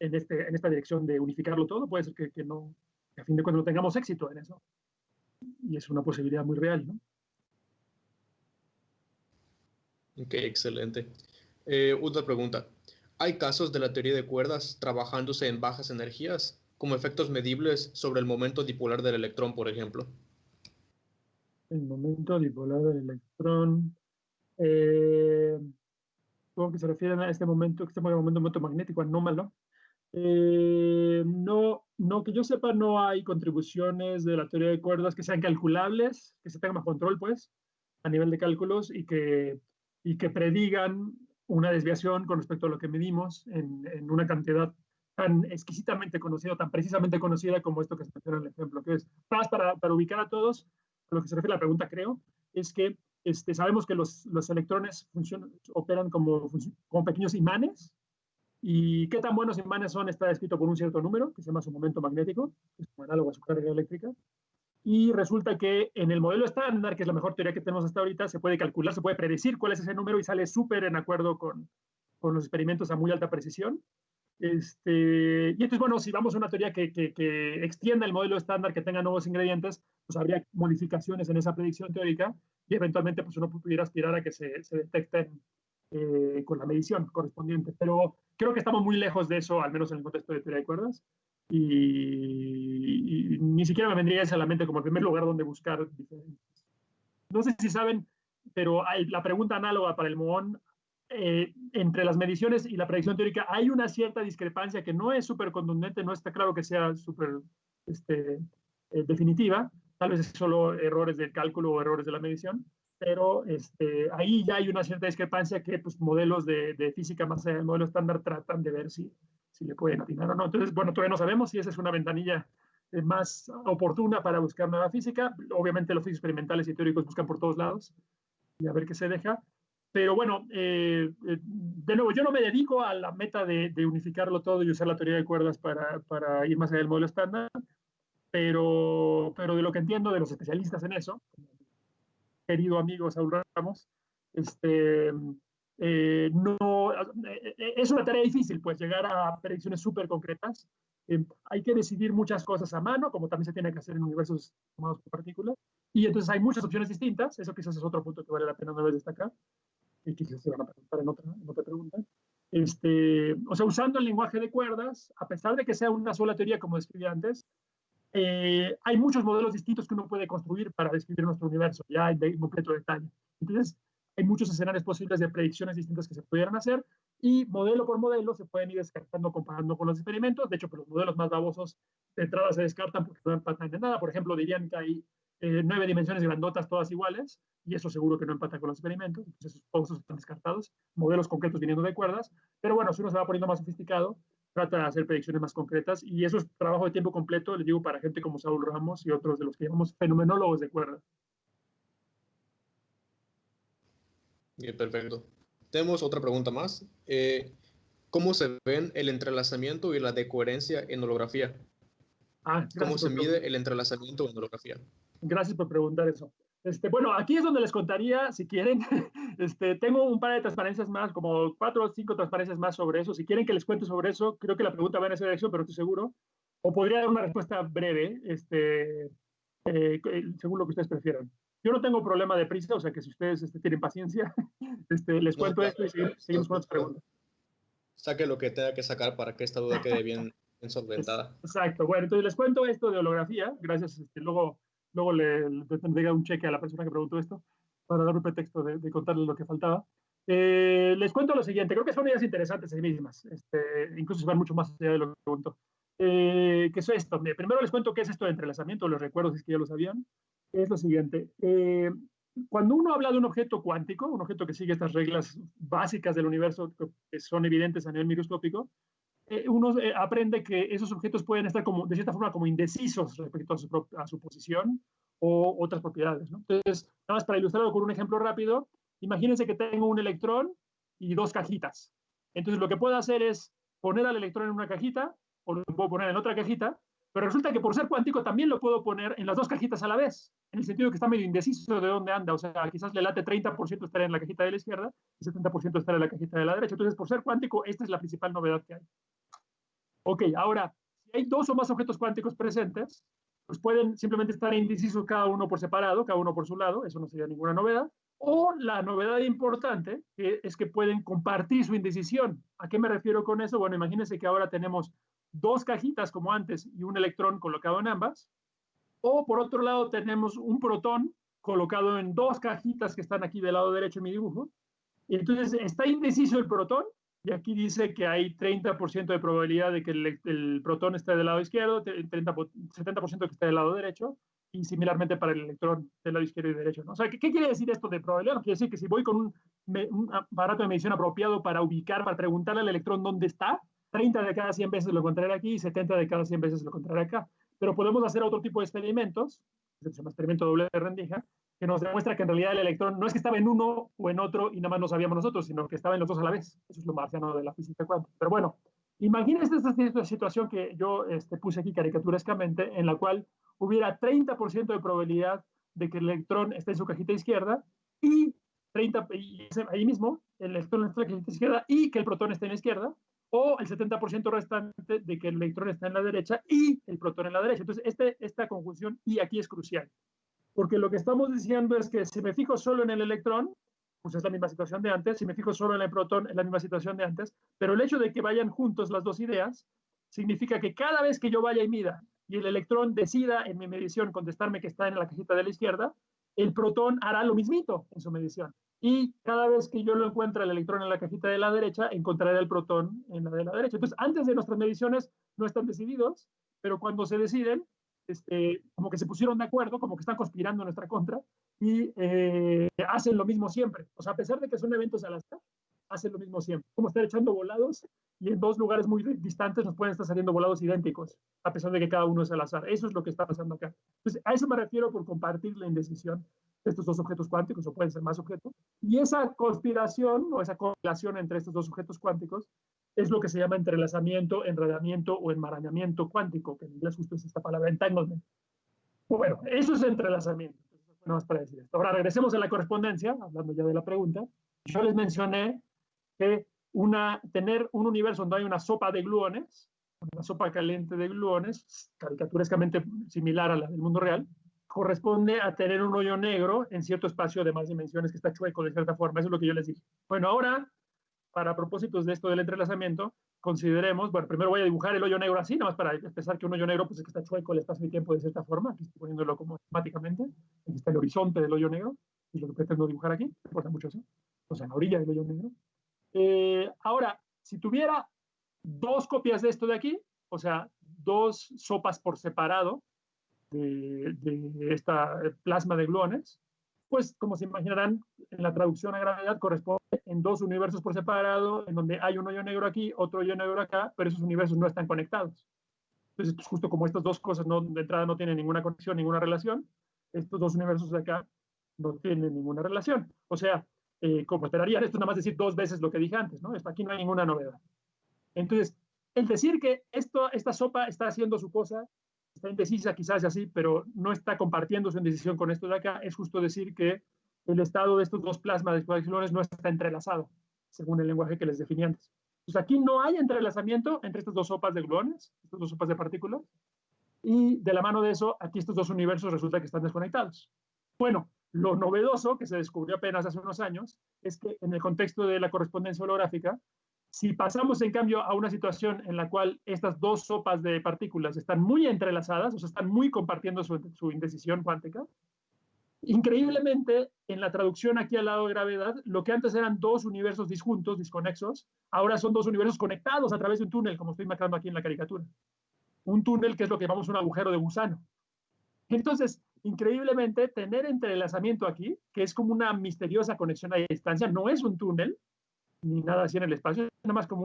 en esta dirección de unificarlo todo, puede ser que no, que a fin de cuentas no tengamos éxito en eso. Y es una posibilidad muy real, ¿no? Ok, excelente. Otra pregunta. ¿Hay casos de la teoría de cuerdas trabajándose en bajas energías, como efectos medibles sobre el momento dipolar del electrón, por ejemplo? El momento dipolar del electrón. Eh, Supongo que se refieren a este momento, momento magnético anómalo. No, no, que yo sepa, no hay contribuciones de la teoría de cuerdas que sean calculables, que se tengan más control, pues, a nivel de cálculos y que predigan una desviación con respecto a lo que medimos en una cantidad tan exquisitamente conocida, tan precisamente conocida como esto que se menciona en el ejemplo, que es más para ubicar a todos, a lo que se refiere a la pregunta, creo, es que sabemos que los electrones operan como pequeños imanes, y qué tan buenos imanes son está descrito por un cierto número, que se llama su momento magnético, que es como análogo a su carga eléctrica. Y resulta que en el modelo estándar, que es la mejor teoría que tenemos hasta ahorita, se puede calcular, se puede predecir cuál es ese número y sale súper en acuerdo con los experimentos a muy alta precisión. Y entonces, bueno, si vamos a una teoría que extienda el modelo estándar, que tenga nuevos ingredientes, pues habría modificaciones en esa predicción teórica y eventualmente pues uno pudiera aspirar a que se detecten con la medición correspondiente. Pero creo que estamos muy lejos de eso, al menos en el contexto de teoría de cuerdas. Y ni siquiera me vendría esa a la mente como el primer lugar donde buscar diferentes. No sé si saben, pero hay la pregunta análoga para el muón, entre las mediciones y la predicción teórica hay una cierta discrepancia que no es súper contundente, no está claro que sea súper definitiva, tal vez es solo errores del cálculo o errores de la medición, pero ahí ya hay una cierta discrepancia que pues, modelos de física más allá del modelo estándar tratan de ver si le pueden atinar o no. Entonces, bueno, todavía no sabemos si esa es una ventanilla más oportuna para buscar nueva física. Obviamente los físicos experimentales y teóricos buscan por todos lados y a ver qué se deja. Pero bueno, de nuevo, yo no me dedico a la meta de unificarlo todo y usar la teoría de cuerdas para ir más allá del modelo estándar, pero de lo que entiendo de los especialistas en eso, querido amigo Saúl Ramos, no, es una tarea difícil, pues llegar a predicciones súper concretas. Hay que decidir muchas cosas a mano, como también se tiene que hacer en universos formados por partículas. Y entonces hay muchas opciones distintas. Eso quizás es otro punto que vale la pena una vez destacar y quizás se van a preguntar en otra pregunta. O sea, usando el lenguaje de cuerdas, a pesar de que sea una sola teoría, como describí antes, hay muchos modelos distintos que uno puede construir para describir nuestro universo, ya en completo detalle. Entonces, hay muchos escenarios posibles de predicciones distintas que se pudieran hacer y modelo por modelo se pueden ir descartando comparando con los experimentos. De hecho, pues los modelos más babosos de entrada se descartan porque no empatan en nada. Por ejemplo, dirían que hay 9 dimensiones grandotas todas iguales y eso seguro que no empata con los experimentos. Entonces, todos esos están descartados. Modelos concretos viniendo de cuerdas. Pero bueno, si uno se va poniendo más sofisticado, trata de hacer predicciones más concretas y eso es trabajo de tiempo completo, les digo, para gente como Saúl Ramos y otros de los que llamamos fenomenólogos de cuerda. Bien, perfecto. Tenemos otra pregunta más. ¿Cómo se ven el entrelazamiento y la decoherencia en holografía? ¿Cómo se mide el entrelazamiento en holografía? Gracias por preguntar eso. Bueno, aquí es donde les contaría, si quieren, tengo un par de transparencias más, como 4 o 5 transparencias más sobre eso. Si quieren que les cuente sobre eso, creo que la pregunta va en esa dirección, pero estoy seguro. O podría dar una respuesta breve, según lo que ustedes prefieran. Yo no tengo problema de prisa, o sea que si ustedes tienen paciencia, les cuento esto y seguimos con otras preguntas. Saque lo que tenga que sacar para que esta duda quede bien solventada. Exacto. Bueno, entonces les cuento esto de holografía. Gracias. Luego le tendré un cheque a la persona que preguntó esto para dar un pretexto de contarles lo que faltaba. Les cuento lo siguiente. Creo que son ideas interesantes en sí mismas. Incluso se van mucho más allá de lo que preguntó. ¿Qué es esto? Primero les cuento qué es esto de entrelazamiento. Los recuerdos es que ya lo sabían. Es lo siguiente. Cuando uno habla de un objeto cuántico, un objeto que sigue estas reglas básicas del universo que son evidentes a nivel microscópico, uno aprende que esos objetos pueden estar como, de cierta forma como indecisos respecto a su posición o otras propiedades, ¿no? Entonces, nada más para ilustrarlo con un ejemplo rápido, imagínense que tengo un electrón y dos cajitas. Entonces, lo que puedo hacer es poner al electrón en una cajita o lo puedo poner en otra cajita, pero resulta que por ser cuántico también lo puedo poner en las dos cajitas a la vez, en el sentido que está medio indeciso de dónde anda. O sea, quizás le late 30% estar en la cajita de la izquierda y 70% estar en la cajita de la derecha. Entonces, por ser cuántico, esta es la principal novedad que hay. Ok, ahora, si hay dos o más objetos cuánticos presentes, pues pueden simplemente estar indecisos cada uno por separado, cada uno por su lado, eso no sería ninguna novedad. O la novedad importante es que pueden compartir su indecisión. ¿A qué me refiero con eso? Bueno, imagínense que ahora tenemos dos cajitas como antes y un electrón colocado en ambas. O por otro lado tenemos un protón colocado en dos cajitas que están aquí del lado derecho en mi dibujo. Y entonces está indeciso el protón, y aquí dice que hay 30% de probabilidad de que el protón esté del lado izquierdo, 70% que esté del lado derecho, y similarmente para el electrón del lado izquierdo y derecho, ¿no? O sea, ¿qué quiere decir esto de probabilidad? Quiere decir que si voy con un aparato de medición apropiado para ubicar, para preguntarle al electrón dónde está, 30 de cada 100 veces lo encontraré aquí y 70 de cada 100 veces lo encontraré acá. Pero podemos hacer otro tipo de experimentos, se llama experimento doble rendija, que nos demuestra que en realidad el electrón no es que estaba en uno o en otro y nada más no sabíamos nosotros, sino que estaba en los dos a la vez. Eso es lo marciano de la física cuántica. Pero bueno, imagínense esta situación que yo puse aquí caricaturescamente, en la cual hubiera 30% de probabilidad de que el electrón esté en su cajita izquierda y 30, y ahí mismo el electrón está en la cajita izquierda y que el protón esté en la izquierda, o el 70% restante de que el electrón está en la derecha y el protón en la derecha. Entonces, esta conjunción y aquí es crucial. Porque lo que estamos diciendo es que si me fijo solo en el electrón, pues es la misma situación de antes, si me fijo solo en el protón, es la misma situación de antes, pero el hecho de que vayan juntos las dos ideas significa que cada vez que yo vaya y mida y el electrón decida en mi medición contestarme que está en la cajita de la izquierda, el protón hará lo mismito en su medición. Y cada vez que yo lo encuentre el electrón en la cajita de la derecha, encontraré el protón en la de la derecha. Entonces, antes de nuestras mediciones no están decididos, pero cuando se deciden, como que se pusieron de acuerdo, como que están conspirando en nuestra contra y hacen lo mismo siempre. O sea, a pesar de que son eventos al azar, hacen lo mismo siempre. Como estar echando volados y en dos lugares muy distantes nos pueden estar saliendo volados idénticos, a pesar de que cada uno es al azar. Eso es lo que está pasando acá. Entonces, a eso me refiero por compartir la indecisión de estos dos objetos cuánticos, o pueden ser más objetos. Y esa conspiración o esa correlación entre estos dos objetos cuánticos es lo que se llama entrelazamiento, enredamiento o enmarañamiento cuántico, que en inglés justo es esta palabra, entanglement. Bueno, eso es entrelazamiento. No más para decir esto. Ahora regresemos a la correspondencia, hablando ya de la pregunta. Yo les mencioné que tener un universo donde hay una sopa de gluones, una sopa caliente de gluones, caricaturescamente similar a la del mundo real, corresponde a tener un hoyo negro en cierto espacio de más dimensiones que está chueco de cierta forma. Eso es lo que yo les dije. Bueno, ahora, para propósitos de esto del entrelazamiento, consideremos, bueno, primero voy a dibujar el hoyo negro así, nada más para expresar que un hoyo negro pues es que está chueco el espacio y tiempo de cierta forma, aquí estoy poniéndolo como esquemáticamente, aquí está el horizonte del hoyo negro, y lo que pretendo dibujar aquí, me importa mucho eso, o sea, en la orilla del hoyo negro. Ahora, si tuviera dos copias de esto de aquí, o sea, dos sopas por separado de esta plasma de gluones, pues como se imaginarán, en la traducción a gravedad corresponde en dos universos por separado, en donde hay un hoyo negro aquí, otro hoyo negro acá, pero esos universos no están conectados. Entonces, pues, justo como estas dos cosas de entrada no tienen ninguna conexión, ninguna relación, estos dos universos de acá no tienen ninguna relación. O sea, como esperarían, esto es nada más decir dos veces lo que dije antes, ¿no? Aquí no hay ninguna novedad. Entonces, el decir que esta sopa está haciendo su cosa, está indecisa quizás así, pero no está compartiendo su indecisión con esto de acá, es justo decir que el estado de estos dos plasmas de gluones no está entrelazado, según el lenguaje que les definí antes. Entonces aquí no hay entrelazamiento entre estas dos sopas de gluones, estas dos sopas de partículas, y de la mano de eso, aquí estos dos universos resulta que están desconectados. Bueno, lo novedoso que se descubrió apenas hace unos años es que en el contexto de la correspondencia holográfica, si pasamos, en cambio, a una situación en la cual estas dos sopas de partículas están muy entrelazadas, o sea, están muy compartiendo su indecisión cuántica, increíblemente, en la traducción aquí al lado de gravedad, lo que antes eran dos universos disjuntos, disconexos, ahora son dos universos conectados a través de un túnel, como estoy marcando aquí en la caricatura. Un túnel que es lo que llamamos un agujero de gusano. Entonces, increíblemente, tener entrelazamiento aquí, que es como una misteriosa conexión a distancia, no es un túnel, ni nada así en el espacio, es nada más como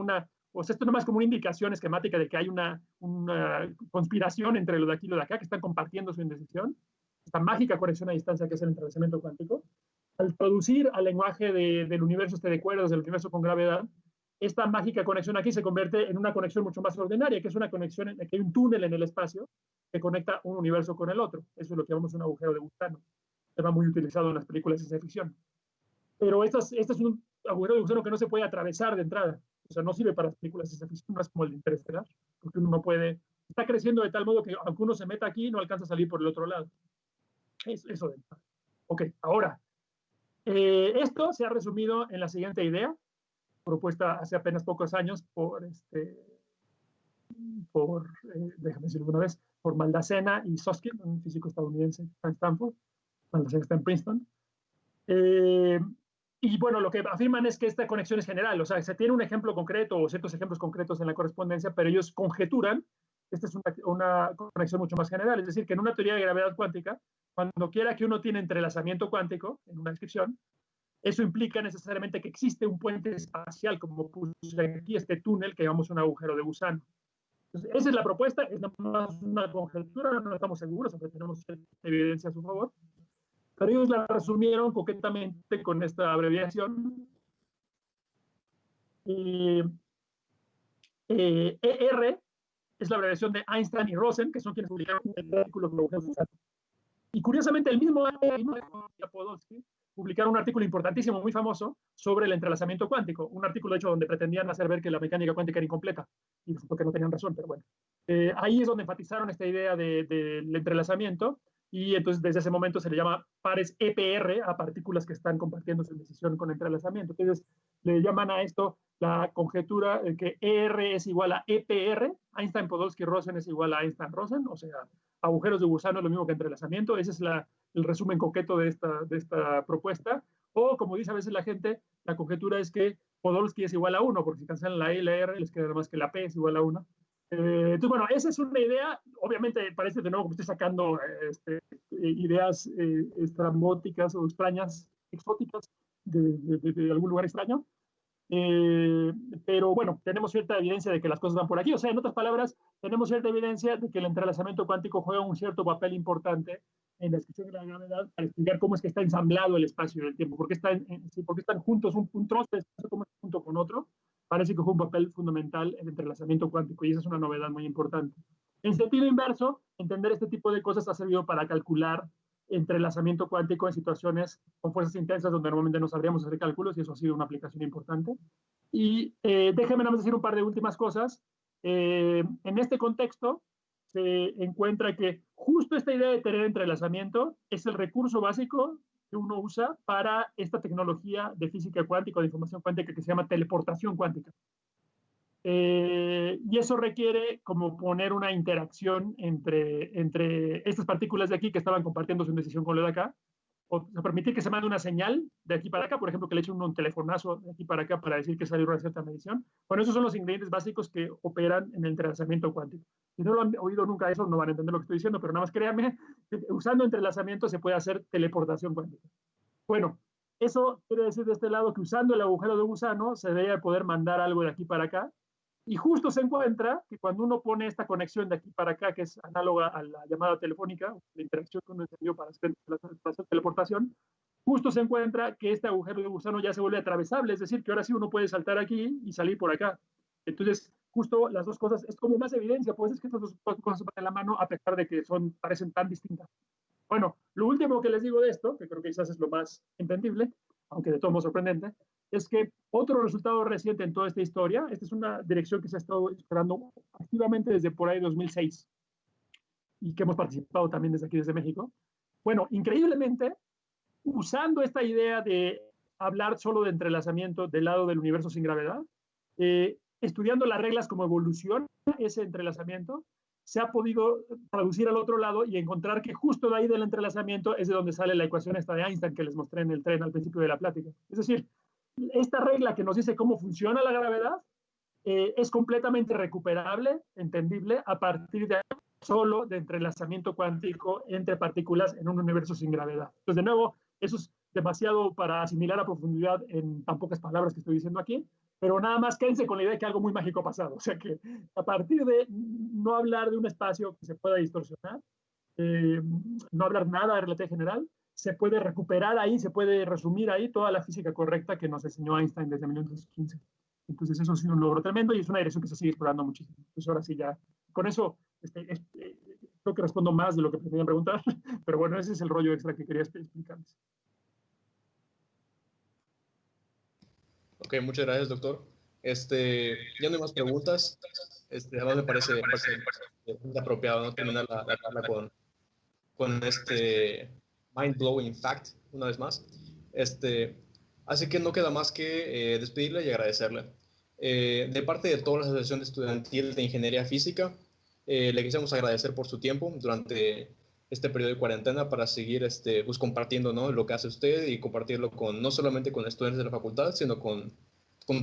o sea, esto es nada más como una indicación esquemática de que hay una conspiración entre lo de aquí y lo de acá, que están compartiendo su indecisión. esta mágica conexión a distancia que es el entrelazamiento cuántico, al traducir al lenguaje del universo de cuerdas, del universo con gravedad, esta mágica conexión aquí se convierte en una conexión mucho más ordinaria, que es una conexión en que hay un túnel en el espacio que conecta un universo con el otro. Eso es lo que llamamos un agujero de gusano. Tema muy utilizado en las películas de ciencia ficción. Pero este es un agujero de gusano que no se puede atravesar de entrada. O sea, no sirve para las películas de ciencia ficción, no es como el de Interestelar, porque uno no puede. Está creciendo de tal modo que aunque uno se meta aquí, no alcanza a salir por el otro lado. Eso de entrada. Ok, ahora, esto se ha resumido en la siguiente idea, propuesta hace apenas pocos años déjame decirlo una vez, por Maldacena y Susskind, un físico estadounidense en Stanford. Maldacena está en Princeton. Y bueno, lo que afirman es que esta conexión es general, o sea, se tiene un ejemplo concreto o ciertos ejemplos concretos en la correspondencia, pero ellos conjeturan que esta es una conexión mucho más general, es decir, que en una teoría de gravedad cuántica, cuando quiera que uno tiene entrelazamiento cuántico en una descripción, eso implica necesariamente que existe un puente espacial, como puse aquí este túnel que llamamos un agujero de gusano. Entonces, esa es la propuesta, es más una conjetura, no estamos seguros, aunque tenemos evidencia a su favor, pero ellos la resumieron coquetamente con esta abreviación. ER es la abreviación de Einstein y Rosen, que son quienes publicaron el artículo de agujeros de gusano. Y curiosamente, el mismo año, Podolsky publicaron un artículo importantísimo, muy famoso, sobre el entrelazamiento cuántico. Un artículo hecho donde pretendían hacer ver que la mecánica cuántica era incompleta. Y resultó que no tenían razón, pero bueno. Ahí es donde enfatizaron esta idea del entrelazamiento. Y entonces desde ese momento se le llama pares EPR a partículas que están compartiendo su decisión con entrelazamiento. Entonces le llaman a esto la conjetura que ER es igual a EPR, Einstein, Podolsky, Rosen es igual a Einstein, Rosen, o sea, agujeros de gusano es lo mismo que entrelazamiento. Ese es el resumen coqueto de esta propuesta. O, como dice a veces la gente, la conjetura es que Podolsky es igual a 1, porque si cancelan la E y la R, les queda nada más que la P es igual a 1. Entonces, bueno, esa es una idea. Obviamente parece de nuevo que estoy sacando ideas estrambóticas o extrañas, exóticas de algún lugar extraño. Pero bueno, tenemos cierta evidencia de que las cosas van por aquí. O sea, en otras palabras, tenemos cierta evidencia de que el entrelazamiento cuántico juega un cierto papel importante en la descripción de la gravedad para explicar cómo es que está ensamblado el espacio y el tiempo, por qué están juntos un trozo de espacio como junto con otro. Parece que juega un papel fundamental el entrelazamiento cuántico y esa es una novedad muy importante. En sentido inverso, entender este tipo de cosas ha servido para calcular entrelazamiento cuántico en situaciones con fuerzas intensas donde normalmente no sabríamos hacer cálculos y eso ha sido una aplicación importante. Y déjenme nada más decir un par de últimas cosas. En este contexto se encuentra que justo esta idea de tener entrelazamiento es el recurso básico que uno usa para esta tecnología de física cuántica o de información cuántica que se llama teleportación cuántica. Y eso requiere como poner una interacción entre estas partículas de aquí que estaban compartiendo su decisión con lo de acá, o sea, permitir que se mande una señal de aquí para acá, por ejemplo, que le echen un telefonazo de aquí para acá para decir que salió una cierta medición. Bueno, esos son los ingredientes básicos que operan en el entrelazamiento cuántico. Si no lo han oído nunca eso, no van a entender lo que estoy diciendo, pero nada más créanme, usando entrelazamiento se puede hacer teleportación cuántica. Bueno, eso quiere decir de este lado que usando el agujero de gusano se debe poder mandar algo de aquí para acá. Y justo se encuentra que cuando uno pone esta conexión de aquí para acá, que es análoga a la llamada telefónica, la interacción que uno entendió para hacer la teleportación, justo se encuentra que este agujero de gusano ya se vuelve atravesable, es decir, que ahora sí uno puede saltar aquí y salir por acá. Entonces, justo las dos cosas, es como más evidencia, pues es que estas dos cosas van de la mano a pesar de que parecen tan distintas. Bueno, lo último que les digo de esto, que creo que quizás es lo más entendible, aunque de todo modo sorprendente, es que otro resultado reciente en toda esta historia, esta es una dirección que se ha estado explorando activamente desde por ahí 2006 y que hemos participado también desde aquí, desde México. Bueno, increíblemente, usando esta idea de hablar solo de entrelazamiento del lado del universo sin gravedad, estudiando las reglas como evoluciona ese entrelazamiento, se ha podido traducir al otro lado y encontrar que justo de ahí del entrelazamiento es de donde sale la ecuación esta de Einstein que les mostré en el tren al principio de la plática. Es decir, esta regla que nos dice cómo funciona la gravedad es completamente recuperable, entendible, a partir de solo de entrelazamiento cuántico entre partículas en un universo sin gravedad. Entonces, de nuevo, eso es demasiado para asimilar a profundidad en tan pocas palabras que estoy diciendo aquí, pero nada más quédense con la idea de que algo muy mágico ha pasado. O sea que a partir de no hablar de un espacio que se pueda distorsionar, eh, no hablar nada de relatividad general, se puede recuperar ahí, se puede resumir ahí toda la física correcta que nos enseñó Einstein desde 1915. Entonces eso ha sido un logro tremendo y es una dirección que se sigue explorando muchísimo. Entonces ahora sí ya, con eso creo que respondo más de lo que pretendían preguntar, pero bueno, ese es el rollo extra que quería explicarles. Ok, muchas gracias, doctor. Ya no hay más preguntas. Además me parece apropiado, ¿no? Terminar la charla con este mind-blowing fact, una vez más. Este, Así que no queda más que despedirle y agradecerle. De parte de toda la Asociación Estudiantil de Ingeniería Física, le quisiéramos agradecer por su tiempo durante este periodo de cuarentena para seguir pues compartiendo, ¿no? Lo que hace usted y compartirlo no solamente con estudiantes de la facultad, sino con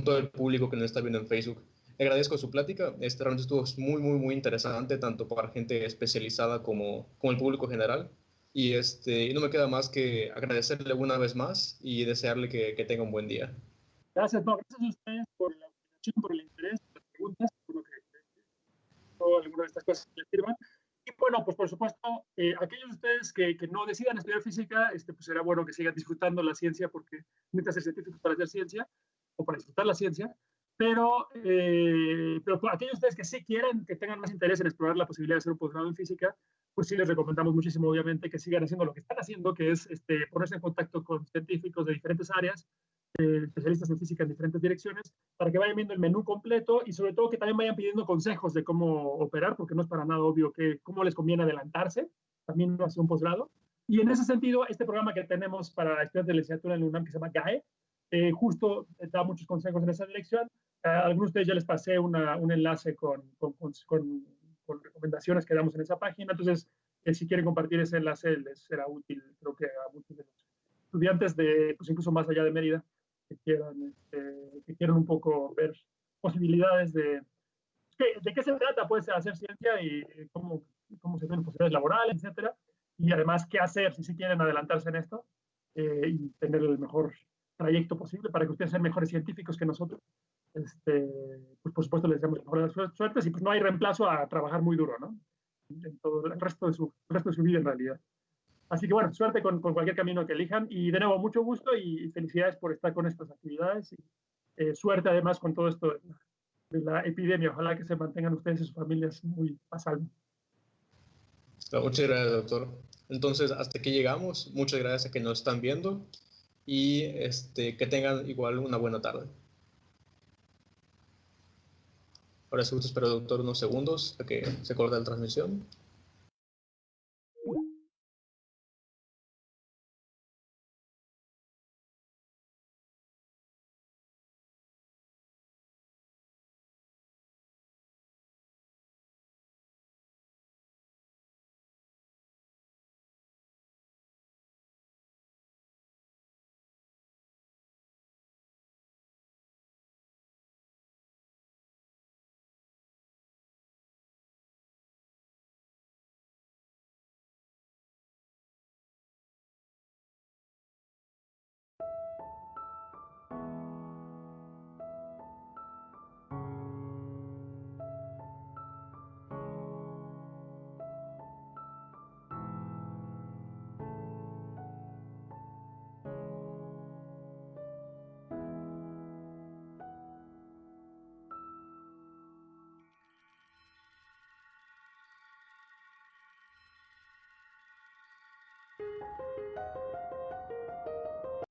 todo el público que nos está viendo en Facebook. Le agradezco su plática. Realmente estuvo muy, muy, muy interesante, tanto para gente especializada como el público general. Y no me queda más que agradecerle una vez más y desearle que tenga un buen día. Gracias, no, gracias a ustedes por la invitación, por el interés, por las preguntas, por lo que todo, alguna de estas cosas les sirvan. Y bueno, pues por supuesto, aquellos de ustedes que no decidan estudiar física, pues será bueno que sigan disfrutando la ciencia porque necesitan ser científicos para hacer ciencia o para disfrutar la ciencia. Pero aquellos de ustedes que sí quieren, que tengan más interés en explorar la posibilidad de hacer un posgrado en física, pues sí les recomendamos muchísimo, obviamente, que sigan haciendo lo que están haciendo, que es ponerse en contacto con científicos de diferentes áreas, especialistas en física en diferentes direcciones, para que vayan viendo el menú completo y sobre todo que también vayan pidiendo consejos de cómo operar, porque no es para nada obvio cómo les conviene adelantarse, también hacer un posgrado. Y en ese sentido, este programa que tenemos para estudiantes de licenciatura en la UNAM, que se llama GAE, justo da muchos consejos en esa dirección. A algunos de ustedes ya les pasé un enlace con recomendaciones que damos en esa página, entonces si quieren compartir ese enlace les será útil, creo que a muchos de los estudiantes pues incluso más allá de Mérida, que quieran un poco ver posibilidades de qué se trata, pues, hacer ciencia y cómo se ven posibilidades laborales, etcétera. Y además, qué hacer si quieren adelantarse en esto y tener el mejor trayecto posible para que ustedes sean mejores científicos que nosotros. Pues por supuesto les deseamos mejores suertes y pues no hay reemplazo a trabajar muy duro, ¿no? En todo el resto de su vida en realidad. Así que bueno, suerte con cualquier camino que elijan y de nuevo mucho gusto y felicidades por estar con estas actividades y suerte además con todo esto de la epidemia. Ojalá que se mantengan ustedes y sus familias muy a salvo. Muchas gracias, doctor. Entonces, hasta aquí llegamos. Muchas gracias a que nos están viendo y que tengan igual una buena tarde. Ahora sí, espero, doctor, unos segundos a que se corte la transmisión.